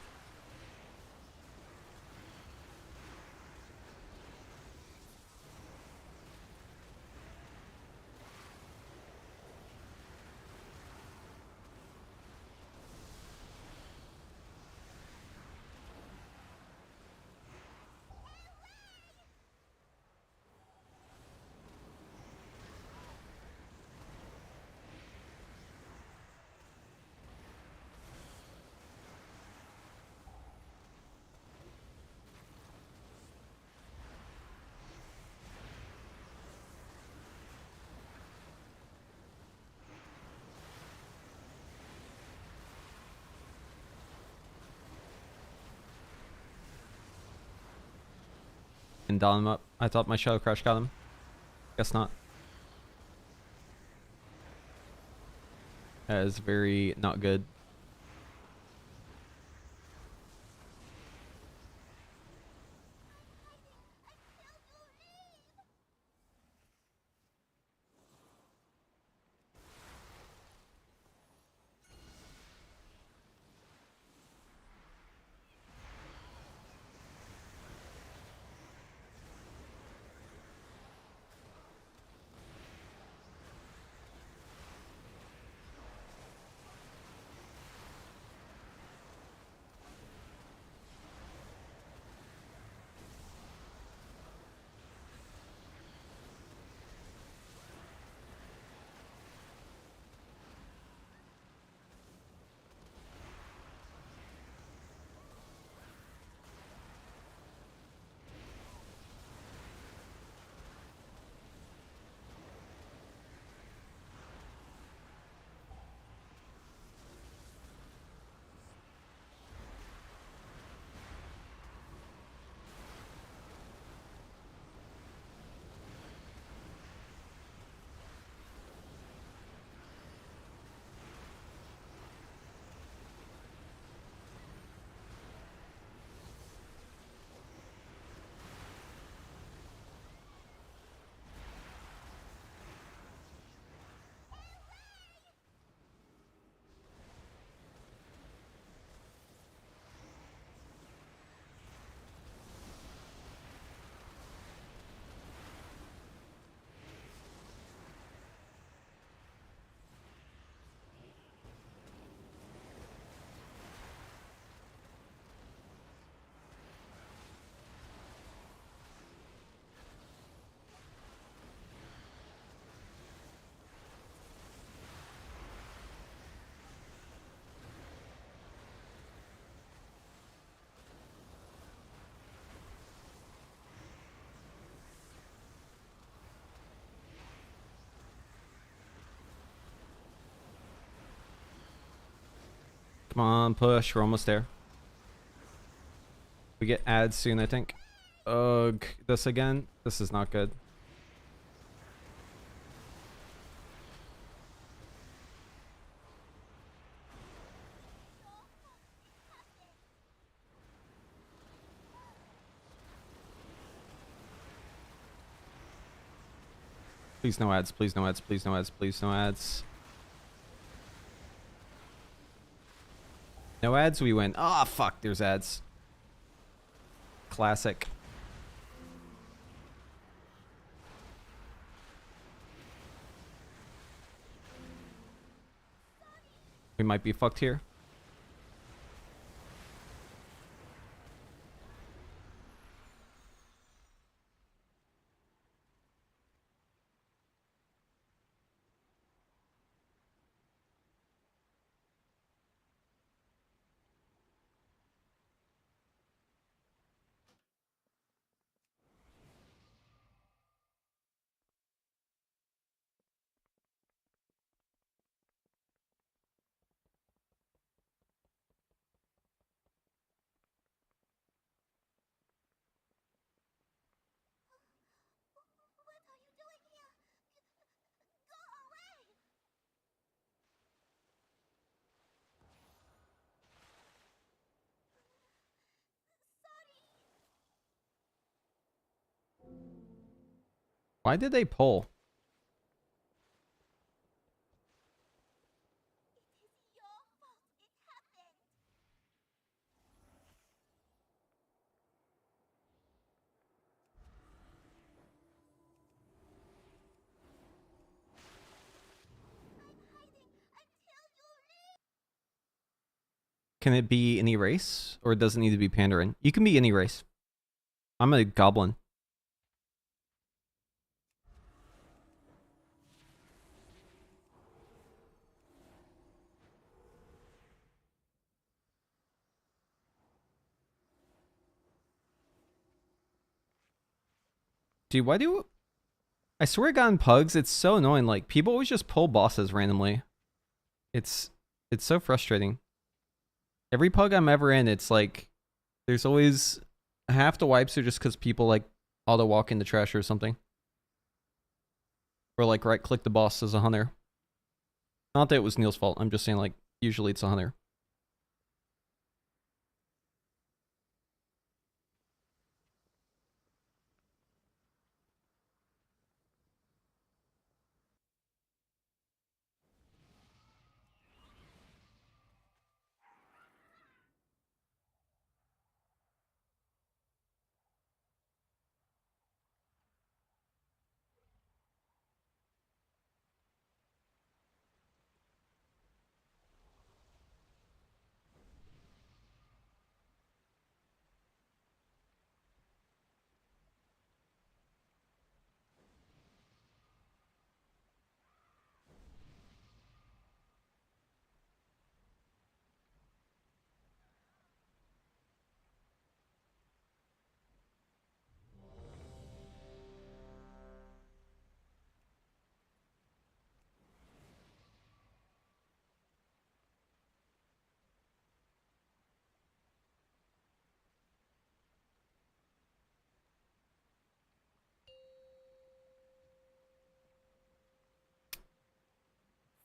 And dial him up. I thought my shadow crush got him. Guess not. That is very not good. Come on, push. We're almost there. We get ads soon, I think. Ugh, this again? This is not good. Please no ads, please no ads, please no ads, please no ads. No ads, we win. Ah, fuck, there's ads. Classic. We might be fucked here. What are you doing here? Go away! Sorry. Why did they pull? It is your fault it happened. I'm hiding until you leave. Can it be any race? Or does it need to be Pandarin? You can be any race. I'm a goblin. Dude, why do... I swear to God, in Pugs, it's so annoying. Like, people always just pull bosses randomly. It's so frustrating. Every Pug I'm ever in, it's like... There's always... Half the wipes are just because people, like, auto-walk in the trash or something. Or, like, right-click the boss as a hunter. Not that it was Neil's fault. I'm just saying, like, usually it's a hunter.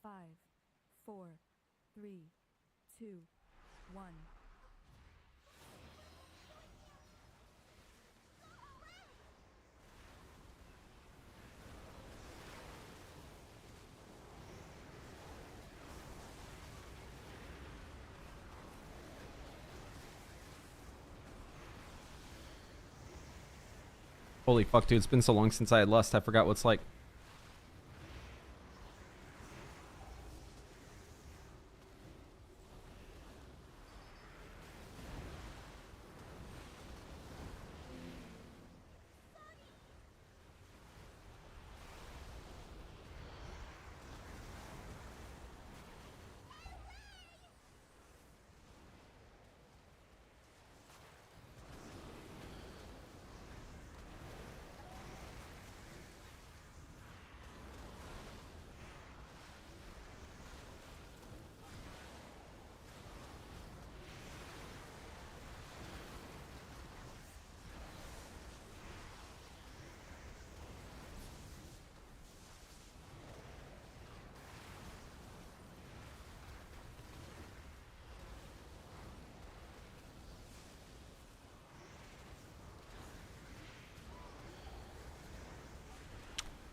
Five, four, three, two, one. Holy fuck, dude. It's been so long since I had Lust. I forgot what it's like.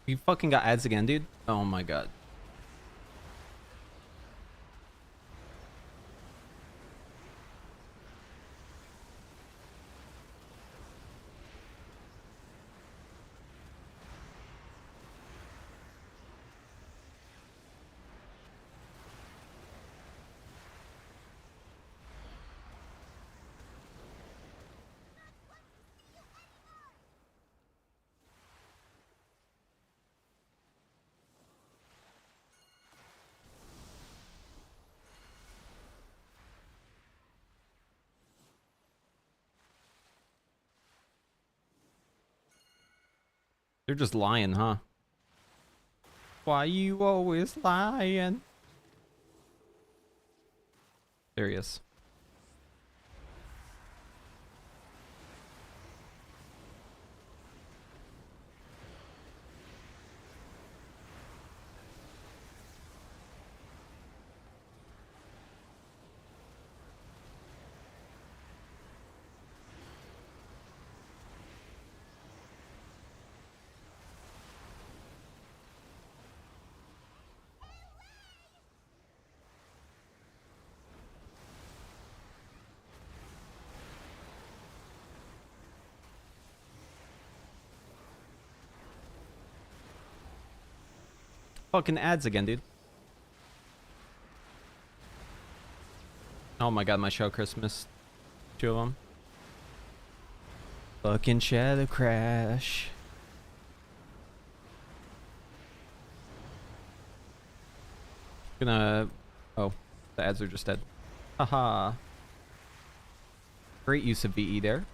You fucking got ads again, dude. Oh my god. They're just lying, huh? Why you always lying? There he is. Fucking ads again, dude. Oh my god, my show Christmas. 2 of them. Fucking Shadow Crash. Gonna... Oh, the ads are just dead. Haha. Great use of VE there.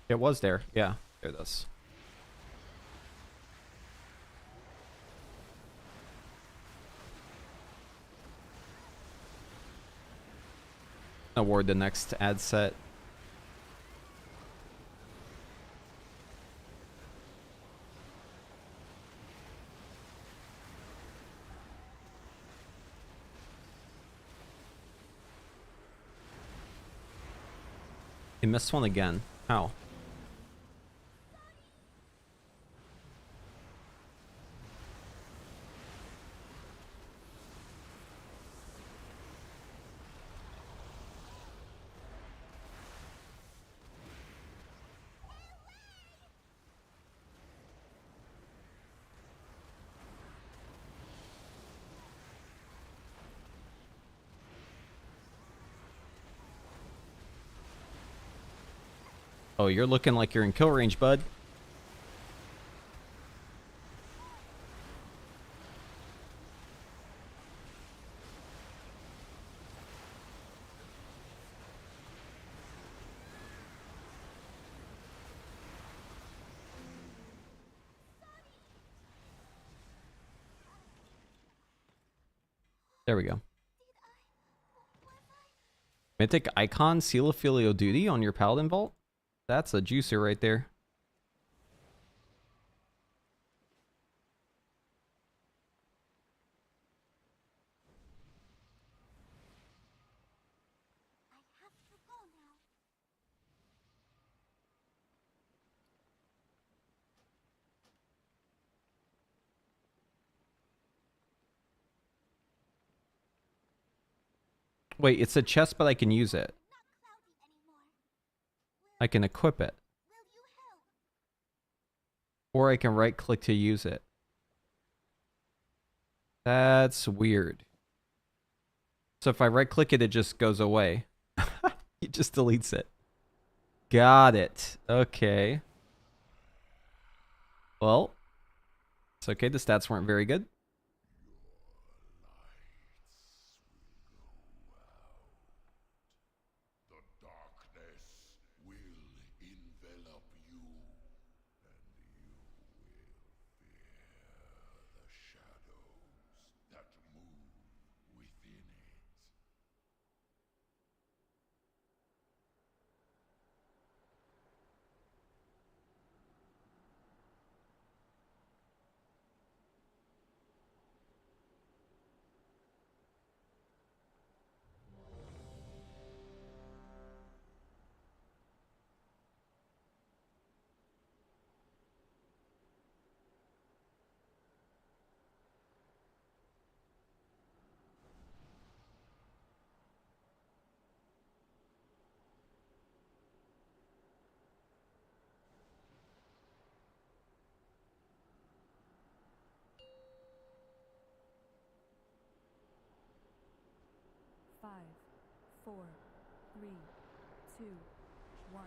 It was there. Yeah, there it is. Award the next ad set. He missed one again. How? Oh, you're looking like you're in kill range, bud. There we go. Mythic Icon, Seal of Filial Duty on your Paladin Vault? That's a juicer right there. Wait, it's a chest, but I can use it. I can equip it. Or I can right click to use it. That's weird. So if I right click it, it just goes away. It just deletes it. Got it. Okay. Well, it's okay. The stats weren't very good. The darkness will envelop you, and you will fear the shadows that move within it. 5, 4, 3, 2, 1.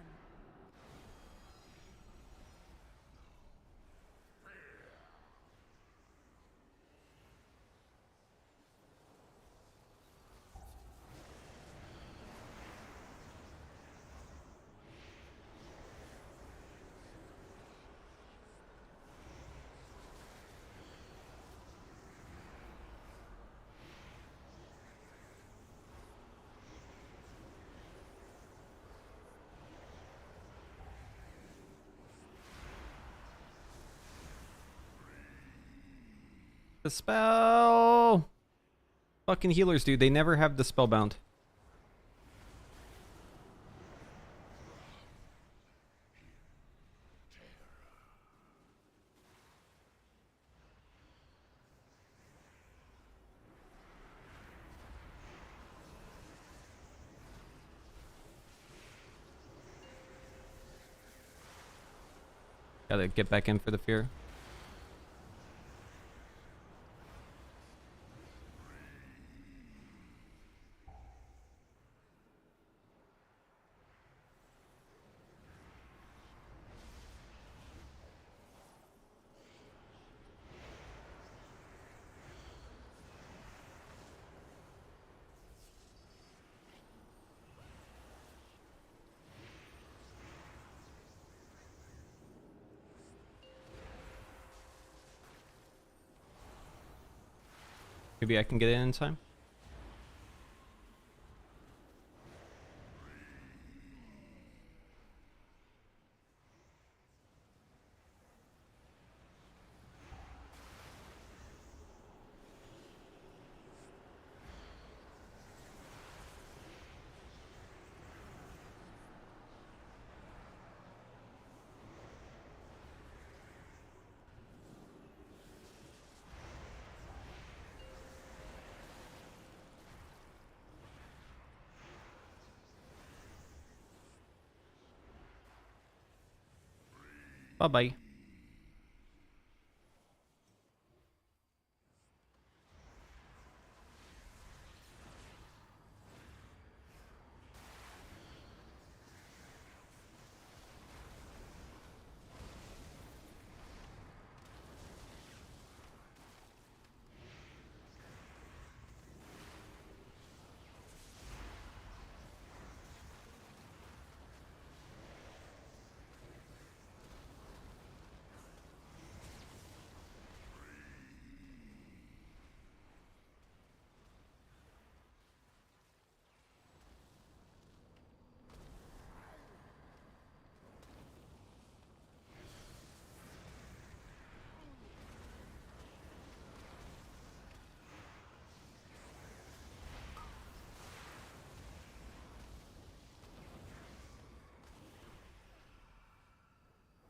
The spell! Fucking healers, dude. They never have the spellbound. Gotta get back in for the fear. Maybe I can get in time. Bye-bye.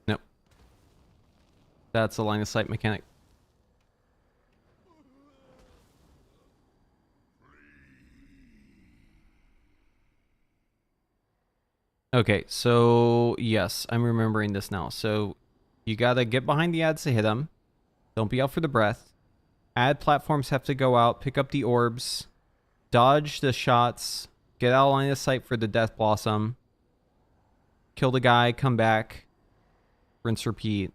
Nope. That's a line of sight mechanic. Okay, so yes, I'm remembering this now. So you gotta get behind the ads to hit them. Don't be out for the breath. Ad platforms have to go out, pick up the orbs, dodge the shots, get out of line of sight for the death blossom, kill the guy, come back, rinse, repeat.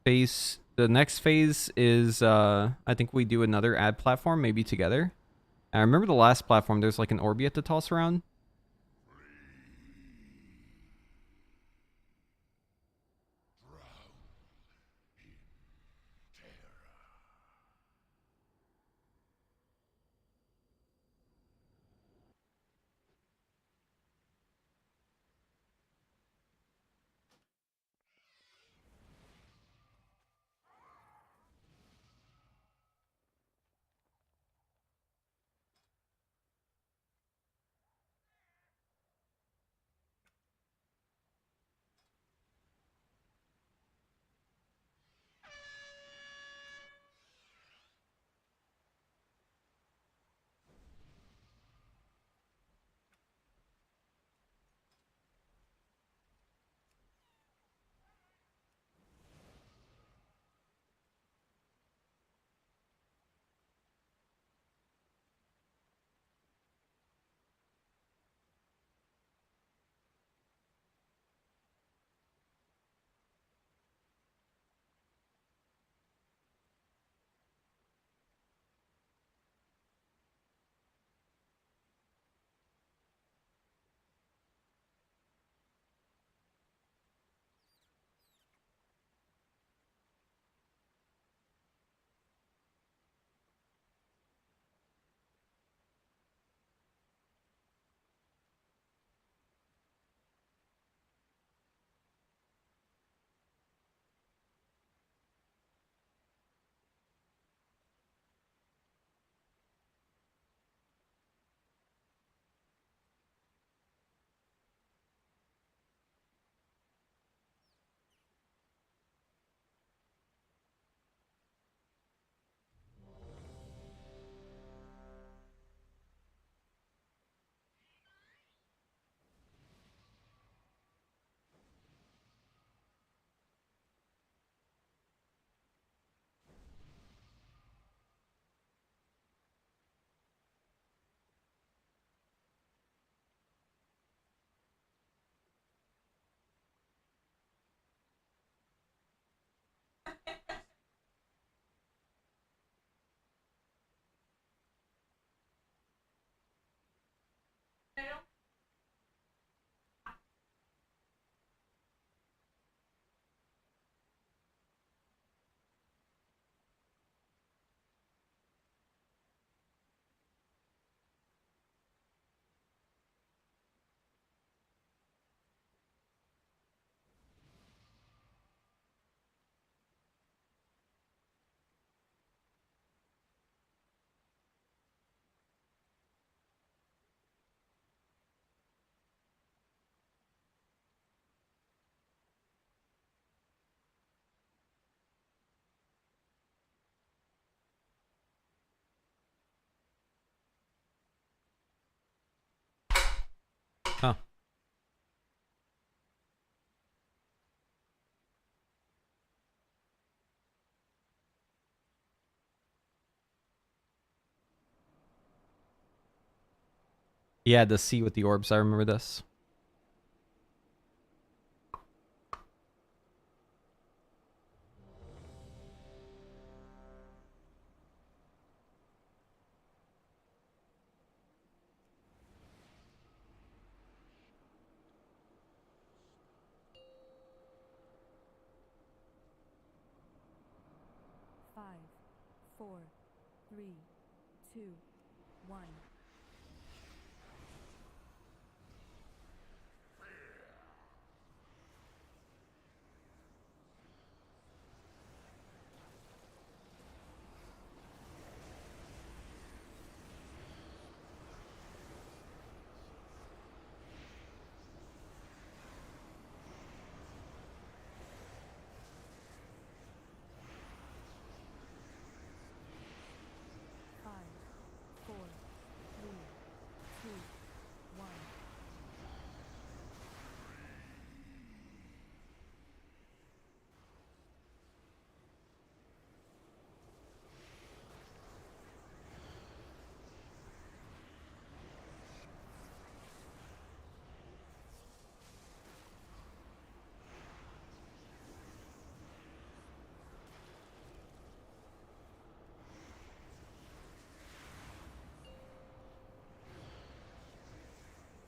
The next phase is I think we do another ad platform, maybe together. I remember the last platform, there's like an orb you have to toss around. Oh. Yeah, the sea with the orbs. I remember this. Five, four, three, two, one. Five, four, three, two, one.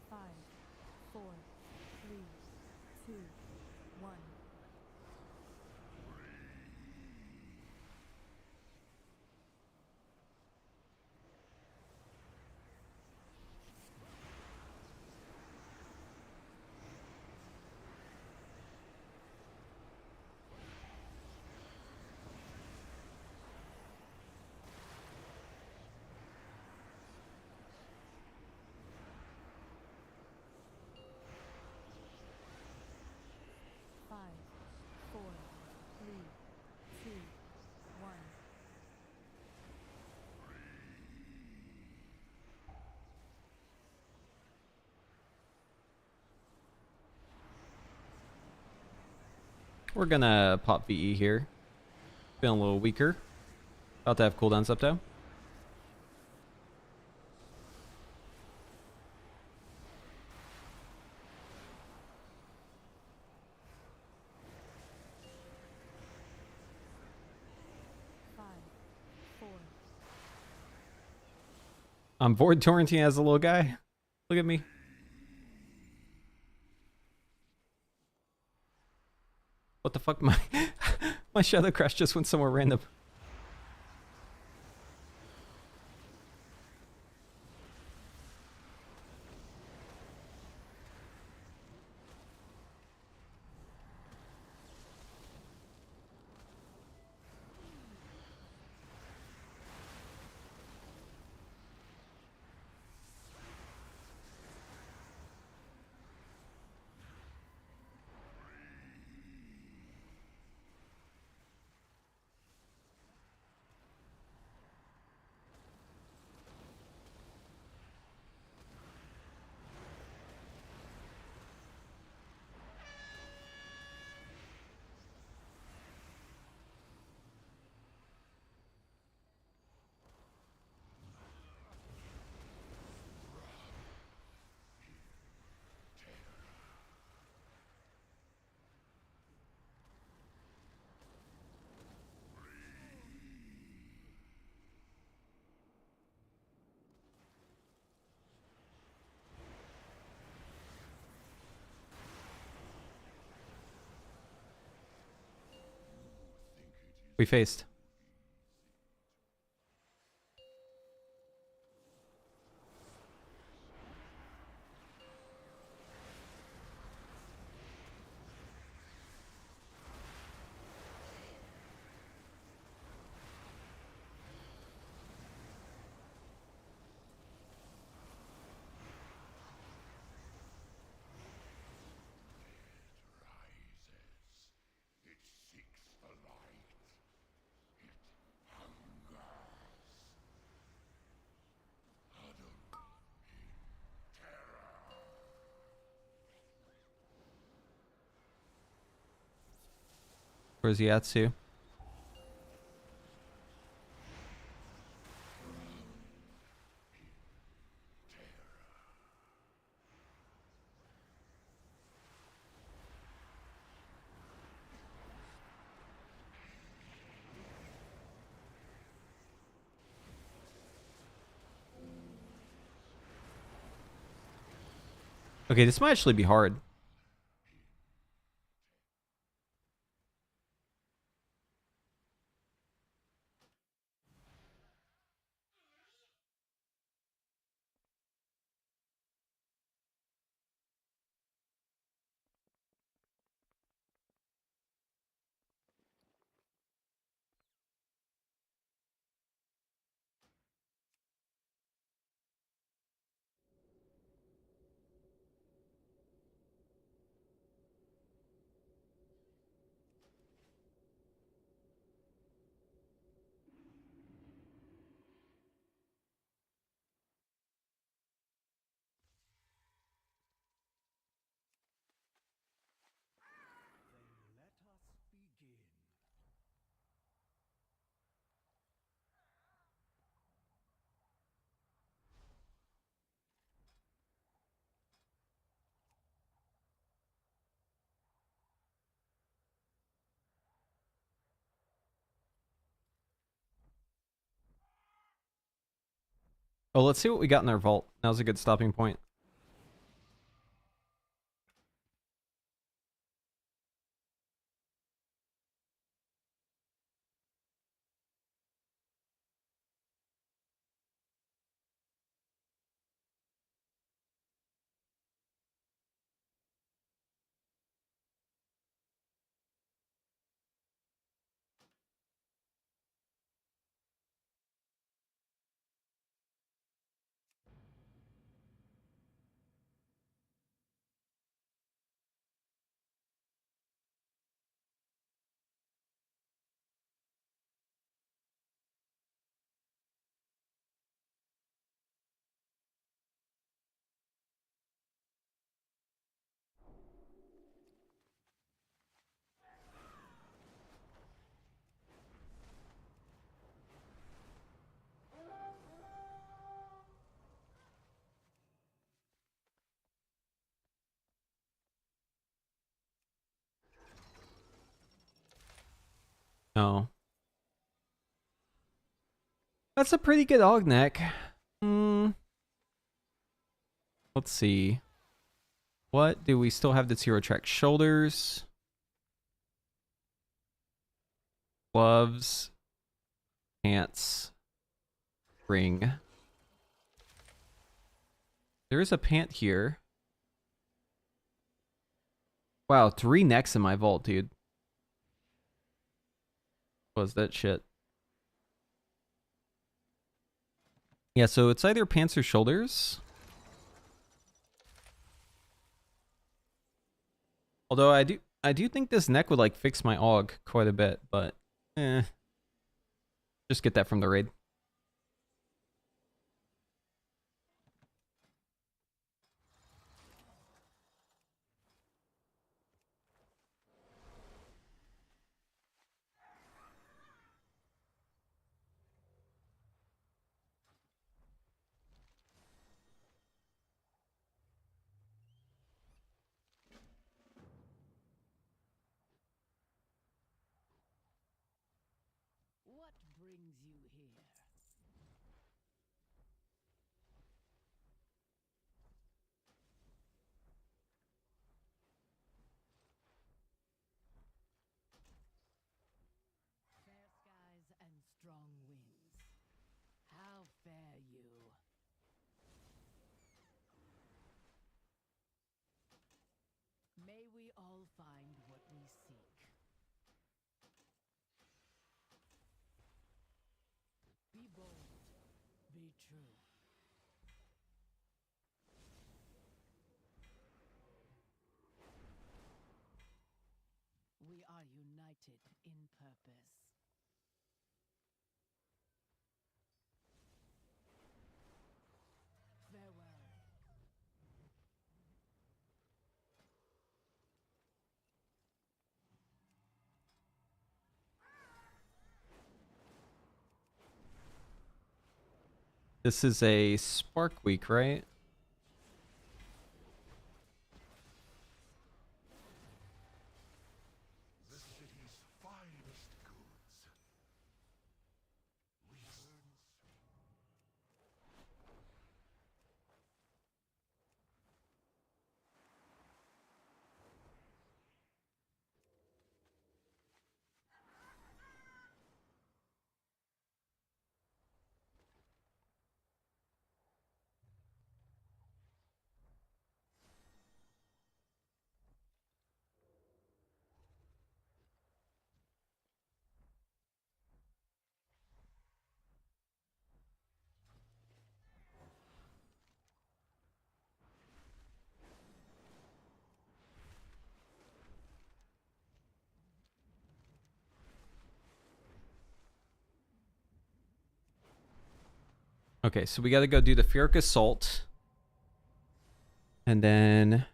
Five, four, three, two, one. Five, four, three, two, one. We're gonna pop VE here. Feeling a little weaker. About to have cooldowns up though. Five, four. I'm Void Torrenting as a little guy. Look at me. What the fuck? My my Shadow Crash just went somewhere random. We faced. It seeks the light. It hungers. Huddle in terror. Where's Yatsu? Okay, this might actually be hard. Let us begin. Oh, let's see what we got in our vault. Now's a good stopping point. No. That's a pretty good augneck. Hmm. Let's see. What do we still have? The zero track shoulders, gloves, pants, ring. There is a pant here. Wow, 3 necks in my vault, dude. What was that shit? Yeah, so it's either pants or shoulders. Although I do think this neck would like fix my aug quite a bit, but just get that from the raid. What brings you here? we all find what we seek. Be bold. Be true. We are united in purpose. Farewell. This is a Spark Week, right? The city's finest goods. Reasons. Okay, so we got to go do the Feuric Assault. And then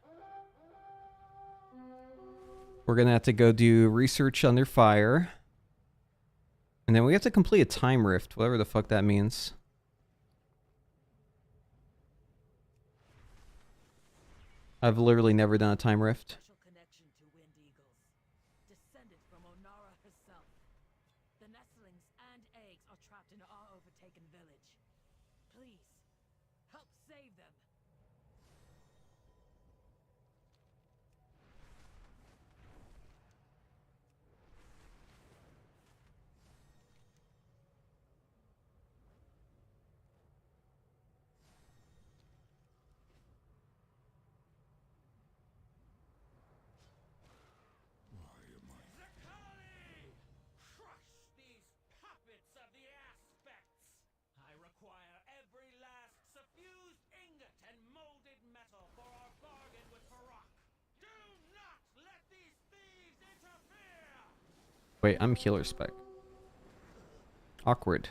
we're going to have to go do research under fire. And then we have to complete a time rift, whatever the fuck that means. I've literally never done a time rift. Special connection to Wind Eagles. Descended from Onara herself. The nestlings and eggs are trapped in our overtaken village. Please, help save them. Zakali! Crush these puppets of the aspects! I require every last suffused ingot and molded metal for our bargain with Farak. Do not let these thieves interfere! Wait, I'm healer spec. Awkward.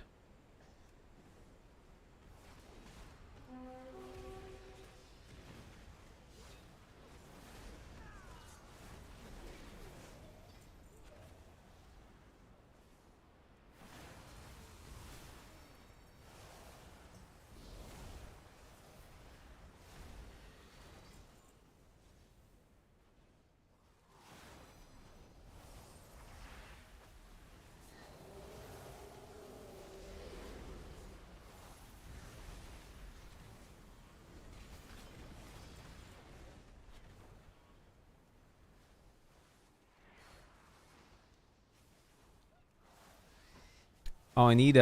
Oh, I need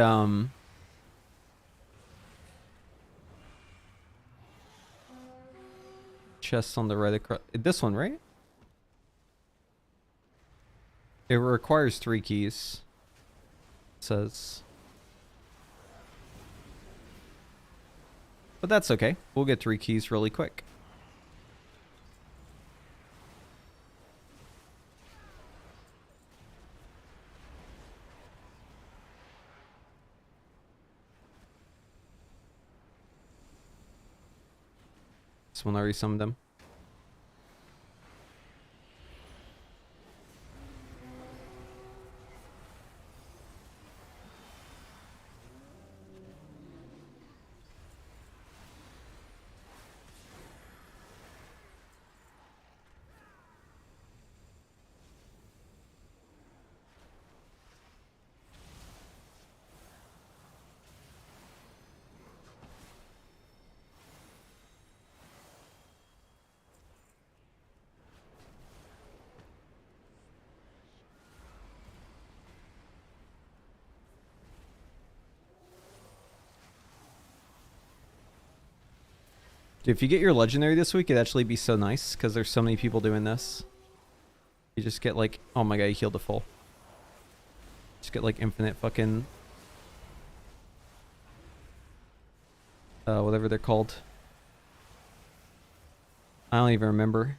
chest on the right across. This one, right? It requires 3 keys. It says. But that's okay. We'll get 3 keys really quick. This one already summoned them. If you get your legendary this week, it'd actually be so nice because there's so many people doing this. You just get like, oh my god, he healed the full. Just get like infinite fucking whatever they're called. I don't even remember.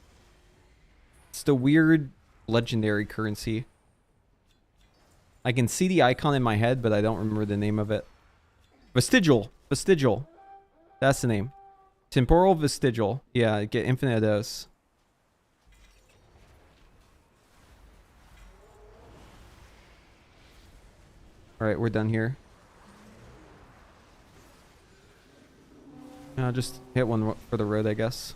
It's the weird legendary currency. I can see the icon in my head, but I don't remember the name of it. Vestigial. Vestigial. That's the name. Temporal Vestigial. Yeah, get infinite of those. Alright, we're done here. Just hit one for the road, I guess.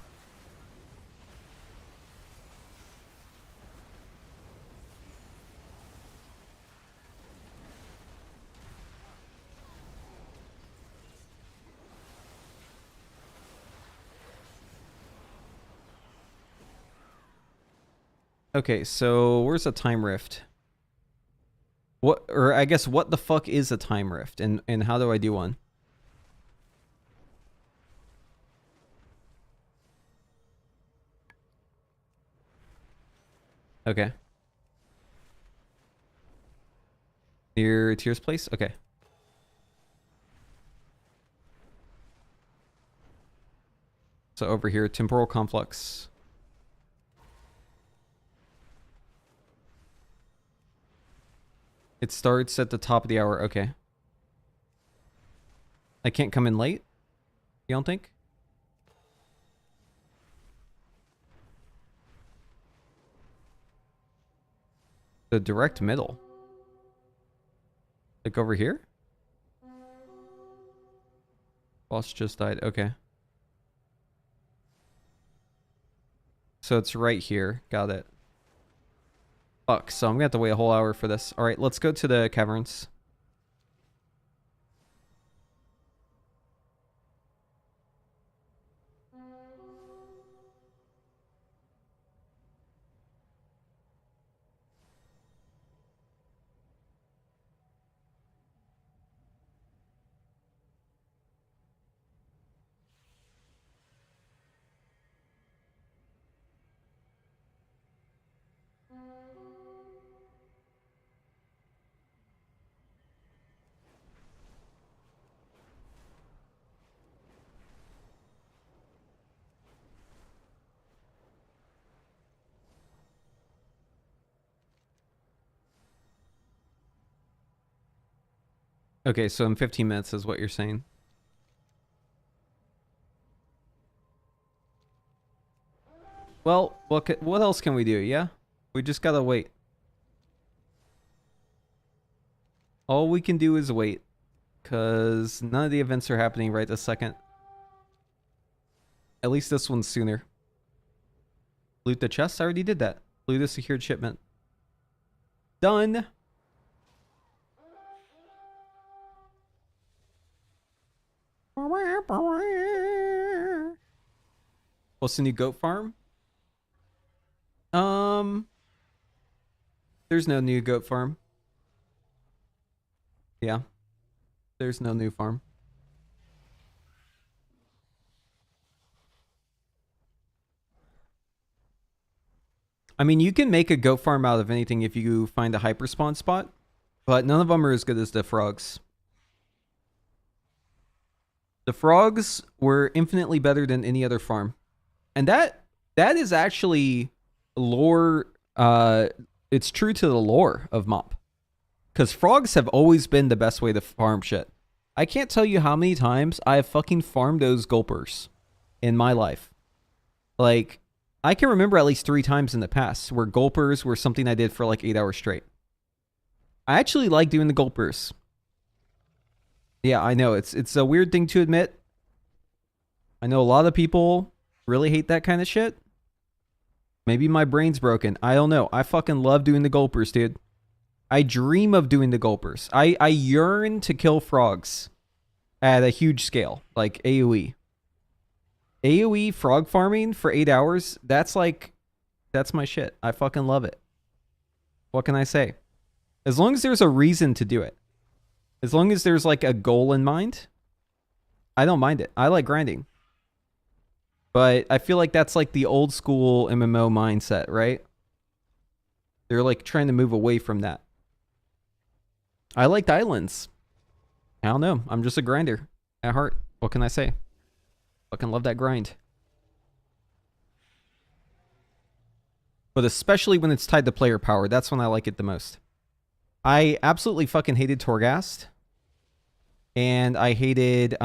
Okay, so where's a time rift? What, or I guess what the fuck is a time rift, and how do I do one? Okay. Near Tyr's place? Okay. So over here, temporal conflux. It starts at the top of the hour. Okay. I can't come in late? You don't think? The direct middle. Like over here? Boss just died. Okay. So it's right here. Got it. Fuck, so I'm gonna have to wait a whole hour for this. Alright, let's go to the caverns. Okay, so in 15 minutes is what you're saying. Well, what else can we do, yeah? We just gotta wait. All we can do is wait. Because none of the events are happening right this second. At least this one's sooner. Loot the chest? I already did that. Loot a secured shipment. Done! What's the new goat farm? There's no new goat farm. Yeah. There's no new farm. I mean, you can make a goat farm out of anything if you find a hyperspawn spot, but none of them are as good as the frogs. The frogs were infinitely better than any other farm. And that is actually lore, it's true to the lore of MoP. Because frogs have always been the best way to farm shit. I can't tell you how many times I have fucking farmed those gulpers in my life. Like, I can remember at least 3 times in the past where gulpers were something I did for like 8 hours straight. I actually like doing the gulpers. Yeah, I know. It's a weird thing to admit. I know a lot of people really hate that kind of shit. Maybe my brain's broken. I don't know. I fucking love doing the gulpers, dude. I dream of doing the gulpers. I yearn to kill frogs at a huge scale, like AoE. AoE frog farming for 8 hours, that's my shit. I fucking love it. What can I say? As long as there's a reason to do it. As long as there's like a goal in mind, I don't mind it. I like grinding. But I feel like that's like the old school MMO mindset, right? They're like trying to move away from that. I liked islands. I don't know. I'm just a grinder at heart. What can I say? Fucking love that grind. But especially when it's tied to player power, that's when I like it the most. I absolutely fucking hated Torghast. And I hated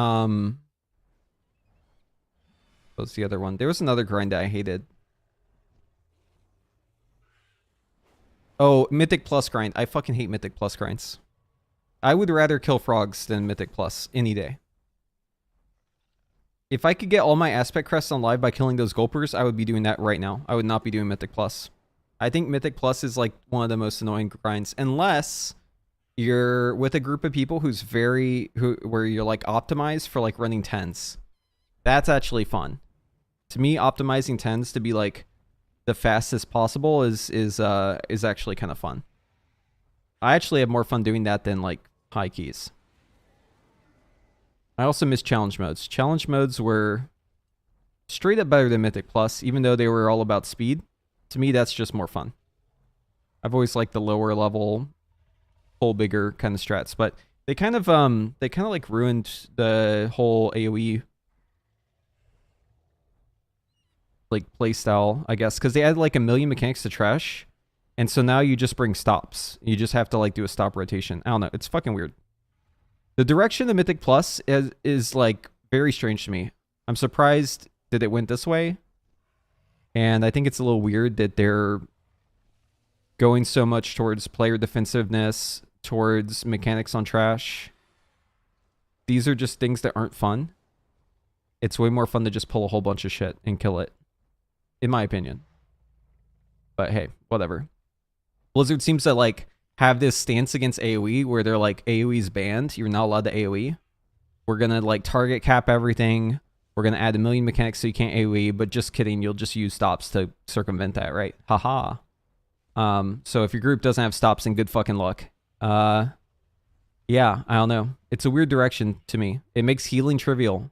what's the other one? There was another grind that I hated. Oh, Mythic Plus grind. I fucking hate Mythic Plus grinds. I would rather kill frogs than Mythic Plus any day. If I could get all my aspect crests on live by killing those gulpers, I would be doing that right now. I would not be doing Mythic Plus. I think Mythic Plus is like one of the most annoying grinds, unless you're with a group of people where you're like optimized for like running 10s. That's actually fun. To me, optimizing 10s to be like the fastest possible is actually kind of fun. I actually have more fun doing that than like high keys. I also miss challenge modes. Challenge modes were straight up better than Mythic Plus, even though they were all about speed. To me, that's just more fun. I've always liked the lower level, pull bigger kind of strats, but they kind of like ruined the whole AoE like playstyle, I guess, because they added like a million mechanics to trash, and so now you just bring stops. You just have to like do a stop rotation. I don't know. It's fucking weird. The direction of Mythic Plus is like very strange to me. I'm surprised that it went this way. And I think it's a little weird that they're going so much towards player defensiveness, towards mechanics on trash. These are just things that aren't fun. It's way more fun to just pull a whole bunch of shit and kill it, in my opinion. But hey, whatever. Blizzard seems to like have this stance against AoE where they're like, AoE's banned. You're not allowed to AoE. We're going to like target cap everything. We're going to add a million mechanics so you can't AoE, but just kidding. You'll just use stops to circumvent that, right? Haha. So if your group doesn't have stops, then good fucking luck. Yeah, I don't know. It's a weird direction to me. It makes healing trivial.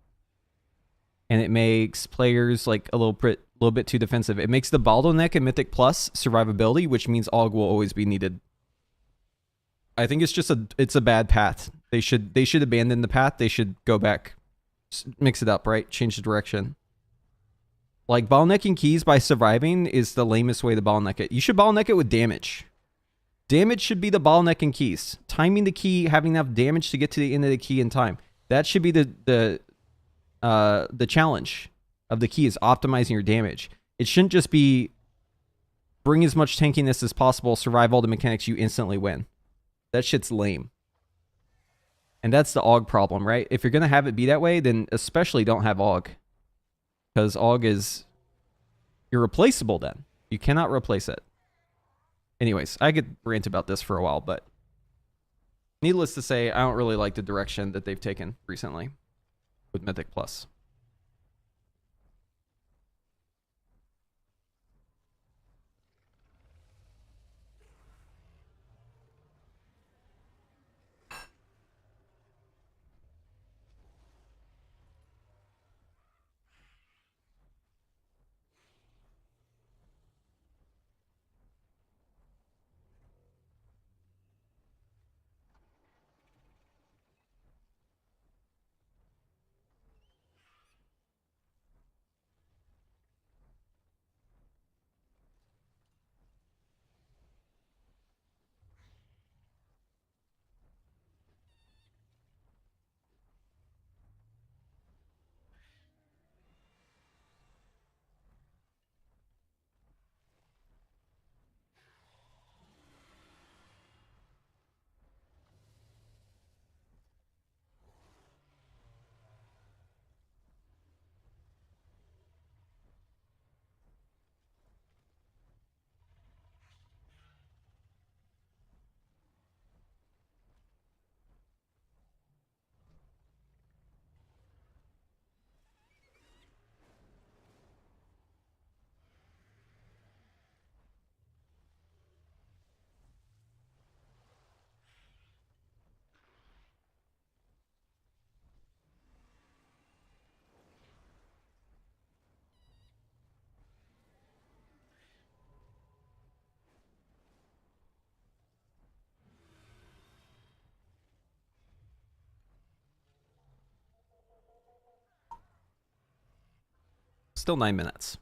And it makes players like a little bit too defensive. It makes the bottleneck in Mythic Plus survivability, which means AUG will always be needed. I think it's just it's a bad path. They should abandon the path. They should go back, mix it up, right? Change the direction. Like bottlenecking keys by surviving is the lamest way to bottleneck it. You should bottleneck it with damage. Damage should be the bottlenecking keys. Timing the key, having enough damage to get to the end of the key in time. That should be the challenge of the key, is optimizing your damage. It shouldn't just be bring as much tankiness as possible, survive all the mechanics, you instantly win. That shit's lame. And that's the AUG problem, right? If you're going to have it be that way, then especially don't have AUG. Because AUG is irreplaceable then. You cannot replace it. Anyways, I could rant about this for a while, but needless to say, I don't really like the direction that they've taken recently with Mythic Plus. Still 9 minutes.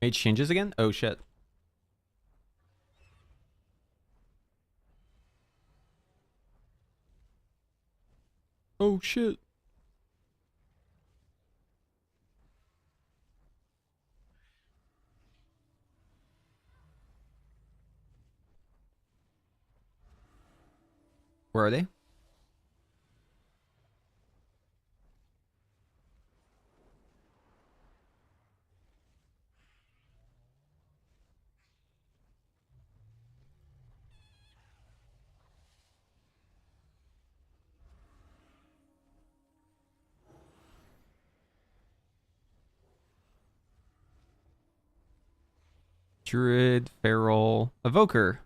Mage changes again? Oh shit. Oh shit. Where are they? Druid, Feral, Evoker.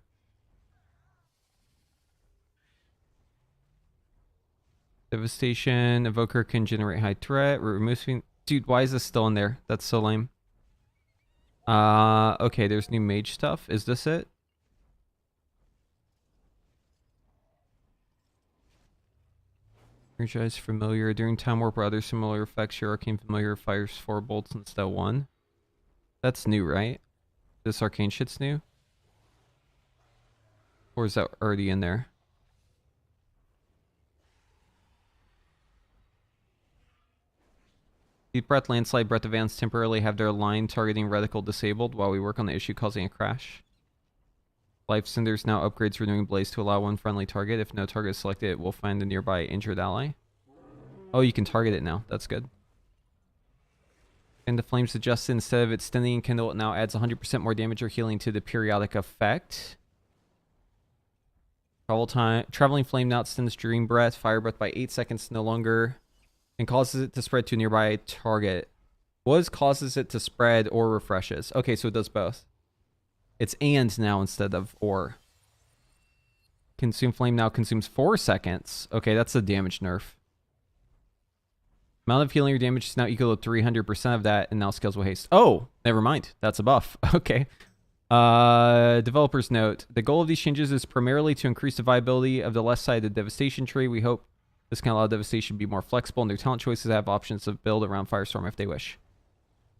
Devastation. Evoker can generate high threat. Dude, why is this still in there? That's so lame. Okay, there's new mage stuff. Is this it? Energize familiar. During time warp or other similar effects, your arcane familiar fires 4 bolts instead of 1. That's new, right? This arcane shit's new? Or is that already in there? Deep Breath, Landslide, Breath Advance temporarily have their line targeting reticle disabled while we work on the issue causing a crash. Life Cinders now upgrades Renewing Blaze to allow one friendly target. If no target is selected, it will find a nearby injured ally. Oh, you can target it now. That's good. And the flames adjusted instead of extending and kindle, it now adds 100% more damage or healing to the periodic effect. Traveling Flame now extends Dream Breath, Fire Breath by 8 seconds no longer, and causes it to spread to a nearby target. Causes it to spread or refreshes. Okay, so it does both. It's and now instead of or. Consume Flame now consumes 4 seconds. Okay, that's a damage nerf. Amount of healing or damage is now equal to 300% of that, and now scales with haste. Oh, never mind. That's a buff. Okay. Developer's note. The goal of these changes is primarily to increase the viability of the left side of the Devastation tree. We hope this can allow Devastation to be more flexible, and their talent choices have options to build around Firestorm if they wish.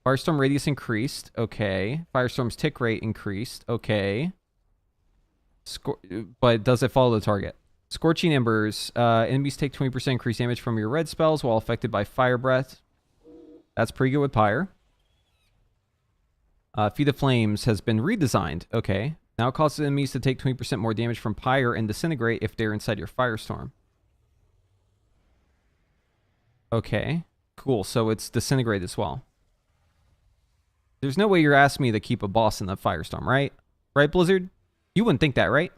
Firestorm radius increased. Okay. Firestorm's tick rate increased. Okay. But does it follow the target? Scorching Embers. Enemies take 20% increased damage from your red spells while affected by Fire Breath. That's pretty good with Pyre. Feed of Flames has been redesigned. Okay. Now it causes enemies to take 20% more damage from Pyre and Disintegrate if they're inside your Firestorm. Okay. Cool. So it's Disintegrate as well. There's no way you're asking me to keep a boss in the Firestorm, right? Right, Blizzard? You wouldn't think that, right?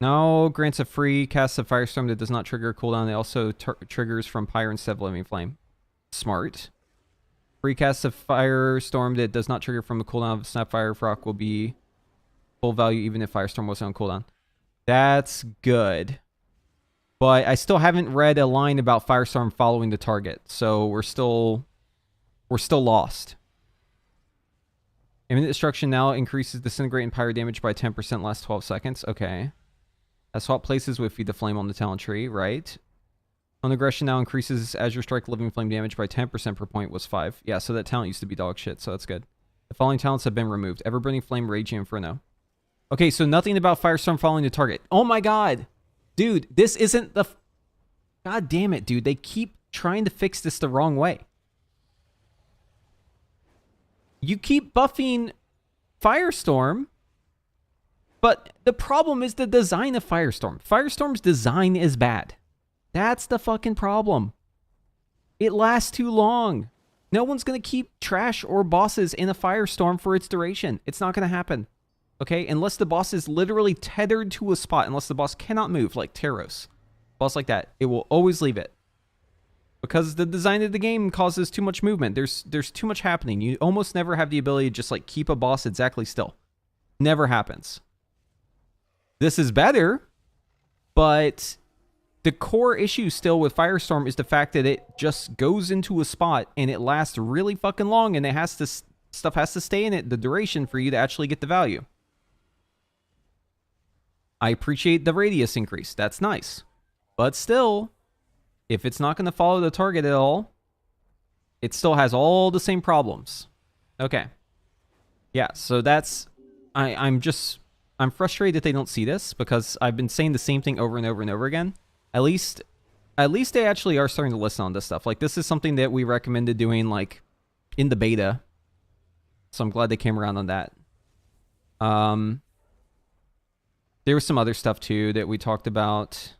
No, grants a free cast of Firestorm that does not trigger a cooldown. It also triggers from Pyre instead of Living Flame. Smart. Free cast of Firestorm that does not trigger from a cooldown of Snapfire Rock will be full value even if Firestorm wasn't on cooldown. That's good. But I still haven't read a line about Firestorm following the target, so we're still lost. Imminent Destruction now increases Disintegrate and Pyre damage by 10% last 12 seconds. Okay. I swap places with Feed the Flame on the talent tree, right? On aggression now increases Azure Strike Living Flame damage by 10% per point was 5. Yeah, so that talent used to be dog shit, so that's good. The following talents have been removed. Everburning Flame, Raging Inferno. Okay, so nothing about Firestorm following the target. Oh my god! Dude, this isn't the... God damn it, dude. They keep trying to fix this the wrong way. You keep buffing Firestorm, but the problem is the design of Firestorm. Firestorm's design is bad. That's the fucking problem. It lasts too long. No one's going to keep trash or bosses in a Firestorm for its duration. It's not going to happen. Okay? Unless the boss is literally tethered to a spot. Unless the boss cannot move, like Taros. Boss like that. It will always leave it. Because the design of the game causes too much movement. There's too much happening. You almost never have the ability to just like keep a boss exactly still. Never happens. This is better, but the core issue still with Firestorm is the fact that it just goes into a spot and it lasts really fucking long, and it has to stuff has to stay in it the duration for you to actually get the value. I appreciate the radius increase. That's nice. But still, if it's not going to follow the target at all, it still has all the same problems. Okay. Yeah, so that's... I'm frustrated that they don't see this, because I've been saying the same thing over and over and over again. At least they actually are starting to listen on this stuff. Like, this is something that we recommended doing, like, in the beta. So I'm glad they came around on that. There was some other stuff, too, that we talked about.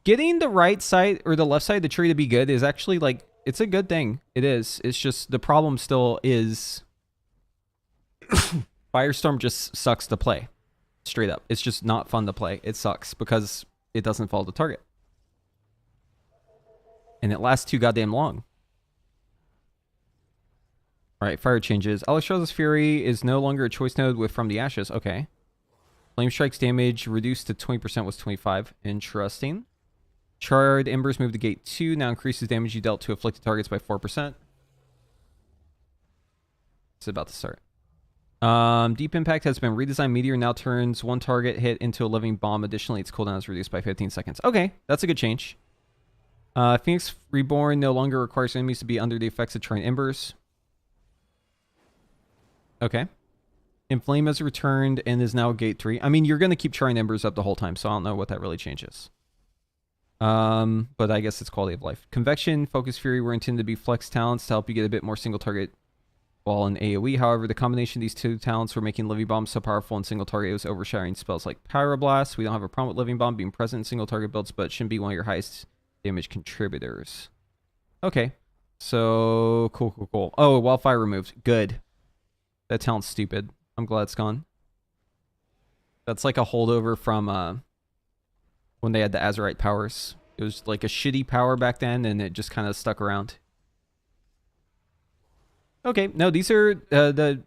Getting the right side or the left side of the tree to be good is actually, like, it's a good thing. It is. It's just the problem still is Firestorm just sucks to play. Straight up. It's just not fun to play. It sucks because it doesn't follow the target. And it lasts too goddamn long. Alright, fire changes. Alexstrasza's Fury is no longer a choice node with From the Ashes. Okay. Flame Strike's damage reduced to 20% was 25. Interesting. Charred Embers moved to Gate 2. Now increases damage you dealt to afflicted targets by 4%. It's about to start. Deep Impact has been redesigned. Meteor now turns one target hit into a living bomb. Additionally, its cooldown is reduced by 15 seconds. Okay, that's a good change. Phoenix Reborn no longer requires enemies to be under the effects of Charred Embers. Okay. Inflame has returned and is now Gate 3. I mean, you're going to keep Charred Embers up the whole time, so I don't know what that really changes. But I guess it's quality of life. Convection, Focus Fury were intended to be flex talents to help you get a bit more single target while in AoE. However, the combination of these two talents were making Living Bomb so powerful in single target it was overshadowing spells like Pyroblast. We don't have a problem with Living Bomb being present in single target builds, but it shouldn't be one of your highest damage contributors. Okay. So, cool. Oh, Wildfire removed. Good. That talent's stupid. I'm glad it's gone. That's like a holdover from when they had the Azerite powers. It was like a shitty power back then, and it just kind of stuck around. Okay, no, these are the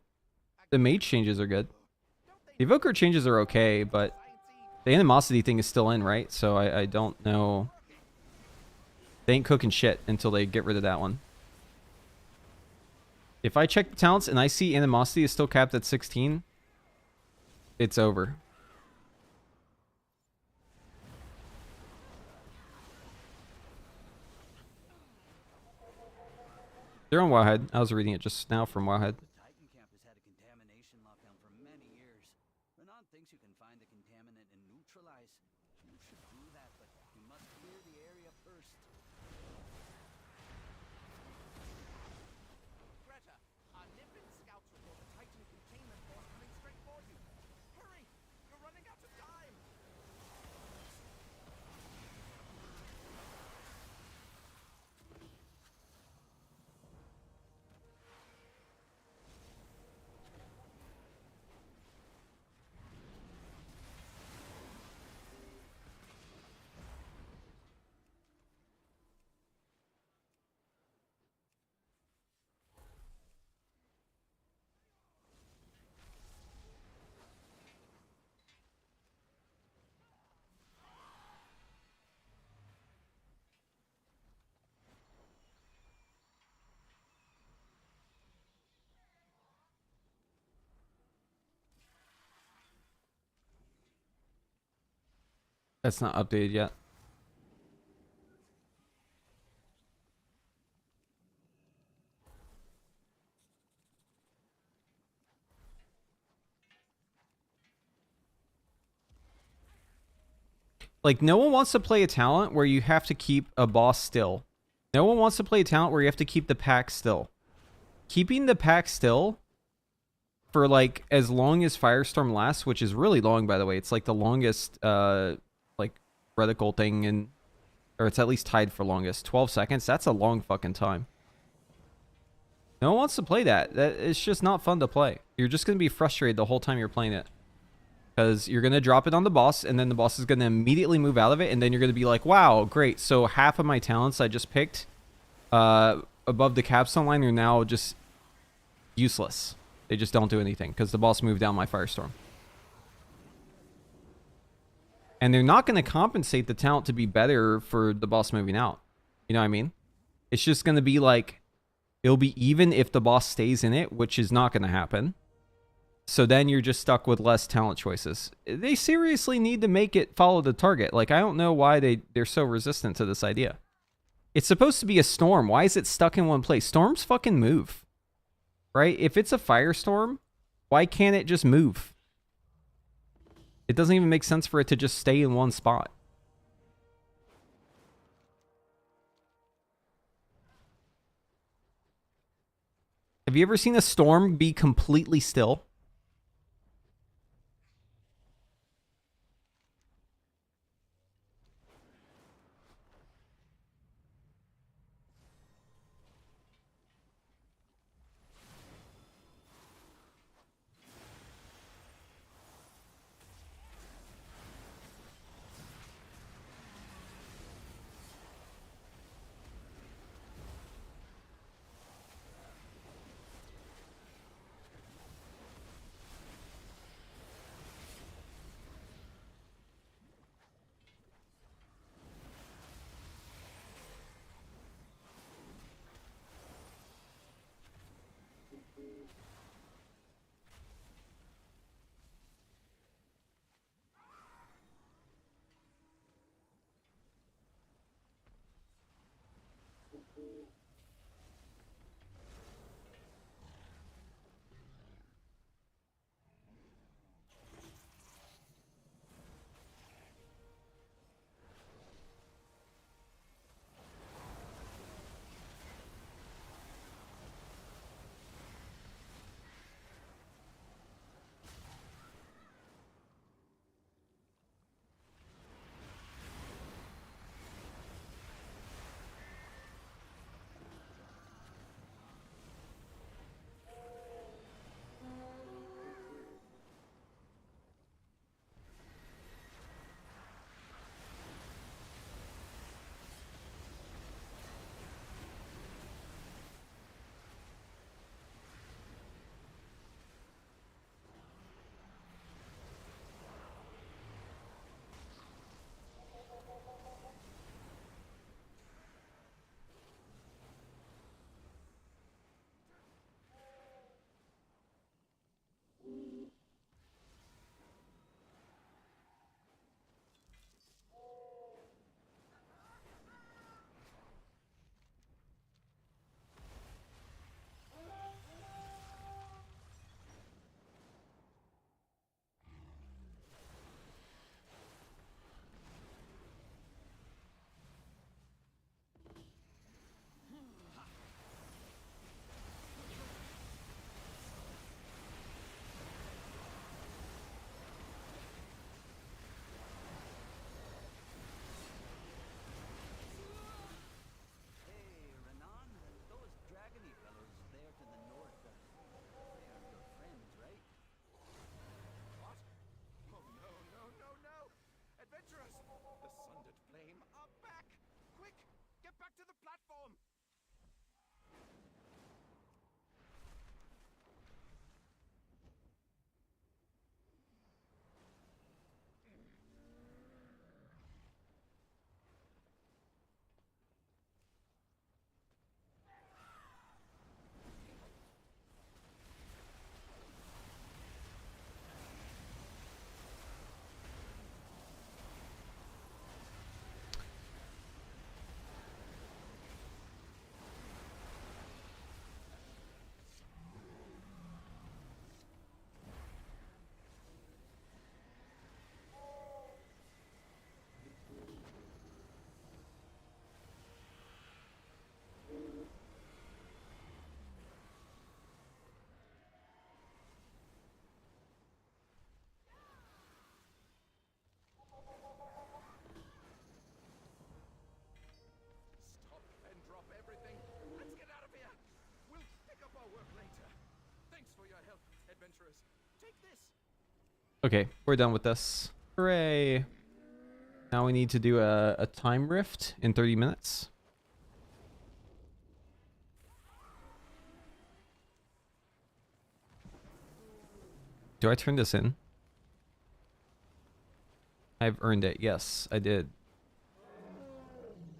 mage changes are good. The Evoker changes are okay, but the animosity thing is still in, right? So I don't know. They ain't cooking shit until they get rid of that one. If I check the talents and I see animosity is still capped at 16, it's over. They're on Wowhead. I was reading it just now from Wowhead. The Titan camp has had a contamination lockdown for many years. Renan thinks you can find the contaminant and neutralize. You should do that, but you must clear the area first. Greta, That's not updated yet. Like, no one wants to play a talent where you have to keep a boss still. No one wants to play a talent where you have to keep the pack still. Keeping the pack still for, like, as long as Firestorm lasts, which is really long, by the way. It's, like, the longest, like, reticle thing, or it's at least tied for longest. 12 seconds, that's a long fucking time. No one wants to play that. It's just not fun to play. You're just going to be frustrated the whole time you're playing it. Because you're going to drop it on the boss, and then the boss is going to immediately move out of it, and then you're going to be like, wow, great. So half of my talents I just picked above the capstone line are now just useless. They just don't do anything because the boss moved down my Firestorm. And they're not going to compensate the talent to be better for the boss moving out. You know what I mean? It's just going to be like, it'll be even if the boss stays in it, which is not going to happen. So then you're just stuck with less talent choices. They seriously need to make it follow the target. Like, I don't know why they're so resistant to this idea. It's supposed to be a storm. Why is it stuck in one place? Storms fucking move. Right? If it's a firestorm, why can't it just move? It doesn't even make sense for it to just stay in one spot. Have you ever seen a storm be completely still? for your help, adventurers. Take this. Okay, we're done with this. Hooray! Now we need to do a time rift in 30 minutes. Do I turn this in? I've earned it. Yes, I did.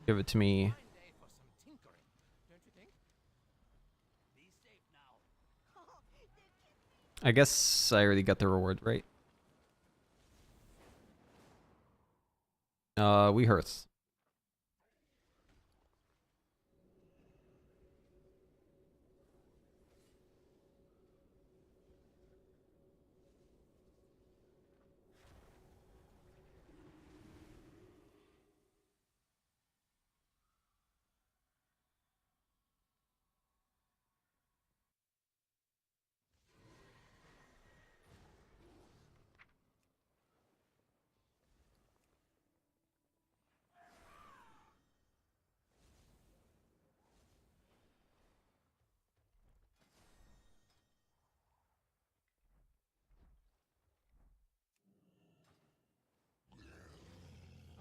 Give it to me. Fine day for some tinkering, don't you think? Be safe now. I guess I already got the reward, right? We hearth.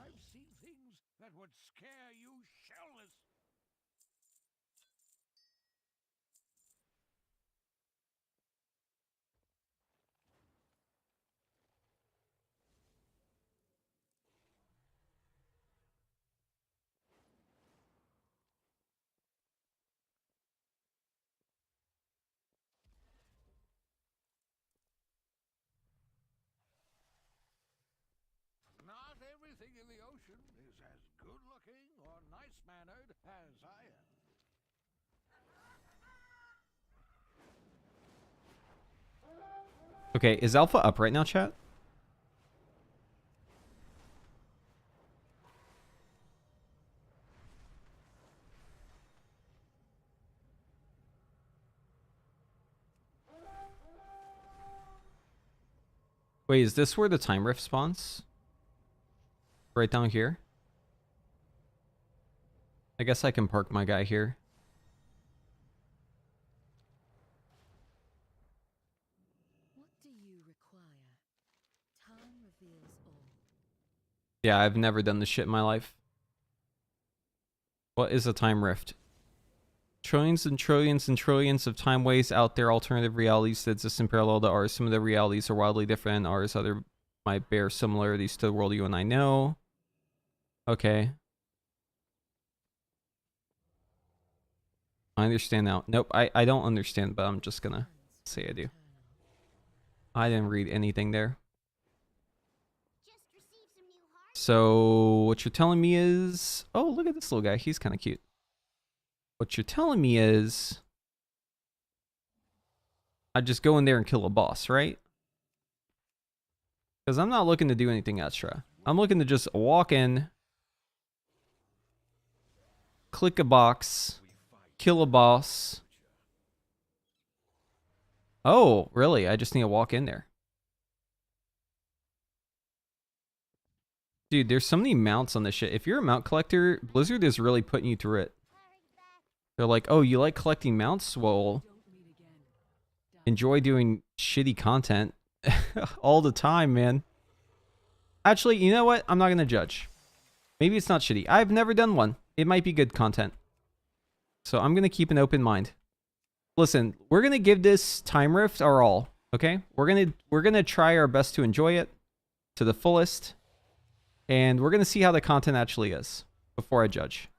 I've seen things that would scare you shellless. Not everything in the ocean is as good-looking or nice-mannered as I am. Okay, is Alpha up right now, chat? Wait, is this where the time rift spawns? Right down here? I guess I can park my guy here. What do you require? Time reveals all. Yeah, I've never done this shit in my life. What is a time rift? Trillions and trillions and trillions of time ways out there, alternative realities that exist in parallel to ours. Some of the realities are wildly different than ours. Other might bear similarities to the world you and I know. Okay. I understand now. Nope, I don't understand, but I'm just gonna say I do. I didn't read anything there. So what you're telling me is... Oh, look at this little guy. He's kind of cute. What you're telling me is... I just go in there and kill a boss, right? Because I'm not looking to do anything extra. I'm looking to just walk in, click a box, kill a boss. Oh, really? I just need to walk in there. Dude, there's so many mounts on this shit. If you're a mount collector, Blizzard is really putting you through it. They're like, oh, you like collecting mounts? Well, enjoy doing shitty content all the time, man. Actually, you know what? I'm not going to judge. Maybe it's not shitty. I've never done one. It might be good content. So I'm going to keep an open mind. Listen, we're going to give this time rift our all, okay? We're going to try our best to enjoy it to the fullest. And we're going to see how the content actually is before I judge.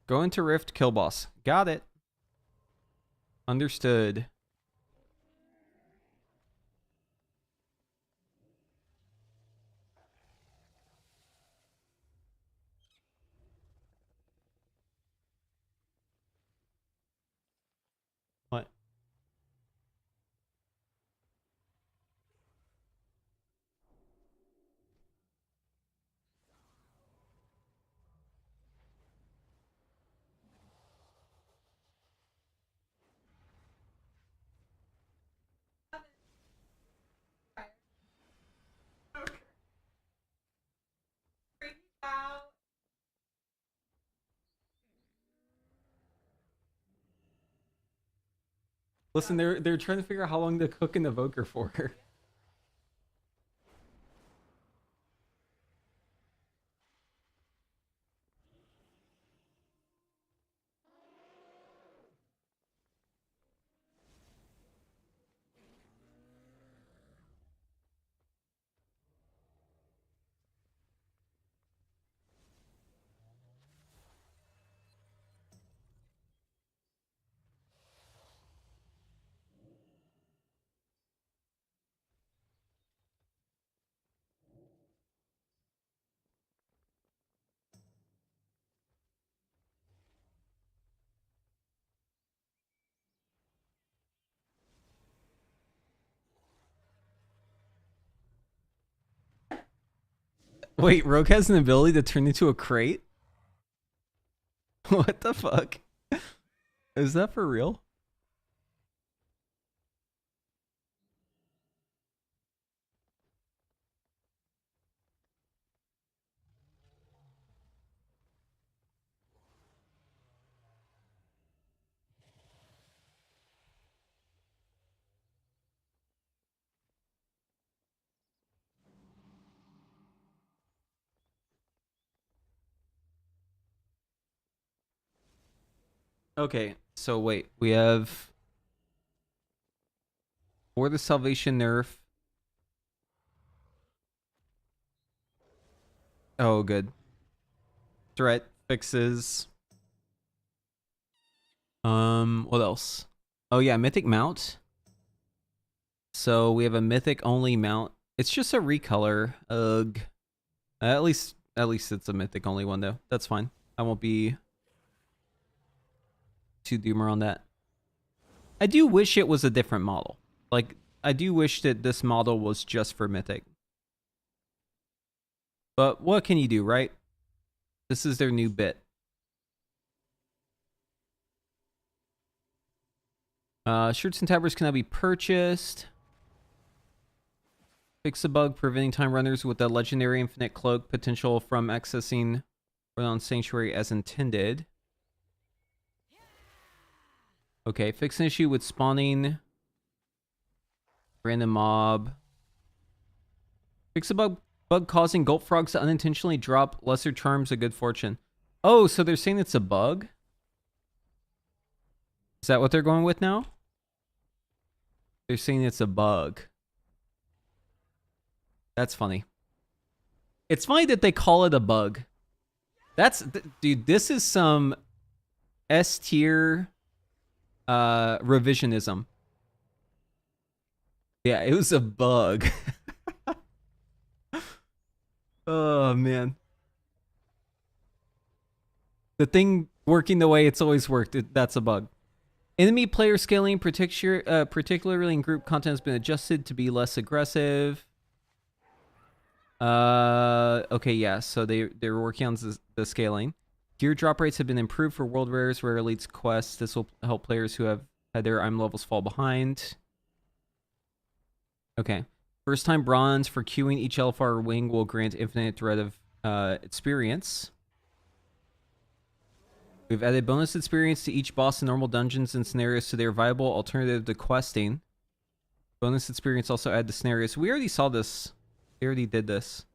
Go into Rift, kill boss. Got it. Understood. What? Listen, they're trying to figure out how long to cook an evoker for. Wait, Rogue has an ability to turn into a crate? What the fuck? Is that for real? Okay, so wait, we have for the salvation nerf. Oh, good. Threat fixes. What else? Oh yeah, mythic mount. So we have a mythic only mount. It's just a recolor. Ugh. At least it's a mythic only one though. That's fine. I won't be too doomer on that. I do wish it was a different model. Like, I do wish that this model was just for mythic. But what can you do, right? This is their new bit. Shirts and tabards can now be purchased. Fix a bug preventing time runners with the legendary infinite cloak potential from accessing on Sanctuary as intended. Okay, fix an issue with spawning random mob. Fix a bug causing gulp frogs to unintentionally drop lesser charms of good fortune. Oh, so they're saying it's a bug? Is that what they're going with now? They're saying it's a bug. That's funny. It's funny that they call it a bug. That's dude, this is some S tier revisionism. Yeah, it was a bug. Oh man. The thing working the way it's always worked, that's a bug. Enemy player scaling, particularly in group content, has been adjusted to be less aggressive. Okay, yeah, so they're working on the scaling. Gear drop rates have been improved for world rares, rare elites, quests. This will help players who have had their item levels fall behind. Okay. First time bronze for queuing each LFR wing will grant infinite threat of experience. We've added bonus experience to each boss in normal dungeons and scenarios so they're a viable alternative to questing. Bonus experience also add to scenarios. We already saw this. We already did this.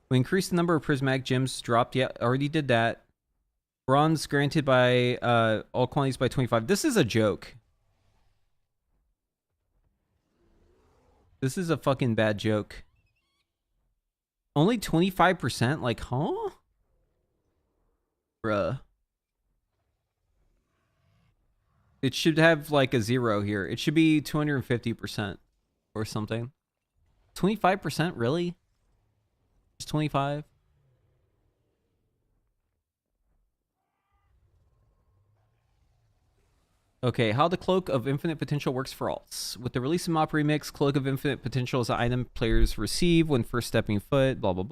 We increased the number of prismatic gems dropped. Yeah, already did that. Bronze granted by all quantities by 25. This is a joke. This is a fucking bad joke. Only 25%? Like, huh? Bruh. It should have like a 0 here. It should be 250% or something. 25%, really? Just 25? Okay, how the Cloak of Infinite Potential works for alts. With the release of MoP Remix, Cloak of Infinite Potential is an item players receive when first stepping foot, blah, blah,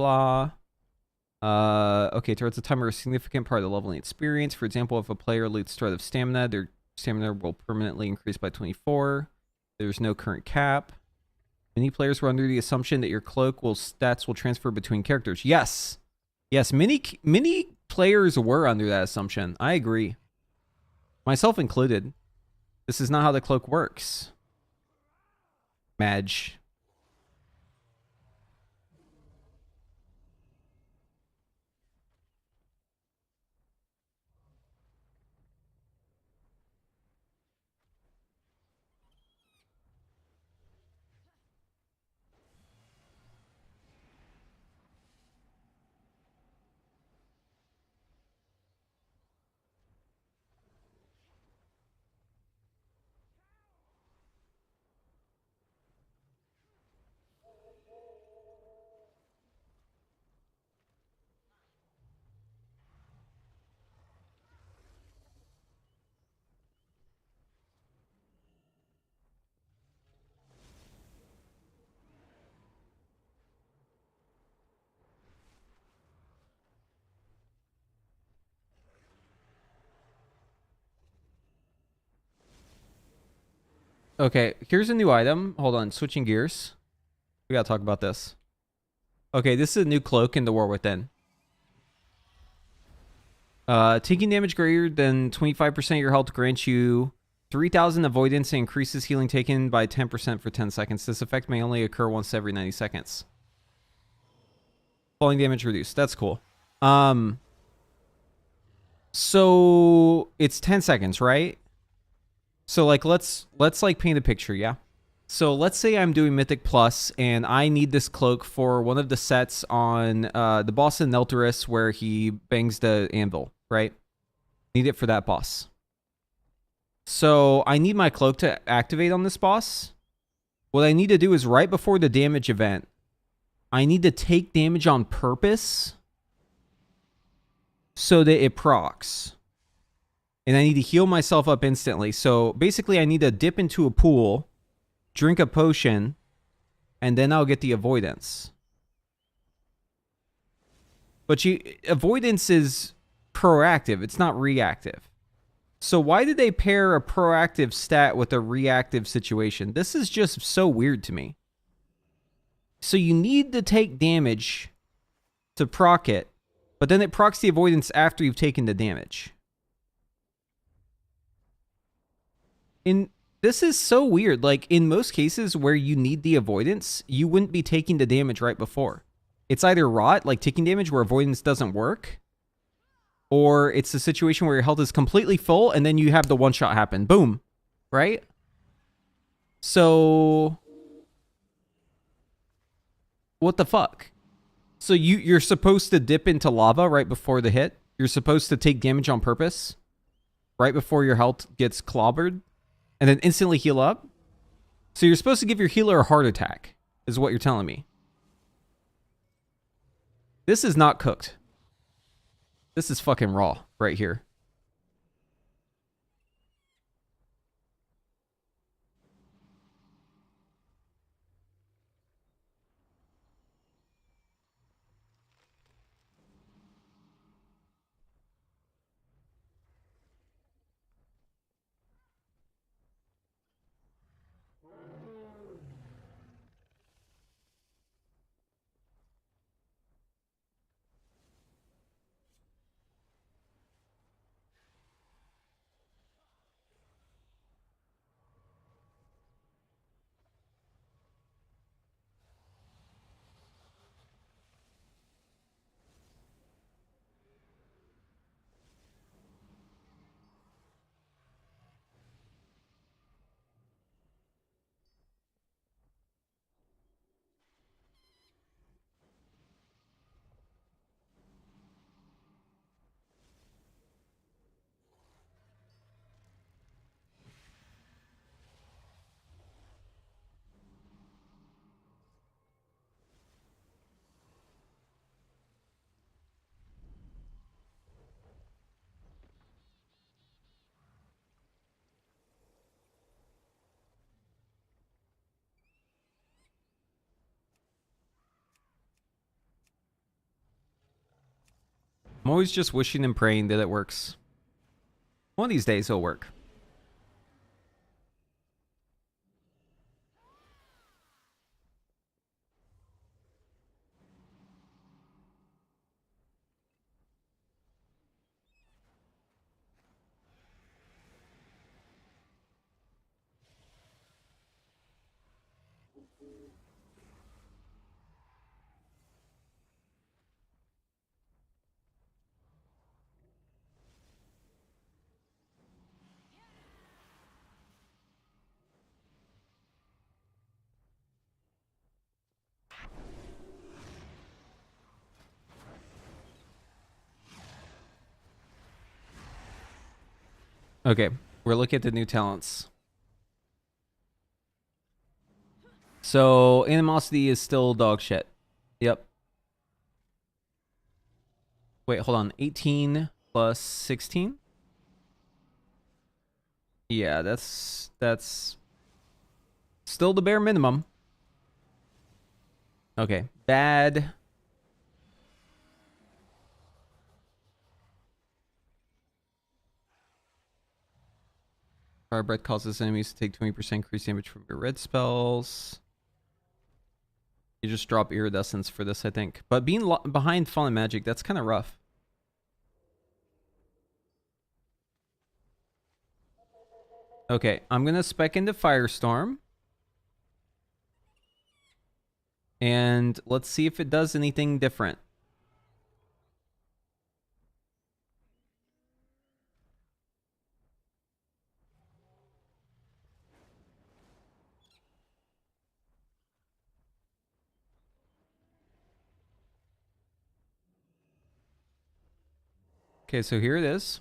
blah. Okay, towards the timer, a significant part of the leveling experience. For example, if a player loots threat of stamina, their stamina will permanently increase by 24. There's no current cap. Many players were under the assumption that your cloak stats will transfer between characters. Yes. Yes, many players were under that assumption. I agree. Myself included. This is not how the cloak works. Madge. Okay, here's a new item. Hold on, switching gears. We gotta talk about this. Okay, this is a new cloak in the War Within. Taking damage greater than 25% of your health grants you 3,000 avoidance and increases healing taken by 10% for 10 seconds. This effect may only occur once every 90 seconds. Falling damage reduced. That's cool. So it's 10 seconds, right? So like let's like paint a picture, yeah? So let's say I'm doing Mythic Plus and I need this cloak for one of the sets on the boss in Neltaris where he bangs the anvil, right? Need it for that boss. So I need my cloak to activate on this boss. What I need to do is right before the damage event, I need to take damage on purpose so that it procs. And I need to heal myself up instantly. So basically I need to dip into a pool, drink a potion, and then I'll get the avoidance. But avoidance is proactive. It's not reactive. So why did they pair a proactive stat with a reactive situation? This is just so weird to me. So you need to take damage to proc it, but then it procs the avoidance after you've taken the damage. This is so weird. Like, in most cases where you need the avoidance, you wouldn't be taking the damage right before. It's either rot, like taking damage where avoidance doesn't work, or it's a situation where your health is completely full and then you have the one-shot happen. Boom. Right? So what the fuck? So you're supposed to dip into lava right before the hit? You're supposed to take damage on purpose right before your health gets clobbered? And then instantly heal up? So you're supposed to give your healer a heart attack, is what you're telling me. This is not cooked. This is fucking raw right here. I'm always just wishing and praying that it works. One of these days it'll work. Okay, we're looking at the new talents. So, animosity is still dog shit. Yep. Wait, hold on. 18 plus 16? Yeah, that's still the bare minimum. Okay, bad. Fire breath causes enemies to take 20% increased damage from your red spells. You just drop iridescence for this, I think. But being behind fallen magic, that's kind of rough. Okay, I'm gonna spec into Firestorm. And let's see if it does anything different. Okay, so here it is.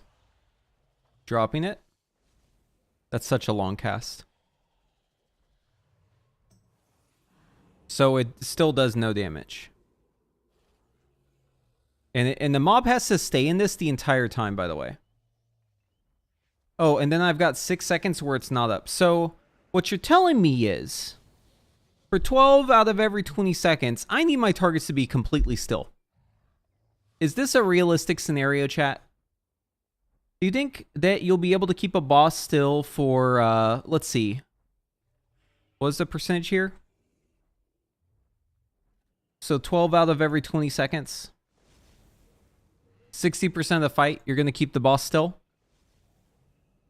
Dropping it. That's such a long cast. So it still does no damage. And the mob has to stay in this the entire time, by the way. Oh, and then I've got 6 seconds where it's not up. So what you're telling me is, for 12 out of every 20 seconds, I need my targets to be completely still. Is this a realistic scenario, chat? Do you think that you'll be able to keep a boss still for, let's see. What's the percentage here? So 12 out of every 20 seconds. 60% of the fight, you're going to keep the boss still?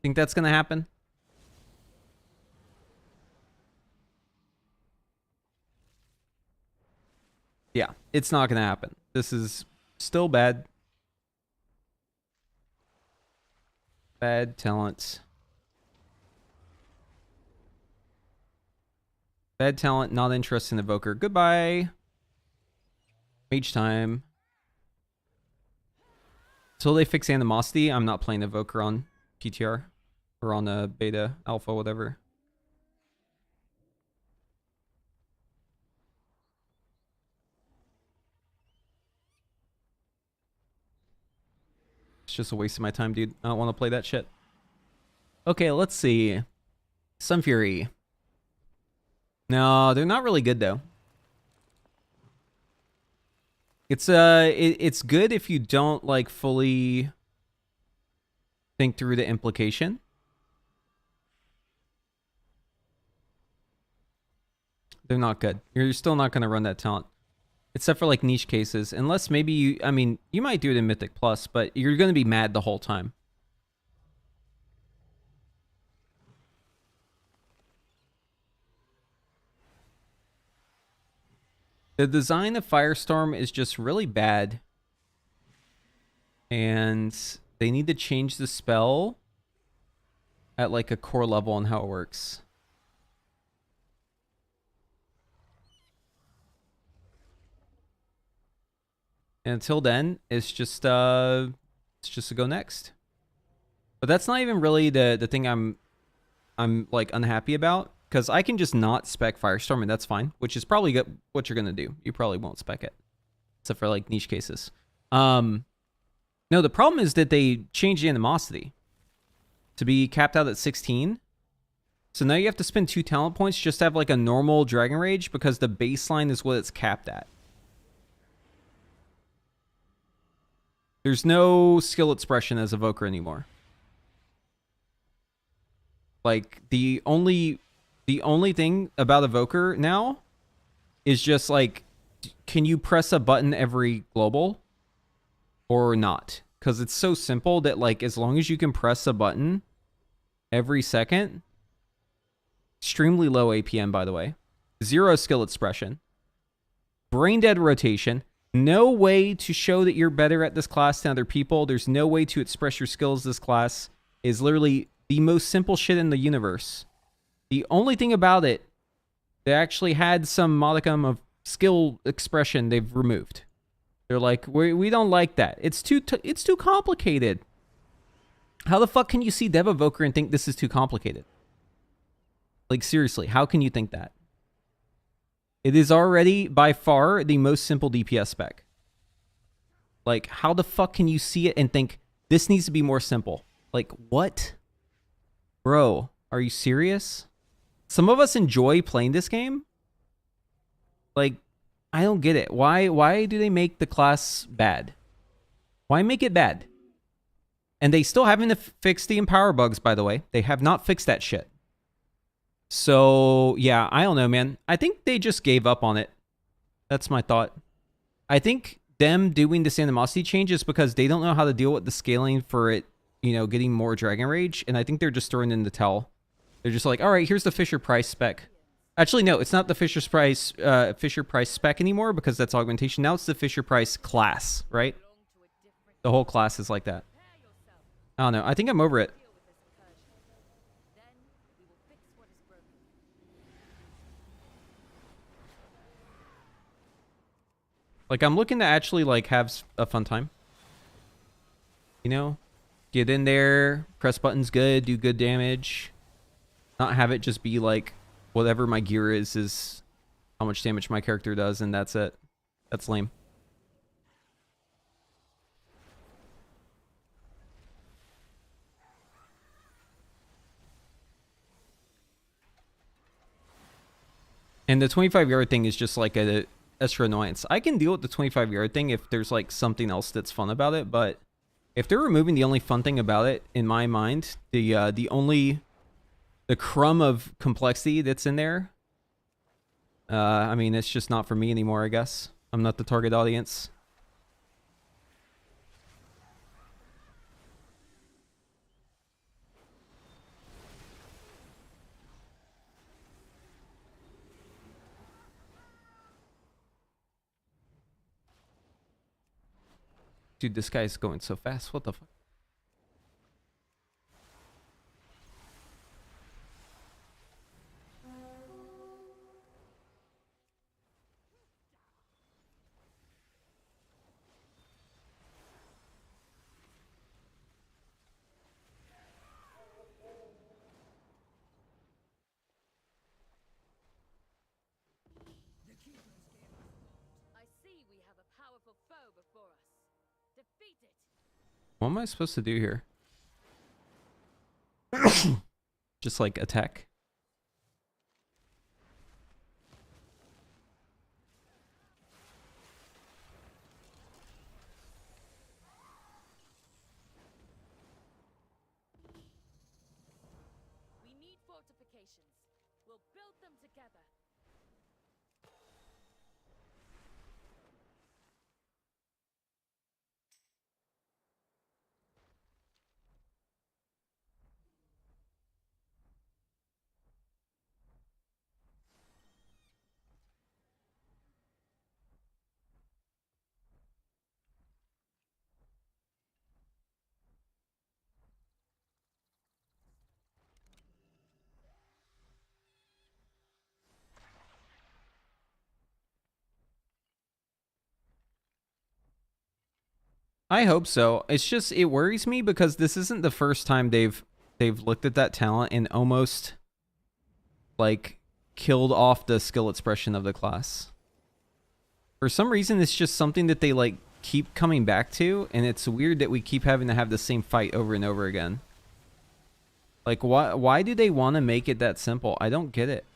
Think that's going to happen? Yeah, it's not going to happen. This is still bad. Bad talent. Bad talent, not interested in Evoker. Goodbye. Mage time. Until they fix animosity, I'm not playing Evoker on PTR. Or on a beta, alpha, whatever. It's just a waste of my time, dude. I don't want to play that shit. Okay, let's see. Sun Fury. No, they're not really good, though. It's good if you don't, like, fully think through the implication. They're not good. You're still not going to run that talent. Except for, like, niche cases. Unless maybe you... I mean, you might do it in Mythic Plus, but you're going to be mad the whole time. The design of Firestorm is just really bad. And they need to change the spell at, like, a core level on how it works. And until then, it's just a go next. But that's not even really the thing I'm like unhappy about, because I can just not spec Firestorm and that's fine, which is probably what you're gonna do. You probably won't spec it, except for like niche cases. No, the problem is that they changed the animosity to be capped out at 16. So now you have to spend 2 talent points just to have like a normal Dragon Rage, because the baseline is what it's capped at. There's no skill expression as Evoker anymore. Like, the only thing about Evoker now is just like, can you press a button every global or not? Because it's so simple that, like, as long as you can press a button every second, extremely low APM, by the way, 0 skill expression, brain dead rotation, no way to show that you're better at this class than other people. There's no way to express your skills. This class is literally the most simple shit in the universe. The only thing about it that actually had some modicum of skill expression, they've removed. They're like, we don't like that. It's too complicated. How the fuck can you see Dev Evoker and think this is too complicated? Like, seriously, how can you think that? It is already by far the most simple DPS spec. Like, how the fuck can you see it and think this needs to be more simple? Like, what? Bro, are you serious? Some of us enjoy playing this game. Like, I don't get it. Why do they make the class bad? Why make it bad? And they still haven't fixed the empower bugs, by the way. They have not fixed that shit. So, yeah, I don't know, man. I think they just gave up on it. That's my thought. I think them doing this animosity change is because they don't know how to deal with the scaling for it, you know, getting more Dragon Rage. And I think they're just throwing in the towel. They're just like, all right, here's the Fisher Price spec. Actually, no, it's not the Fisher Price spec anymore because that's augmentation. Now it's the Fisher Price class, right? The whole class is like that. I don't know. I think I'm over it. Like, I'm looking to actually, like, have a fun time. You know? Get in there, press buttons good, do good damage. Not have it just be, like, whatever my gear is how much damage my character does, and that's it. That's lame. And the 25-yard thing is just, like, a extra annoyance. I can deal with the 25-yard thing if there's like something else that's fun about it, but if they're removing the only fun thing about it, in my mind, the crumb of complexity that's in there, I mean, it's just not for me anymore, I guess. I'm not the target audience. Dude, this guy's going so fast. What the fuck? I see we have a powerful foe before us. Defeat it. What am I supposed to do here? Just like attack. We need fortifications. We'll build them together. I hope so. It's just, it worries me because this isn't the first time they've looked at that talent and almost like killed off the skill expression of the class. For some reason, it's just something that they like keep coming back to, and it's weird that we keep having to have the same fight over and over again. Like, why do they want to make it that simple? I don't get it.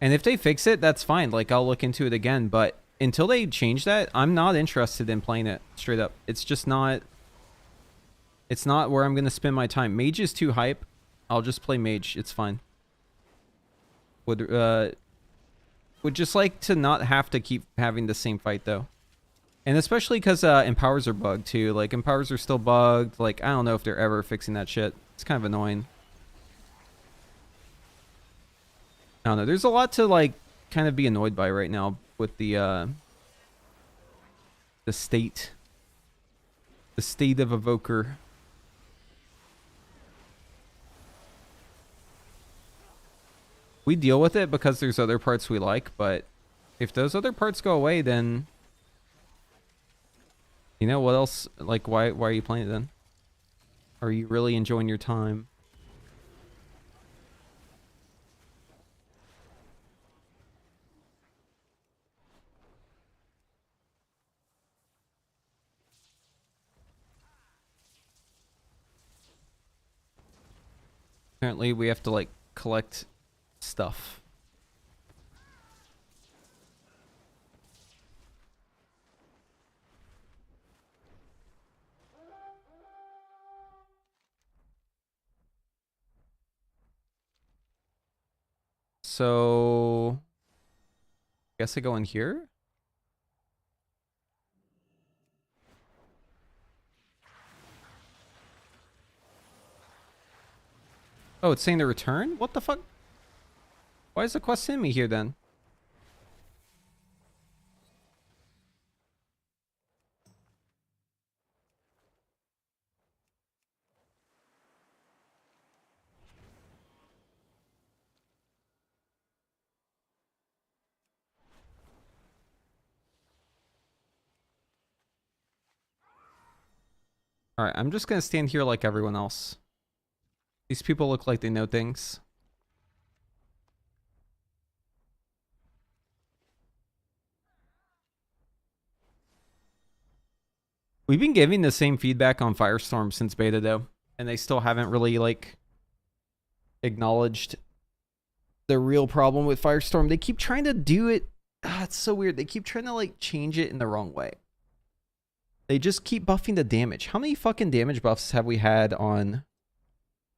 And if they fix it, that's fine. Like, I'll look into it again, but until they change that, I'm not interested in playing it straight up. It's just not. It's not where I'm gonna spend my time. Mage is too hype. I'll just play mage. It's fine. Would just like to not have to keep having the same fight though. And especially because empowers are bugged too. Like empowers are still bugged. Like I don't know if they're ever fixing that shit. It's kind of annoying. I don't know. There's a lot to like kind of be annoyed by right now with the state of Evoker. We deal with it because there's other parts we like, but if those other parts go away, then you know what else? Like, why are you playing it then? Are you really enjoying your time? Apparently, we have to like collect stuff. So, guess I go in here. Oh, it's saying to return? What the fuck? Why is the quest sending me here then? Alright, I'm just gonna stand here like everyone else. These people look like they know things. We've been giving the same feedback on Firestorm since beta though, and they still haven't really like acknowledged the real problem with Firestorm. They keep trying to do it. It's so weird. They keep trying to like change it in the wrong way. They just keep buffing the damage. How many fucking damage buffs have we had on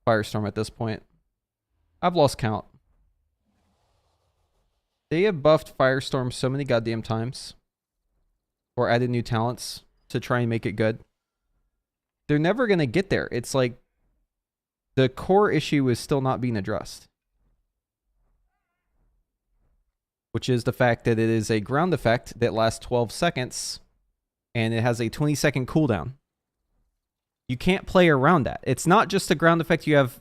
Firestorm at this point? I've lost count. They have buffed Firestorm so many goddamn times. Or added new talents to try and make it good. They're never going to get there. It's like the core issue is still not being addressed. Which is the fact that it is a ground effect that lasts 12 seconds. And it has a 20-second cooldown. You can't play around that. It's not just a ground effect you have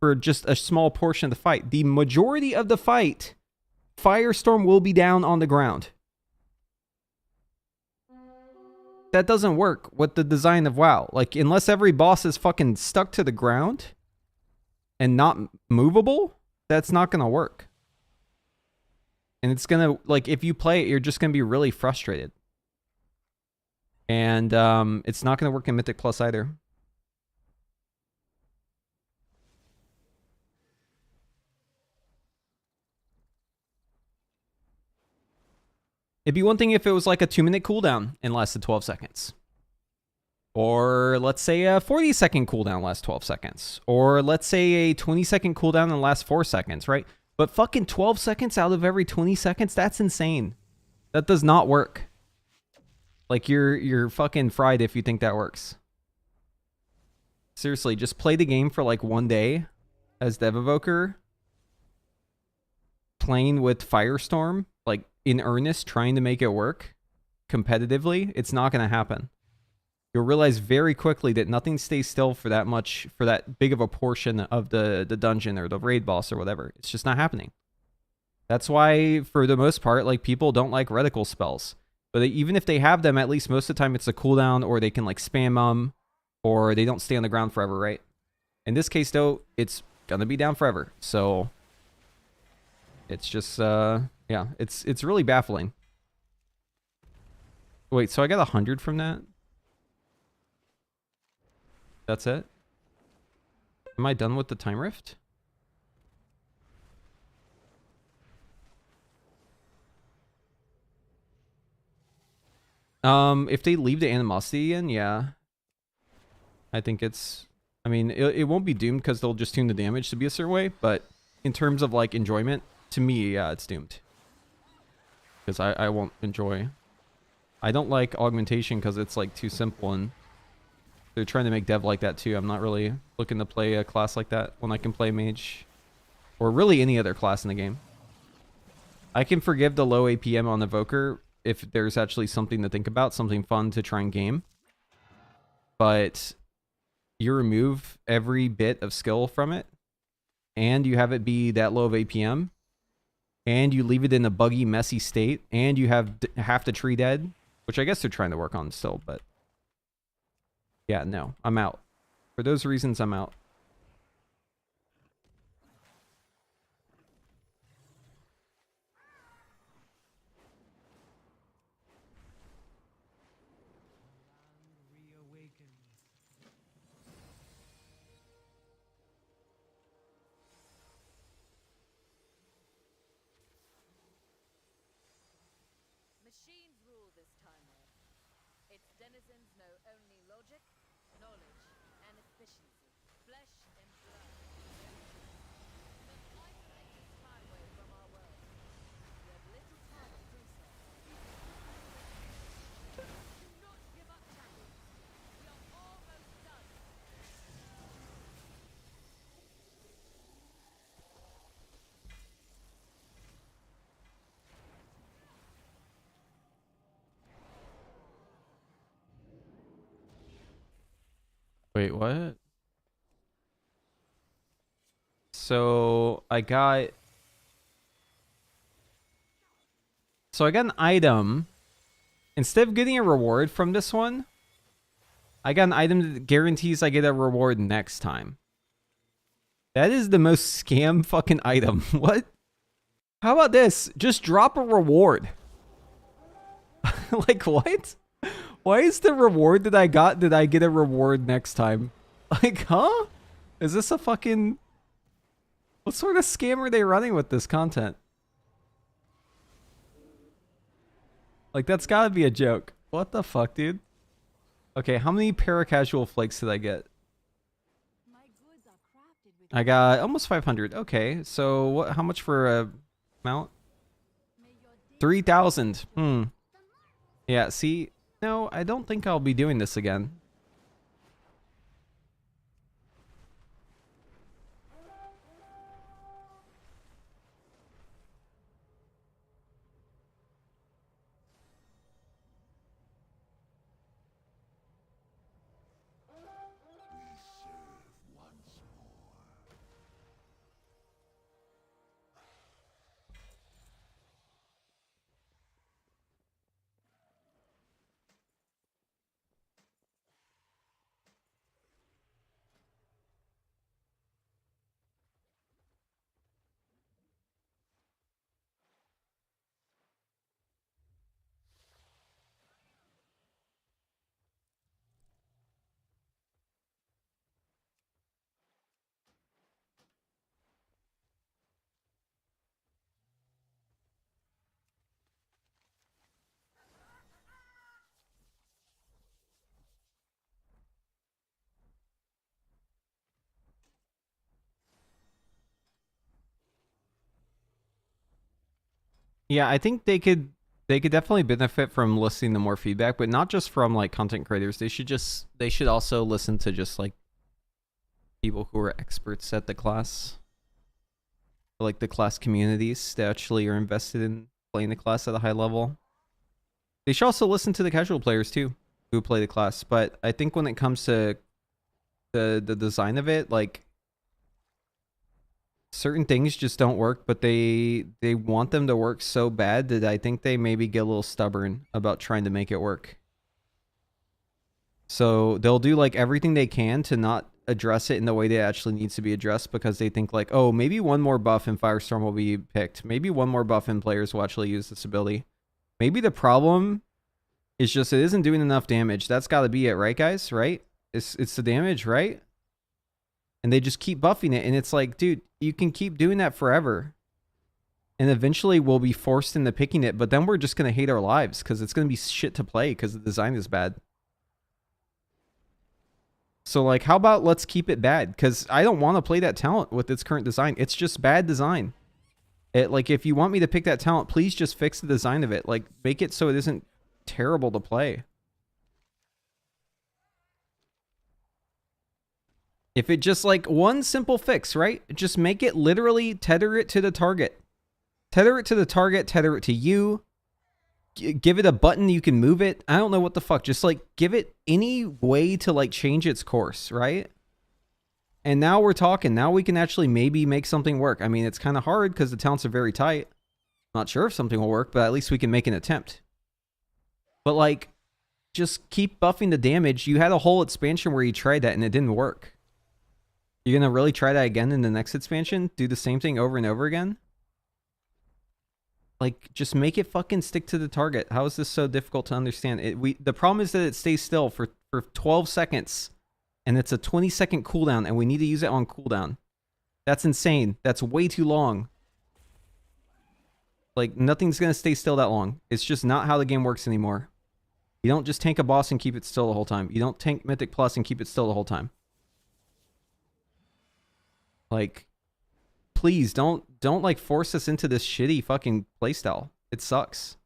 for just a small portion of the fight. The majority of the fight, Firestorm will be down on the ground. That doesn't work with the design of WoW. Like, unless every boss is fucking stuck to the ground and not movable, that's not going to work. And it's going to, like, if you play it, you're just going to be really frustrated. And it's not going to work in Mythic Plus either. It'd be one thing if it was like a 2-minute cooldown and lasted 12 seconds. Or let's say a 40-second cooldown lasts 12 seconds. Or let's say a 20-second cooldown and lasts 4 seconds, right? But fucking 12 seconds out of every 20 seconds, that's insane. That does not work. Like, you're fucking fried if you think that works. Seriously, just play the game for like one day as Dev Evoker. Playing with Firestorm, like in earnest, trying to make it work competitively. It's not going to happen. You'll realize very quickly that nothing stays still for that much, for that big of a portion of the dungeon or the raid boss or whatever. It's just not happening. That's why, for the most part, like, people don't like reticle spells. But even if they have them, at least most of the time it's a cooldown, or they can like spam them, or they don't stay on the ground forever, right? In this case, though, it's gonna be down forever. So it's just, yeah, it's really baffling. Wait, so I got 100 from that? That's it? Am I done with the time rift? If they leave the animosity in, yeah. I think it's... I mean, it won't be doomed because they'll just tune the damage to be a certain way, but in terms of, like, enjoyment, to me, yeah, it's doomed. Because I won't enjoy. I don't like augmentation because it's, like, too simple, and they're trying to make dev like that, too. I'm not really looking to play a class like that when I can play mage. Or really any other class in the game. I can forgive the low APM on Evoker if there's actually something to think about, something fun to try and game. But you remove every bit of skill from it, and you have it be that low of APM, and you leave it in a buggy, messy state, and you have half the tree dead, which I guess they're trying to work on still, but yeah, no, I'm out. For those reasons, I'm out. Machines rule this time, Earth. Its denizens know only logic, knowledge, and efficiency. Flesh and blood. But isolate the skyway from our world. We have little time to do so. Do not give up, champions. We are almost done. Wait, what? So I got an item. Instead of getting a reward from this one, I got an item that guarantees I get a reward next time. That is the most scam fucking item. What? How about this? Just drop a reward. Like, what? Why is the reward that I got, did I get a reward next time? Like, huh? Is this a fucking... What sort of scam are they running with this content? Like, that's gotta be a joke. What the fuck, dude? Okay, how many paracasual flakes did I get? I got almost 500. Okay, so what? How much for a mount? 3,000. Yeah, see... No, I don't think I'll be doing this again. Yeah, I think they could definitely benefit from listening to more feedback, but not just from like content creators. They should also listen to just like people who are experts at the class. Like the class communities that actually are invested in playing the class at a high level. They should also listen to the casual players too, who play the class. But I think when it comes to the design of it, like certain things just don't work, but they want them to work so bad that I think they maybe get a little stubborn about trying to make it work. So they'll do like everything they can to not address it in the way that it actually needs to be addressed, because they think like, oh, maybe one more buff in Firestorm will be picked. Maybe one more buff in players will actually use this ability. Maybe the problem is just it isn't doing enough damage. That's got to be it, right, guys? Right? It's the damage, right? And they just keep buffing it, and it's like, dude, you can keep doing that forever. And eventually we'll be forced into picking it, but then we're just going to hate our lives because it's going to be shit to play because the design is bad. So, like, how about let's keep it bad? Because I don't want to play that talent with its current design. It's just bad design. Like, if you want me to pick that talent, please just fix the design of it. Like, make it so it isn't terrible to play. If it just, like, one simple fix, right? Just make it literally tether it to the target. Tether it to the target, tether it to you. Give it a button you can move it. I don't know what the fuck. Just, like, give it any way to, like, change its course, right? And now we're talking. Now we can actually maybe make something work. I mean, it's kind of hard because the talents are very tight. Not sure if something will work, but at least we can make an attempt. But, like, just keep buffing the damage. You had a whole expansion where you tried that and it didn't work. You're going to really try that again in the next expansion? Do the same thing over and over again? Like, just make it fucking stick to the target. How is this so difficult to understand? The problem is that it stays still for 12 seconds. And it's a 20-second cooldown, and we need to use it on cooldown. That's insane. That's way too long. Like, nothing's going to stay still that long. It's just not how the game works anymore. You don't just tank a boss and keep it still the whole time. You don't tank Mythic Plus and keep it still the whole time. Like, please don't like force us into this shitty fucking playstyle. It sucks.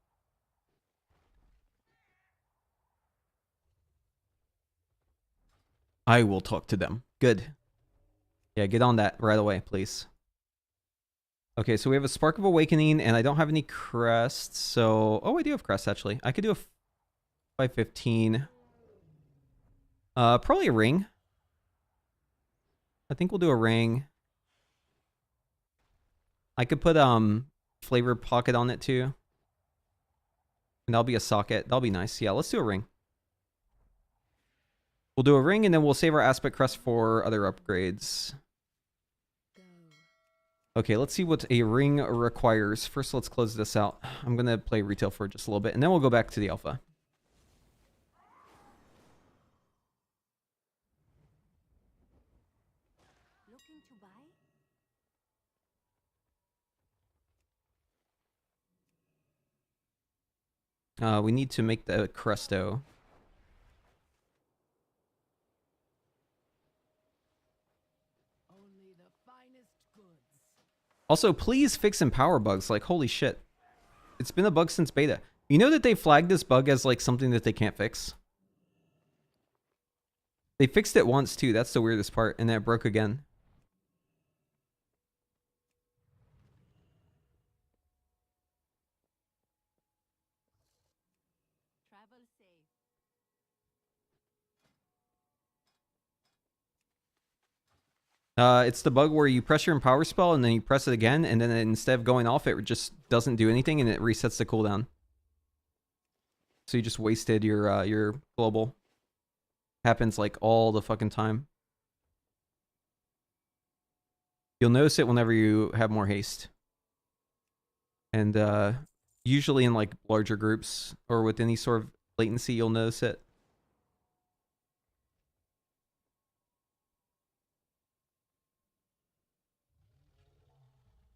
I will talk to them. Good. Yeah, get on that right away, please. Okay, so we have a Spark of Awakening, and I don't have any crests, so... Oh, I do have crests, actually. I could do a 515. Probably a ring. I think we'll do a ring. I could put flavor pocket on it too. And that'll be a socket. That'll be nice. Yeah, let's do a ring. We'll do a ring and then we'll save our aspect crest for other upgrades. Okay, let's see what a ring requires. First, let's close this out. I'm going to play retail for just a little bit and then we'll go back to the alpha. Looking to buy? We need to make the Cresto. Only the finest goods. Also, please fix Empower bugs. Like, holy shit. It's been a bug since beta. You know that they flagged this bug as, like, something that they can't fix? They fixed it once, too. That's the weirdest part. And then it broke again. Travel safe. It's the bug where you press your Empower spell and then you press it again, and then instead of going off, it just doesn't do anything and it resets the cooldown. So you just wasted your global. Happens like all the fucking time. You'll notice it whenever you have more haste. And usually in like larger groups or with any sort of latency, you'll notice it.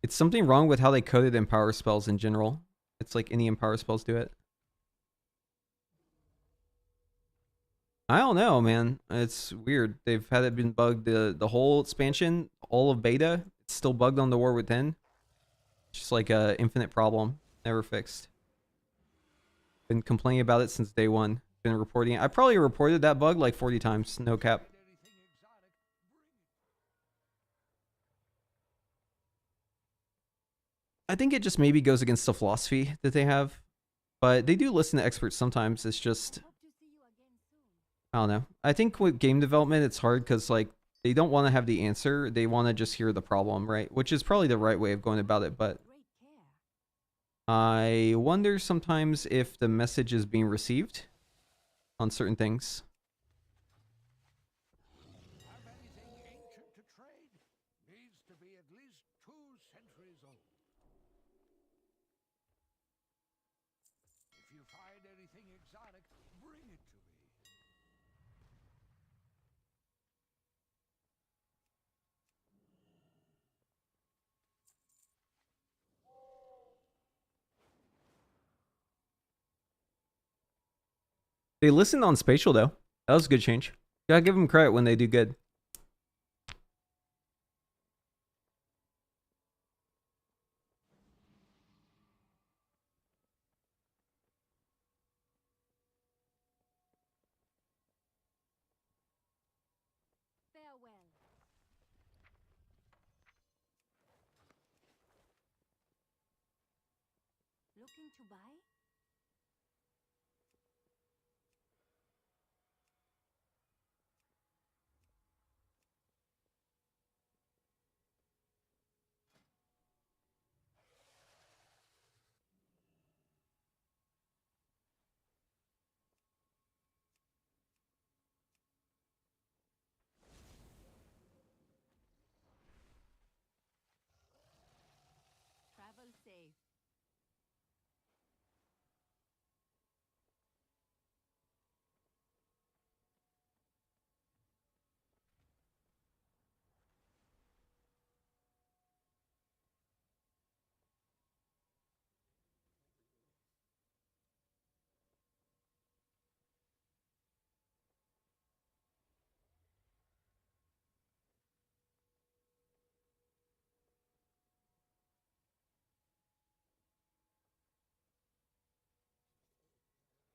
It's something wrong with how they coded Empower spells in general. It's like any Empower spells do it. I don't know, man. It's weird. They've had it been bugged the whole expansion, all of beta. It's still bugged on the War Within. It's just like a infinite problem, never fixed. Been complaining about it since day one. Been reporting it. I probably reported that bug like 40 times, no cap. I think it just maybe goes against the philosophy that they have, but they do listen to experts sometimes. It's just, Hope to see you again soon. I don't know. I think with game development, it's hard because like they don't want to have the answer. They want to just hear the problem, right? Which is probably the right way of going about it. But Great care. I wonder sometimes if the message is being received on certain things. Have anything ancient to trade? Needs to be at least 2 centuries old. If you find anything exotic, bring it to me. They listened on spatial though. That was a good change. Gotta give them credit when they do good. Farewell. Looking to buy? Travel safe.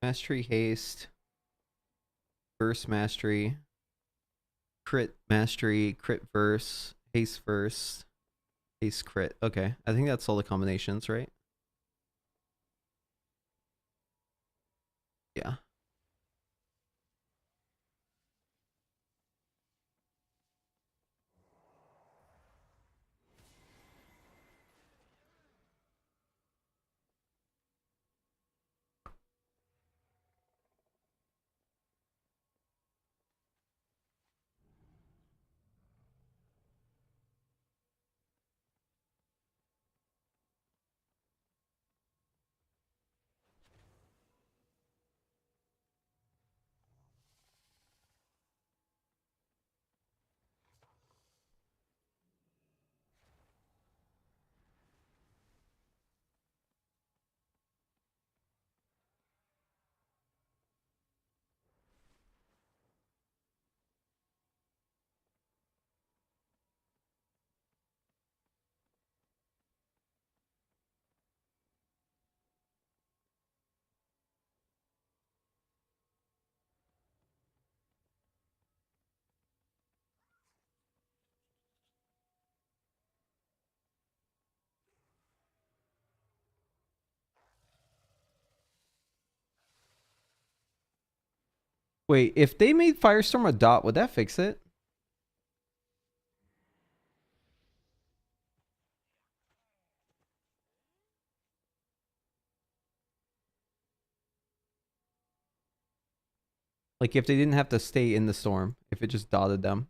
Mastery haste. Verse mastery. Crit mastery. Crit verse. Haste verse. Haste crit. Okay. I think that's all the combinations, right? Yeah. Wait, if they made Firestorm a dot, would that fix it? Like if they didn't have to stay in the storm, if it just dotted them.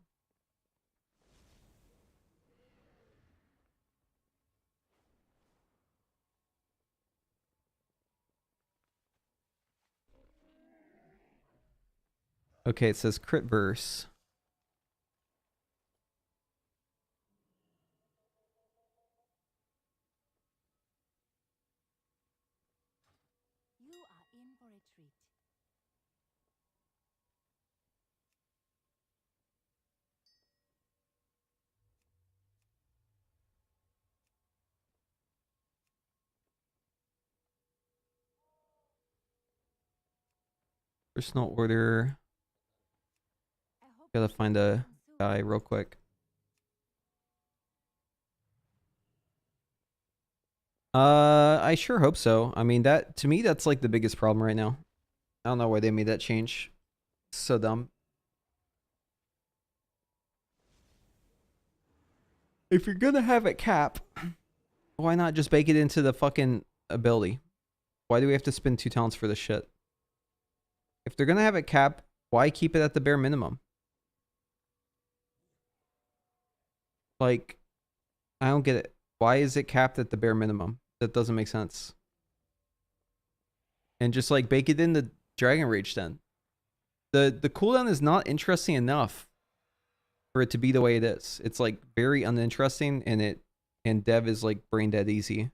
Okay, it says crit verse. You are in for a treat. Personal order. I hope Gotta to find see you a soon. guy real quick. I sure hope so. I mean, that to me, that's like the biggest problem right now. I don't know why they made that change. So dumb. If you're gonna have it cap, why not just bake it into the fucking ability? Why do we have to spend 2 talents for this shit? If they're gonna have it cap, why keep it at the bare minimum? Like, I don't get it. Why is it capped at the bare minimum? That doesn't make sense. And just like bake it in the Dragon Rage then. The cooldown is not interesting enough for it to be the way it is. It's like very uninteresting, and dev is like brain dead easy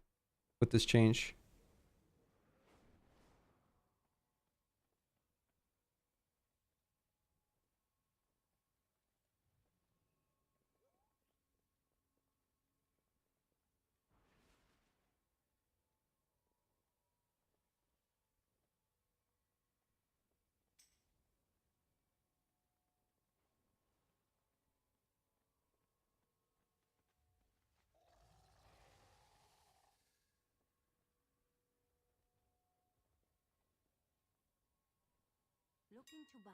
with this change. looking to buy?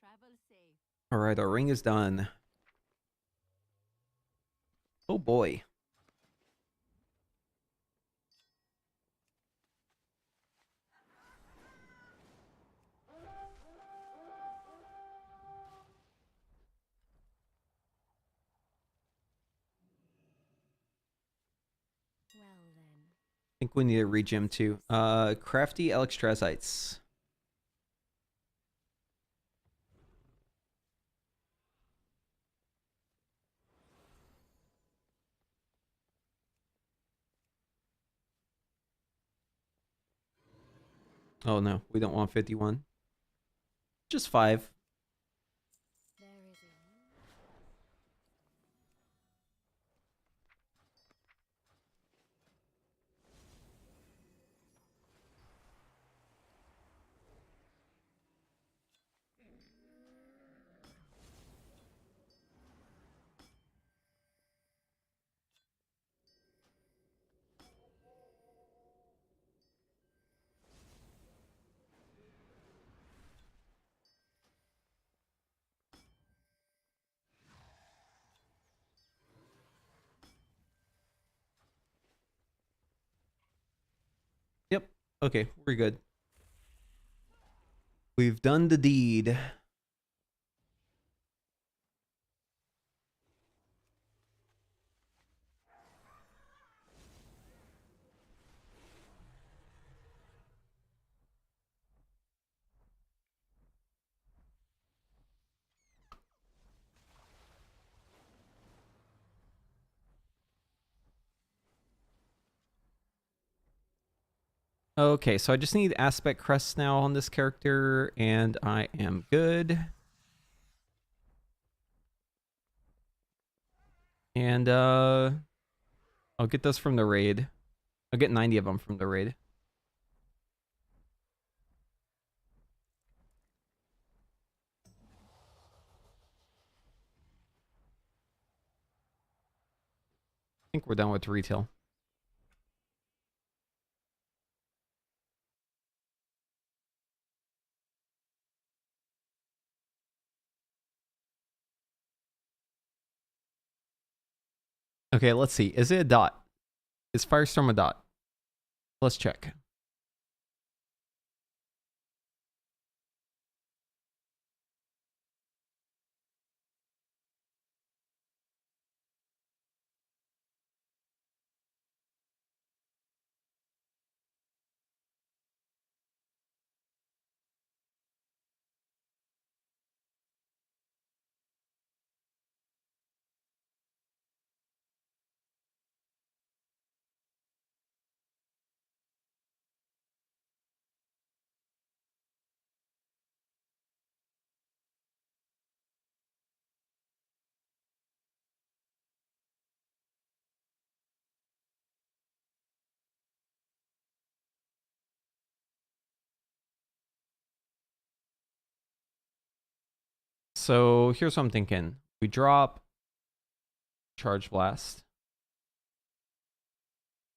Travel safe. All right, our ring is done. Oh boy. Well then. I think we need to regem too. Crafty Alexstraszites. Oh no, we don't want 51. Just 5. There is a Yep. Okay, we're good. We've done the deed. Okay, so I just need aspect crests now on this character, and I am good. And I'll get those from the raid. I'll get 90 of them from the raid. I think we're done with retail. Okay, let's see. Is it a dot? Is Firestorm a dot? Let's check. So here's what I'm thinking. We drop Charge Blast.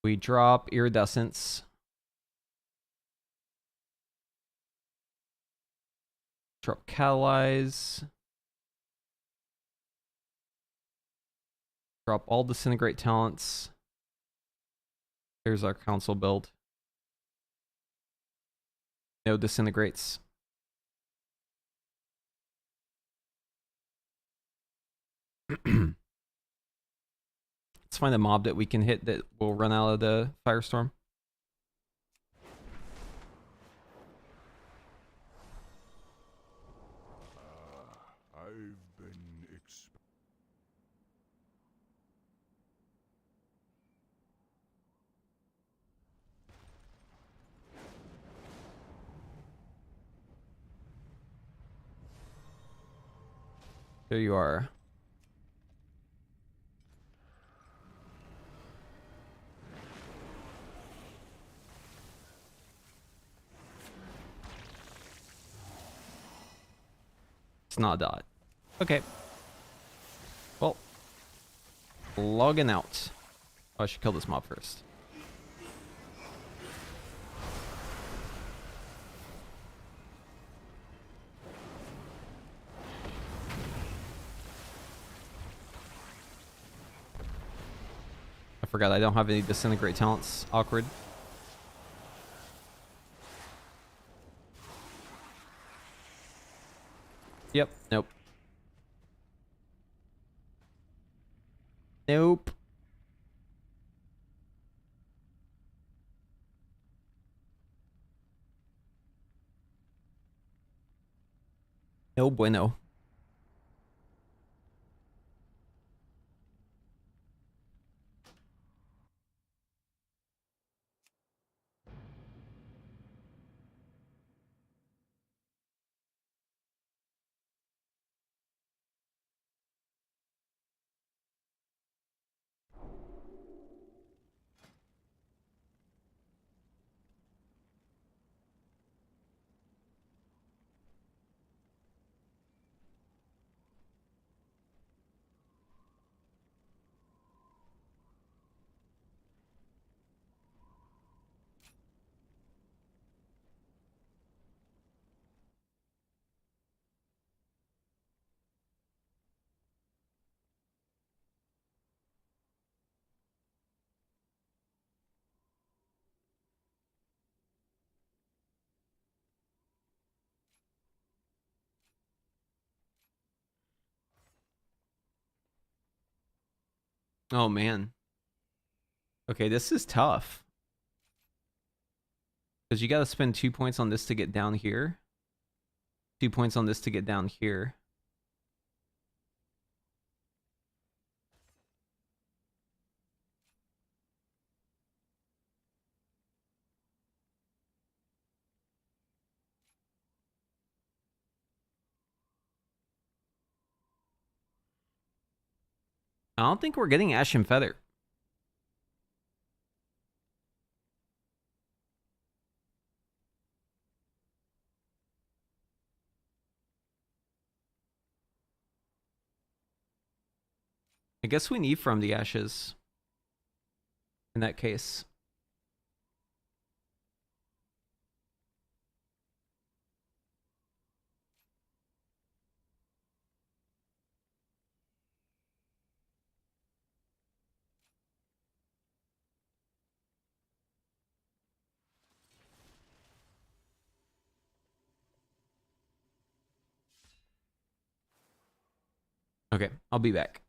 We drop Iridescence. Drop Catalyze. Drop all disintegrate talents. Here's our council build. No disintegrates. Let's find a mob that we can hit that will run out of the firestorm. I've been There you are. It's not a dot. Okay. Well, logging out. Oh, I should kill this mob first. I forgot I don't have any disintegrate talents. Awkward. Yep. Nope. Nope. No bueno. Oh man. Okay, this is tough. Because you gotta spend 2 points on this to get down here. 2 points on this to get down here. I don't think we're getting Ashen Feather. I guess we need From the Ashes. In that case. Okay, I'll be back.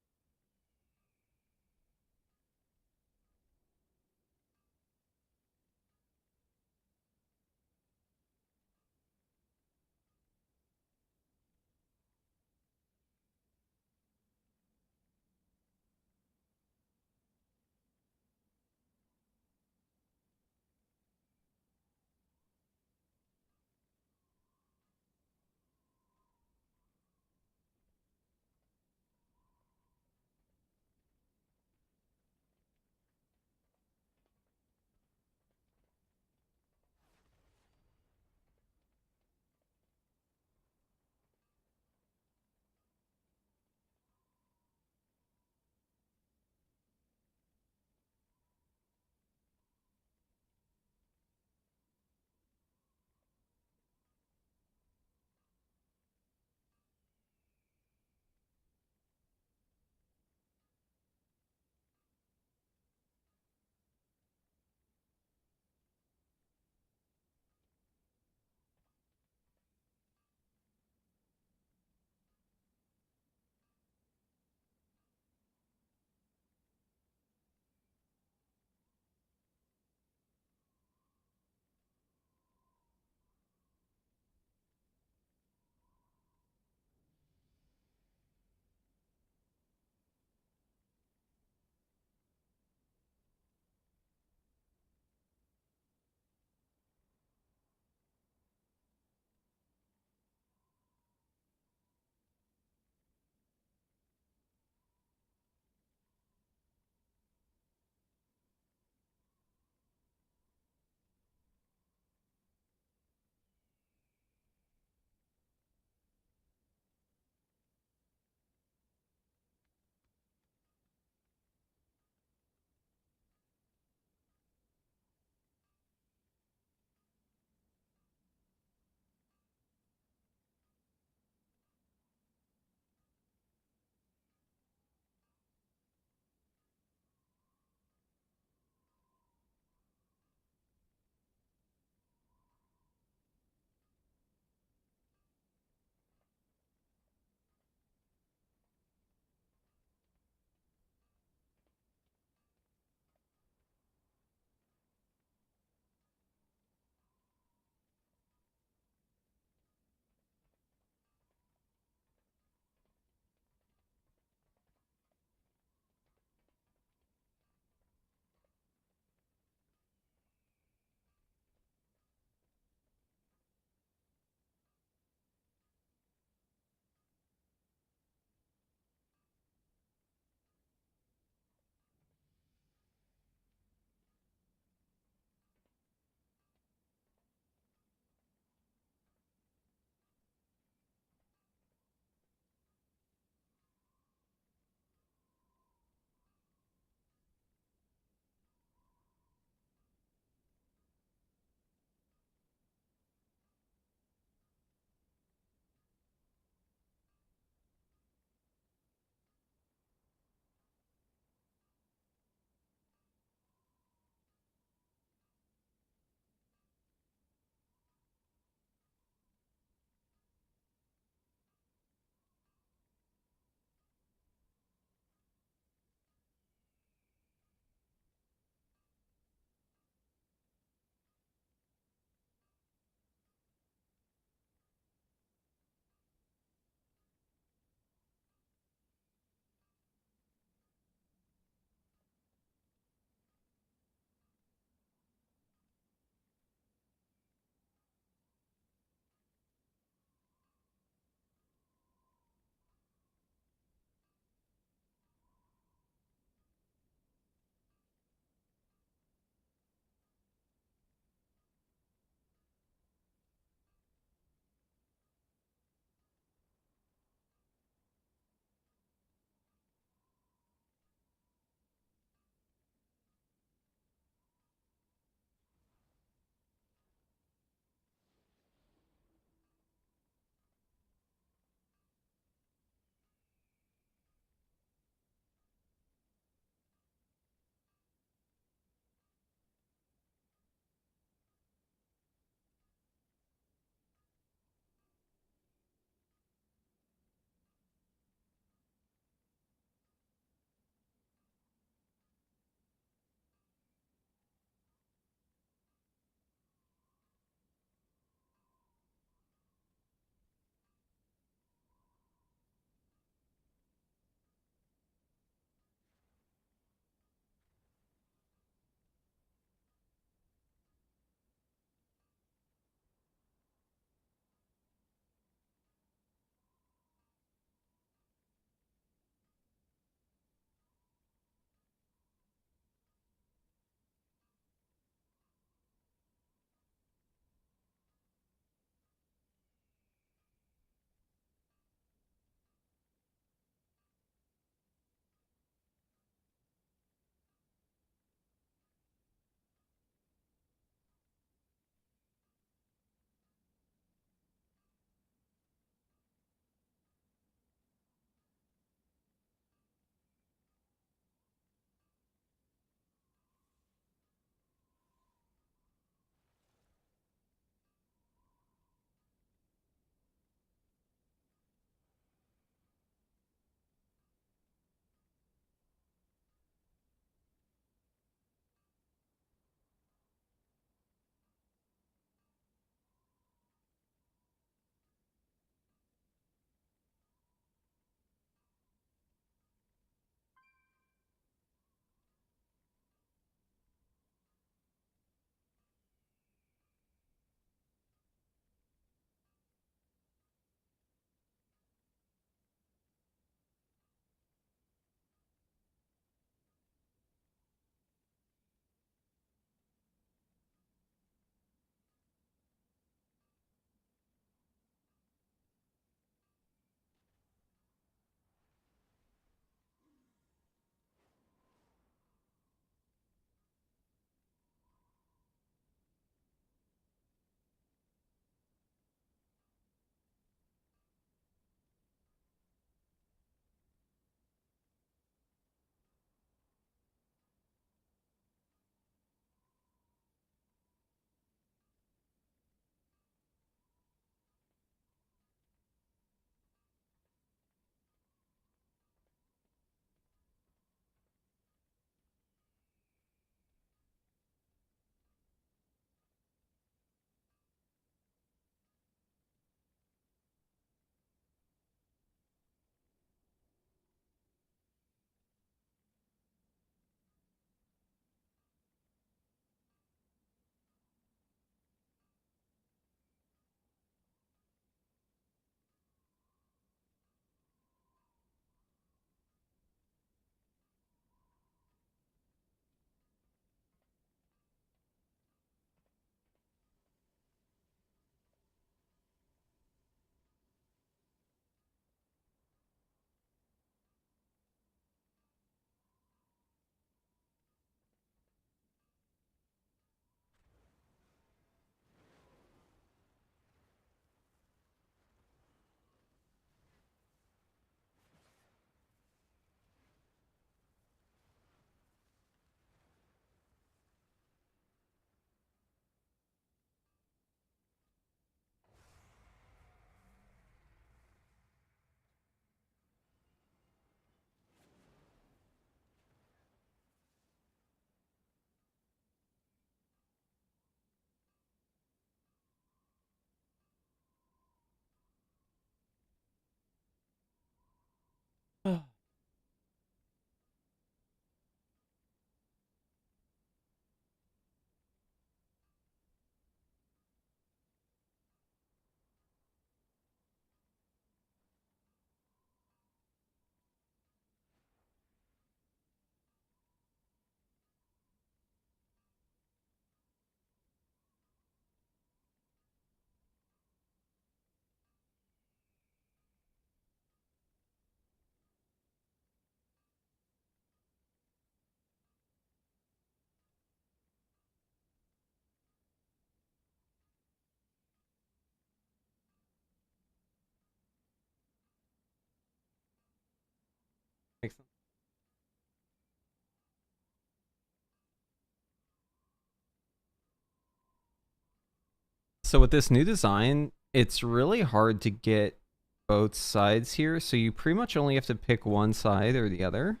So with this new design, it's really hard to get both sides here. So you pretty much only have to pick one side or the other.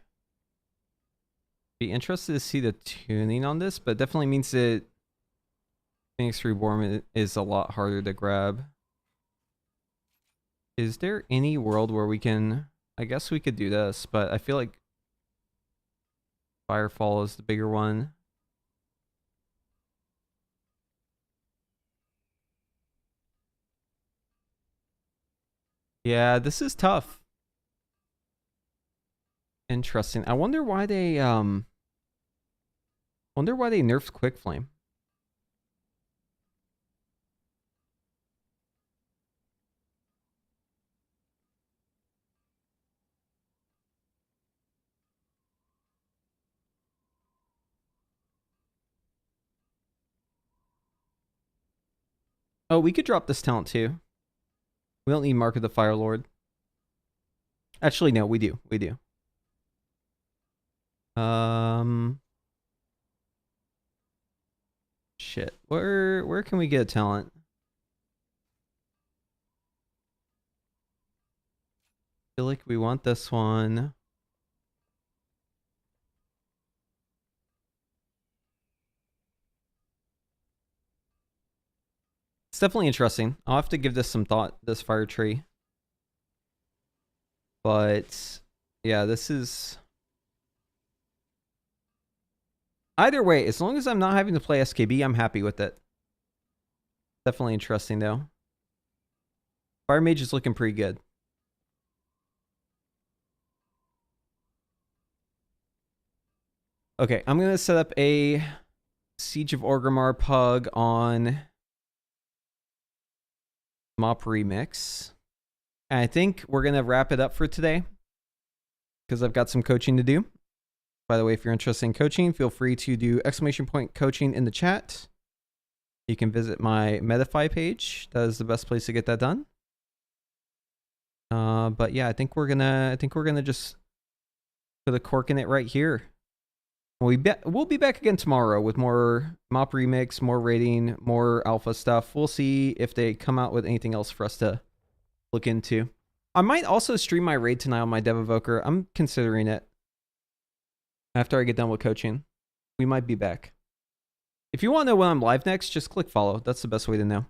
Be interested to see the tuning on this, but definitely means that Phoenix Reborn is a lot harder to grab. Is there any world where we can... I guess we could do this, but I feel like Firefall is the bigger one. Yeah, this is tough. Interesting. I wonder why they nerfed Quick Flame. Oh, we could drop this talent too. We don't need Mark of the Fire Lord. Actually, no, we do. We do. Shit. Where can we get a talent? Feel like we want this one. It's definitely interesting. I'll have to give this some thought, this fire tree. But yeah, this is... Either way, as long as I'm not having to play SKB, I'm happy with it. Definitely interesting though. Fire Mage is looking pretty good. Okay, I'm gonna set up a Siege of Orgrimmar pug on MoP remix. And I think we're gonna wrap it up for today because I've got some coaching to do. By the way, if you're interested in coaching, feel free to do !coaching in the chat. You can visit my Medify page. That is the best place to get that done. But yeah, I think we're gonna just put a cork in it right here. We'll be back again tomorrow with more MoP remix, more rating, more alpha stuff. We'll see if they come out with anything else for us to look into. I might also stream my raid tonight on my Dev Evoker. I'm considering it. After I get done with coaching, we might be back. If you want to know when I'm live next, just click follow. That's the best way to know.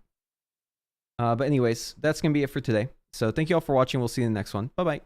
But anyways, that's going to be it for today. So thank you all for watching. We'll see you in the next one. Bye-bye.